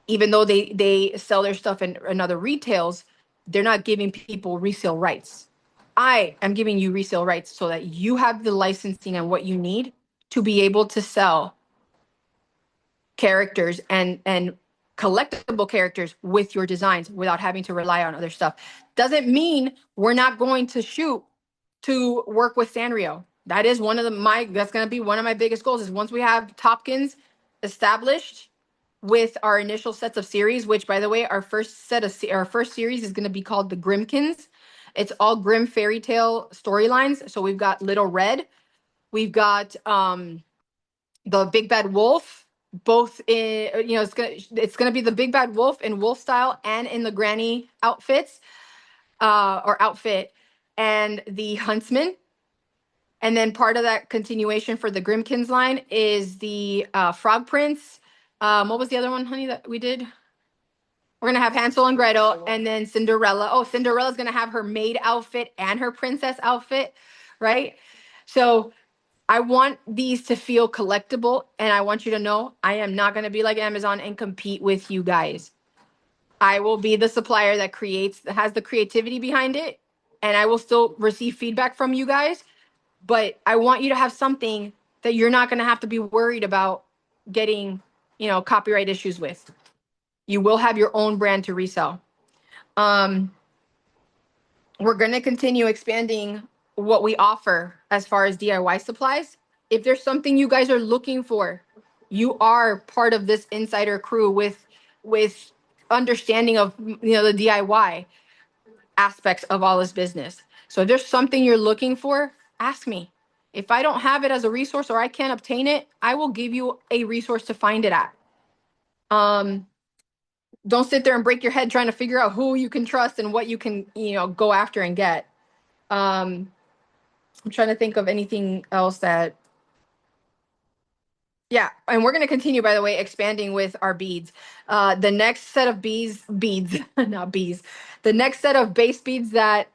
Even though they sell their stuff in other retails, they're not giving people resale rights. I am giving you resale rights so that you have the licensing and what you need to be able to sell characters and collectible characters with your designs without having to rely on other stuff. Doesn't mean we're not going to shoot to work with Sanrio. That is that's going to be one of my biggest goals, is once we have Topkins established with our initial sets of series, which, by the way, our first series is going to be called the Grimkins. It's all Grim fairy tale storylines. So we've got Little Red, we've got the Big Bad Wolf, both in, it's gonna be the Big Bad Wolf in wolf style and in the granny outfits, or outfit, and the Huntsman. And then part of that continuation for the Grimkins line is the Frog Prince. What was the other one, honey, that we did? We're gonna have Hansel and Gretel, and then Cinderella. Oh, Cinderella's gonna have her maid outfit and her princess outfit, right? So I want these to feel collectible, and I want you to know I am not going to be like Amazon and compete with you guys. I will be the supplier that has the creativity behind it, and I will still receive feedback from you guys, but I want you to have something that you're not going to have to be worried about getting, copyright issues with. You will have your own brand to resell. We're going to continue expanding what we offer as far as DIY supplies. If there's something you guys are looking for, you are part of this insider crew with understanding of, the DIY aspects of all this business. So if there's something you're looking for, ask me. If I don't have it as a resource or I can't obtain it, I will give you a resource to find it at. Don't sit there and break your head trying to figure out who you can trust and what you can, go after and get. I'm trying to think of anything else that. Yeah, and we're going to continue, by the way, expanding with our beads. The next set of beads, not bees. The next set of base beads that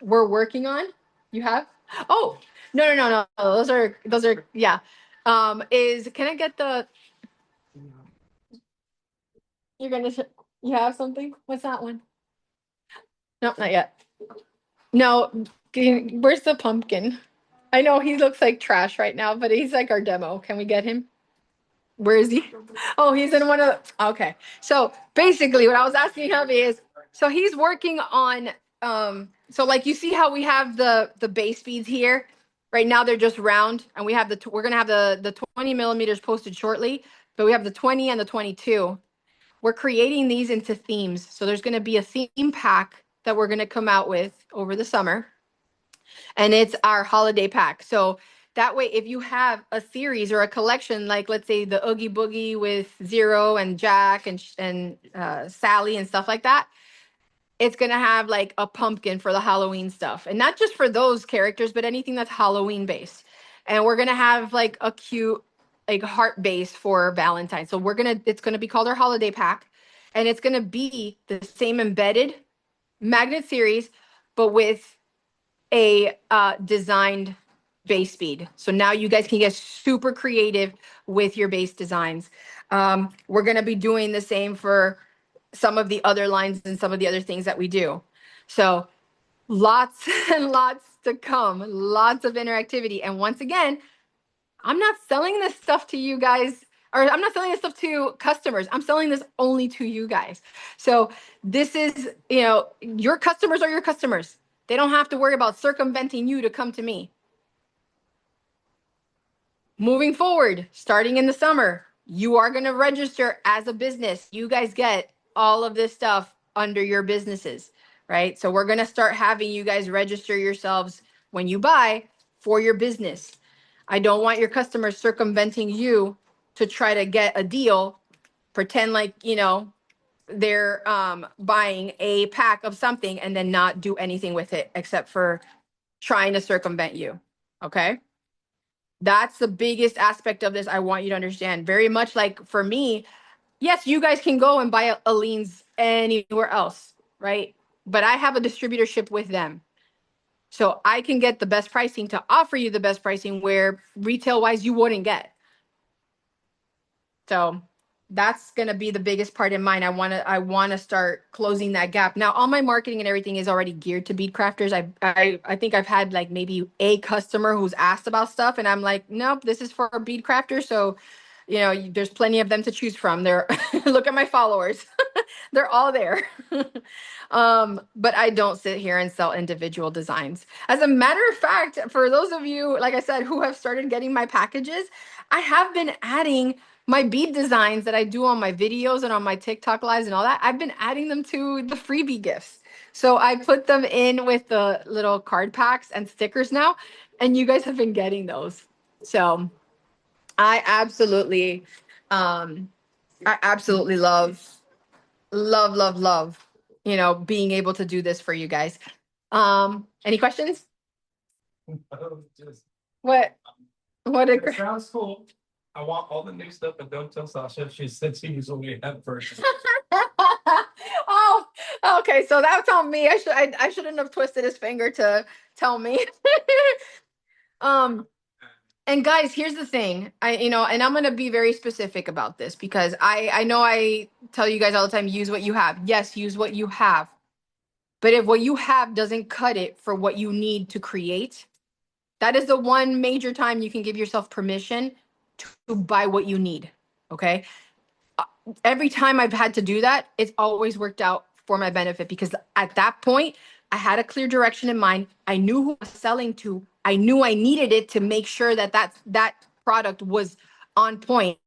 we're working on. You have? Oh, no. Those are, yeah. Can I get the You're gonna, you have something? What's that one? Nope, not yet. No, where's the pumpkin? I know he looks like trash right now, but he's like our demo. Can we get him? Where is he? Oh, he's in one of the, okay. So basically what I was asking him is, so he's working on, so like you see how we have the base beads here? Right now they're just round and we have we're gonna have the 20 millimeters posted shortly, but we have the 20 and the 22. We're creating these into themes. So there's gonna be a theme pack that we're gonna come out with over the summer. And it's our holiday pack. So that way, if you have a series or a collection, like let's say the Oogie Boogie with Zero and Jack and Sally and stuff like that, it's gonna have like a pumpkin for the Halloween stuff, and not just for those characters, but anything that's Halloween based. And we're gonna have like a cute like heart base for Valentine's. So it's gonna be called our holiday pack, and it's gonna be the same embedded magnet series, but with a designed base bead. So now you guys can get super creative with your base designs. We're going to be doing the same for some of the other lines and some of the other things that we do. So lots and lots to come, lots of interactivity. And once again, I'm not selling this stuff to you guys, or I'm not selling this stuff to customers. I'm selling this only to you guys. So this is, your customers are your customers. They don't have to worry about circumventing you to come to me. Moving forward, starting in the summer, you are going to register as a business. You guys get all of this stuff under your businesses, right? So we're going to start having you guys register yourselves when you buy for your business. I don't want your customers circumventing you to try to get a deal, pretend like, they're buying a pack of something and then not do anything with it except for trying to circumvent you. Okay? That's the biggest aspect of this I want you to understand. Very much like for me, yes, you guys can go and buy Aleene's anywhere else, right? But I have a distributorship with them. So I can get the best pricing to offer you the best pricing where retail wise you wouldn't get. So that's going to be the biggest part in mind. I want to start closing that gap. Now, all my marketing and everything is already geared to bead crafters. I think I've had like maybe a customer who's asked about stuff and I'm like, nope, this is for bead crafters. So, there's plenty of them to choose from. Look at my followers. They're all there. But I don't sit here and sell individual designs. As a matter of fact, for those of you, like I said, who have started getting my packages, I have been adding my bead designs that I do on my videos and on my TikTok lives and all that. I've been adding them to the freebie gifts. So I put them in with the little card packs and stickers now, and you guys have been getting those. So I absolutely, love, love, love, love, being able to do this for you guys. Any questions? Just, What? What? it sounds cool. I want all the new stuff, but don't tell Sasha. She said she was only at first. Oh, okay. So that's on me. I shouldn't have twisted his finger to tell me. And guys, here's the thing. And I'm gonna be very specific about this because I know I tell you guys all the time, use what you have. Yes, use what you have. But if what you have doesn't cut it for what you need to create, that is the one major time you can give yourself permission to buy what you need. Okay. Every time I've had to do that, it's always worked out for my benefit because at that point, I had a clear direction in mind. I knew who I was selling to. I knew I needed it to make sure that product was on point.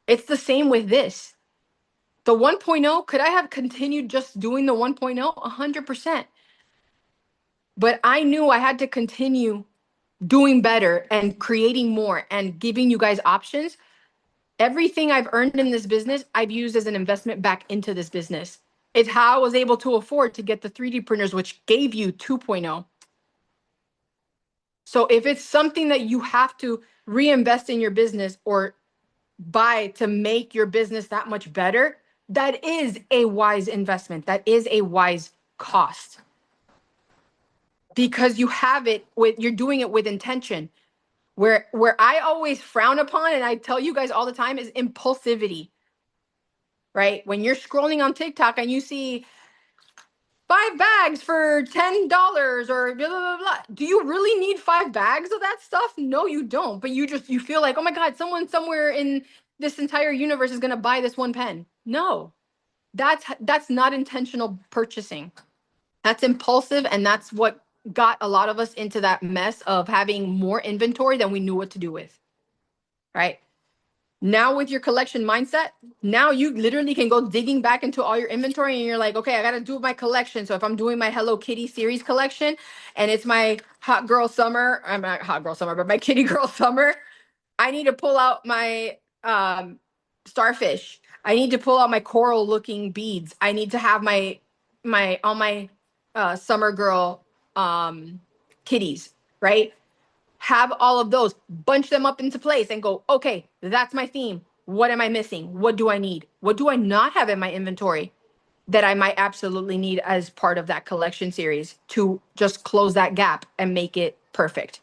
It's the same with this. The 1.0, could I have continued just doing the 1.0? 100%. But I knew I had to continue doing better and creating more and giving you guys options. Everything I've earned in this business, I've used as an investment back into this business. It's how I was able to afford to get the 3D printers, which gave you 2.0. So if it's something that you have to reinvest in your business or buy to make your business that much better, that is a wise investment. That is a wise cost. Because you're doing it with intention. Where I always frown upon, and I tell you guys all the time, is impulsivity. right? When you're scrolling on TikTok and you see 5 bags for $10 or blah, blah, blah, blah. Do you really need 5 bags of that stuff? No, you don't. But you feel like, oh my God, someone somewhere in this entire universe is going to buy this one pen. No, that's not intentional purchasing. That's impulsive. And that's what got a lot of us into that mess of having more inventory than we knew what to do with. Right. Now with your collection mindset, now you literally can go digging back into all your inventory and you're like, okay, I got to do my collection. So if I'm doing my Hello Kitty series collection and it's my hot girl summer, I'm not hot girl summer, but my kitty girl summer, I need to pull out my starfish. I need to pull out my coral looking beads. I need to have all my summer girl kitties, right? Have all of those, bunch them up into place and go, okay, that's my theme. What am I missing? What do I need? What do I not have in my inventory that I might absolutely need as part of that collection series to just close that gap and make it perfect?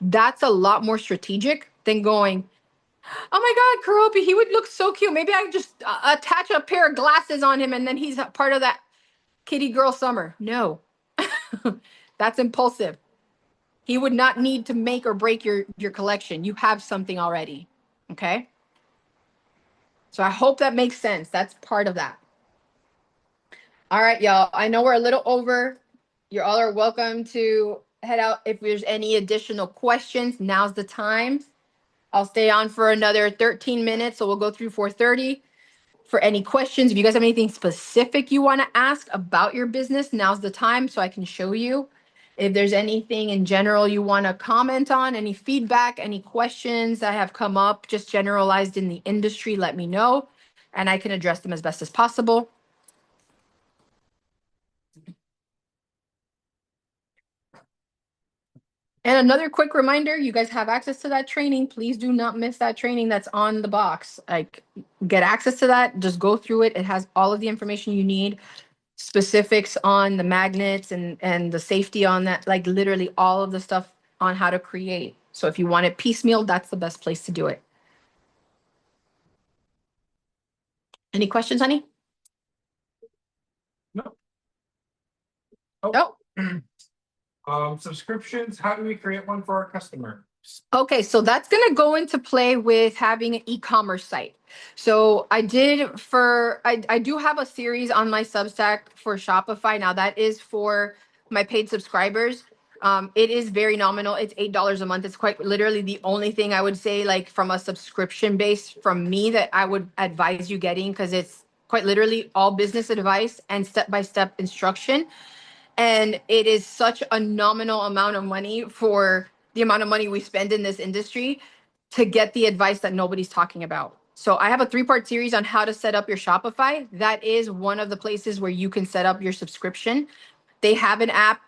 That's a lot more strategic than going, oh my God, Kuropi, he would look so cute. Maybe I just attach a pair of glasses on him and then he's a part of that kitty girl summer. No, that's impulsive. He would not need to make or break your collection. You have something already. Okay. So I hope that makes sense. That's part of that. All right, y'all. I know we're a little over. You all are welcome to head out. If there's any additional questions, now's the time. I'll stay on for another 13 minutes. So we'll go through 4:30. For any questions, if you guys have anything specific you want to ask about your business, now's the time so I can show you. If there's anything in general you want to comment on, any feedback, any questions that have come up, just generalized in the industry, let me know and I can address them as best as possible. And another quick reminder, you guys have access to that training. Please do not miss that training that's on the box. Like, get access to that. Just go through it. It has all of the information you need, specifics on the magnets and the safety on that, like literally all of the stuff on how to create. So if you want it piecemeal, that's the best place to do it. Any questions, honey? No. Oh. Subscriptions, how do we create one for our customer? Okay, so that's going to go into play with having an e-commerce site. So I do have a series on my Substack for Shopify. Now that is for my paid subscribers. It is very nominal. It's $8 a month. It's quite literally the only thing I would say, like from a subscription base from me, that I would advise you getting, because it's quite literally all business advice and step-by-step instruction. And it is such a nominal amount of money for the amount of money we spend in this industry to get the advice that nobody's talking about. So I have a 3-part series on how to set up your Shopify. That is one of the places where you can set up your subscription. They have an app.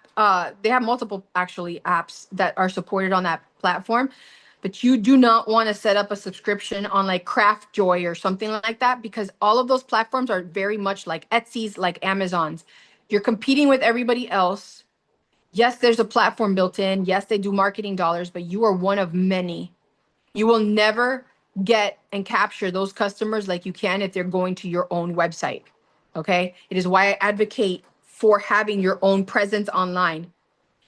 They have multiple actually apps that are supported on that platform, but you do not want to set up a subscription on like Craftjoy or something like that, because all of those platforms are very much like Etsy's, like Amazon's. You're competing with everybody else. Yes, there's a platform built in. Yes, they do marketing dollars, but you are one of many. You will never get and capture those customers like you can if they're going to your own website. Okay. It is why I advocate for having your own presence online.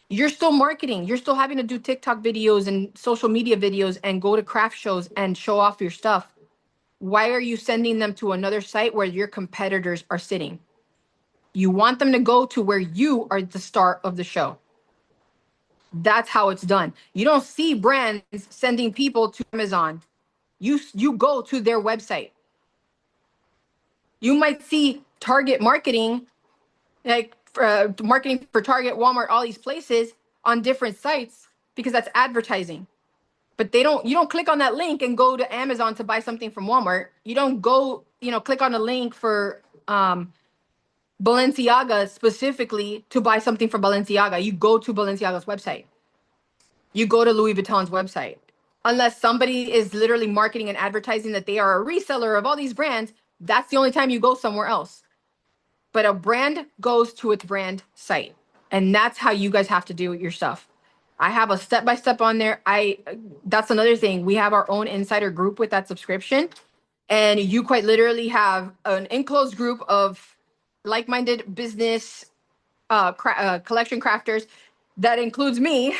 You're still marketing. You're still having to do TikTok videos and social media videos and go to craft shows and show off your stuff. Why are you sending them to another site where your competitors are sitting? You want them to go to where you are the star of the show. That's how it's done. You don't see brands sending people to Amazon. You go to their website. You might see Target marketing, like marketing for Target, Walmart, all these places on different sites, because that's advertising. But you don't click on that link and go to Amazon to buy something from Walmart. You don't go, click on a link for Balenciaga specifically to buy something from Balenciaga. You go to Balenciaga's website. You go to Louis Vuitton's website. Unless somebody is literally marketing and advertising that they are a reseller of all these brands, that's the only time you go somewhere else. But a brand goes to its brand site. And that's how you guys have to do your stuff. I have a step-by-step on there. That's another thing. We have our own insider group with that subscription. And you quite literally have an enclosed group of like-minded business collection crafters that includes me.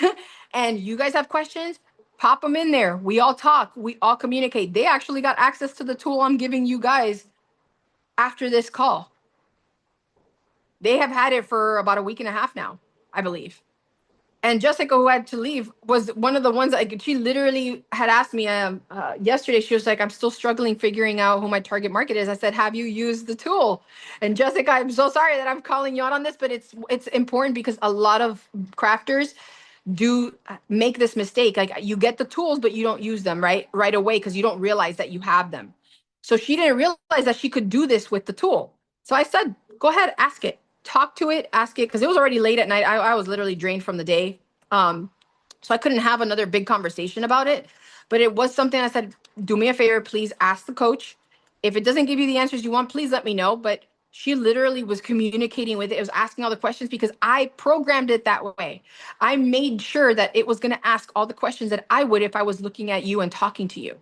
And you guys have questions, pop them in there. We all talk, we all communicate. They actually got access to the tool I'm giving you guys after this call. They have had it for about a week and a half now, I believe. And Jessica, who had to leave, was one of the ones that she literally had asked me yesterday. She was like, I'm still struggling figuring out who my target market is. I said, have you used the tool? And Jessica, I'm so sorry that I'm calling you out on this, but it's important because a lot of crafters do make this mistake. Like you get the tools, but you don't use them right away because you don't realize that you have them. So she didn't realize that she could do this with the tool. So I said, go ahead, ask it, talk to it, ask it, because it was already late at night. I was literally drained from the day. So I couldn't have another big conversation about it. But it was something I said, do me a favor, please ask the coach. If it doesn't give you the answers you want, please let me know. But she literally was communicating with it. It was asking all the questions because I programmed it that way. I made sure that it was going to ask all the questions that I would if I was looking at you and talking to you.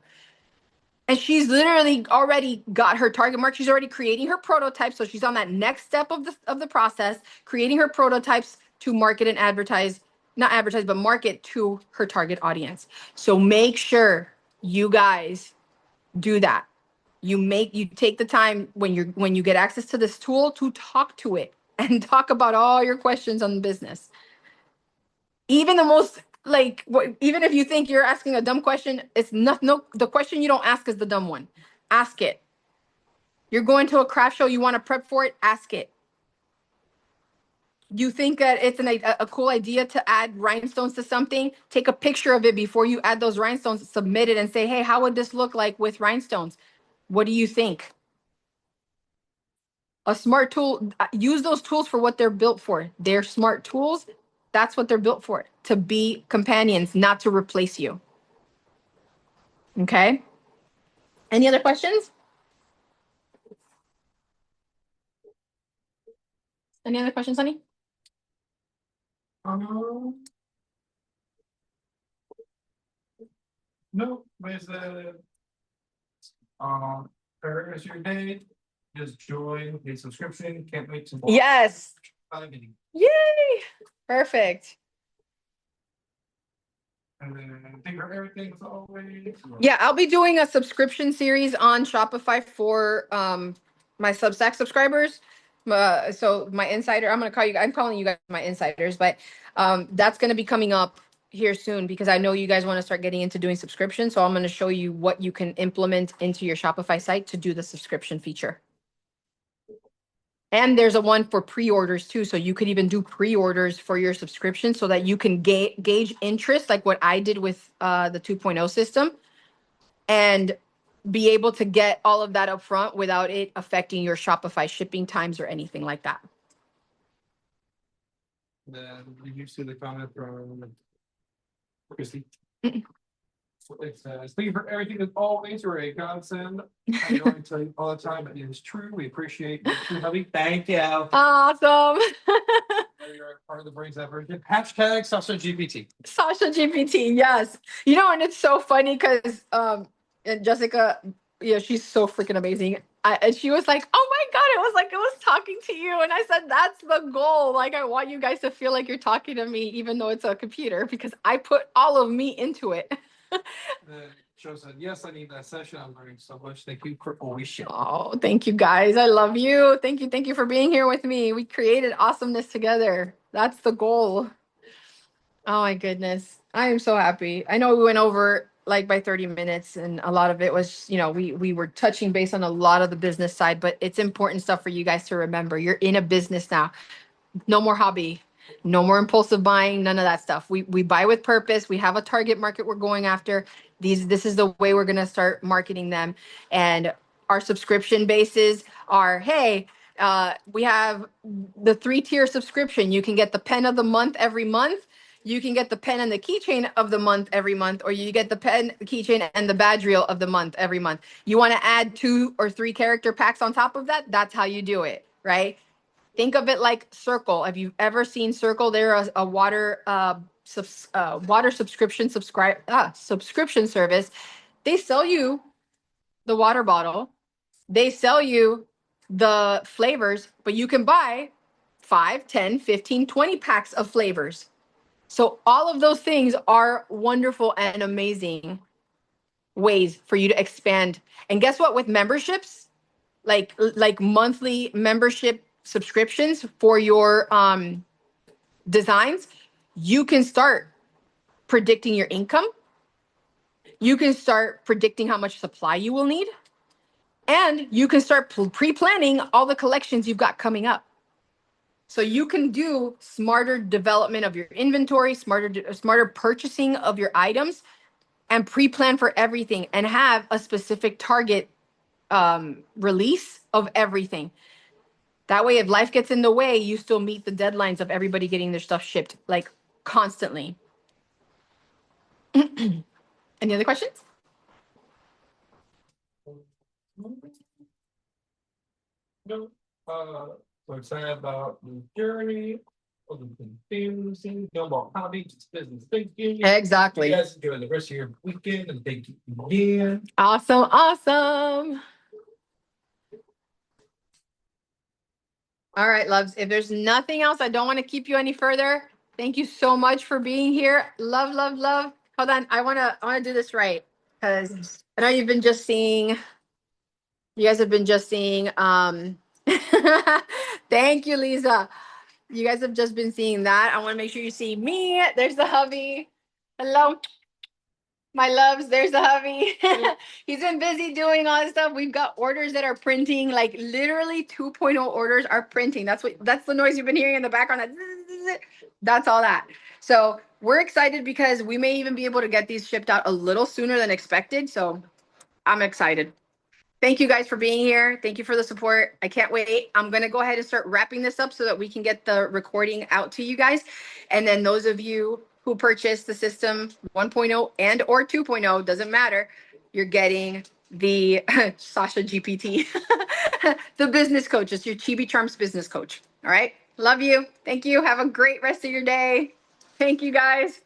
And she's literally already got her target market. She's already creating her prototype. So she's on that next step of the process, creating her prototypes to market and advertise, not advertise, but market to her target audience. So make sure you guys do that. You take the time when you get access to this tool to talk to it and talk about all your questions on the business. Even the most even if you think you're asking a dumb question, it's not no the question you don't ask is the dumb one. Ask it. You're going to a craft show, you want to prep for it, ask it. You think that it's a cool idea to add rhinestones to something? Take a picture of it before you add those rhinestones, submit it and say, hey, how would this look like with rhinestones? What do you think? A smart tool, use those tools for what they're built for. They're smart tools. That's what they're built for, to be companions, not to replace you. Okay. Any other questions? Any other questions, honey? No, there's there is your day. Just join the subscription. Can't wait to watch. Yes. Meeting. Yay. Perfect. And then thank you for everything as always. Yeah, I'll be doing a subscription series on Shopify for my Substack subscribers. So my insider, I'm calling you guys my insiders, but that's going to be coming up here soon because I know you guys want to start getting into doing subscriptions. So I'm going to show you what you can implement into your Shopify site to do the subscription feature. And there's a one for pre-orders too. So you could even do pre-orders for your subscription so that you can gauge interest, like what I did with the 2.0 system, and be able to get all of that up front without it affecting your Shopify shipping times or anything like that. Then you see the comment from Christy. It says, thank you for everything as always. You're a godsend. I'm going to tell you all the time. It is true. We appreciate you, hubby. Thank you. Awesome. You're part of the brains that version. Hashtag Sasha GPT. Sasha GPT, yes. You know, and it's so funny because and Jessica, yeah, she's so freaking amazing. And she was like, "Oh my God," it was like it was talking to you. And I said, "That's the goal. Like, I want you guys to feel like you're talking to me, even though it's a computer, because I put all of me into it." The show said, yes, I need that session. I'm learning so much. Thank you for always sharing. Oh, thank you guys. I love you. Thank you for being here with me. We created awesomeness together. That's the goal. Oh my goodness. I am so happy. I know we went over like by 30 minutes and a lot of it was, we were touching base on a lot of the business side, but it's important stuff for you guys to remember. You're in a business now. No more hobby, no more impulsive buying, none of that stuff. We buy with purpose. We have a target market we're going after. This is the way we're going to start marketing them. And our subscription bases are, hey, we have the 3-tier subscription. You can get the pen of the month every month. You can get the pen and the keychain of the month every month, or you get the pen, the keychain, and the badge reel of the month every month. You want to add 2 or 3 character packs on top of that? That's how you do it, right? Think of it like Circle. Have you ever seen Circle? They're a water water subscription service. They sell you the water bottle. They sell you the flavors, but you can buy 5, 10, 15, 20 packs of flavors. So all of those things are wonderful and amazing ways for you to expand. And guess what? With memberships, like monthly membership subscriptions for your designs, you can start predicting your income. You can start predicting how much supply you will need. And you can start pre-planning all the collections you've got coming up. So you can do smarter development of your inventory, smarter purchasing of your items, and pre-plan for everything and have a specific target release of everything. That way, if life gets in the way, you still meet the deadlines of everybody getting their stuff shipped, like constantly. Any other questions? No, so excited about the journey, all the things, know about hobbies, business thinking. Exactly. You guys enjoy the rest of your weekend and thank you again. Awesome. Awesome. All right, loves. If there's nothing else, I don't want to keep you any further. Thank you so much for being here. Love, love, love. Hold on. I wanna do this right because I know you've been just seeing. You guys have been just seeing. Thank you, Lisa. You guys have just been seeing that. I want to make sure you see me. There's the hubby. Hello, my loves. There's the hubby. He's been busy doing all this stuff. We've got orders that are printing, like literally 2.0 orders are printing. That's the noise you've been hearing in the background. That's all that. So we're excited because we may even be able to get these shipped out a little sooner than expected. So I'm excited. Thank you guys for being here. Thank you for the support. I can't wait. I'm going to go ahead and start wrapping this up so that we can get the recording out to you guys. And then those of you who purchased the system 1.0 and or 2.0, doesn't matter. You're getting the Sasha GPT, the business coach. It's your Chibi Charms business coach. All right. Love you. Thank you. Have a great rest of your day. Thank you guys.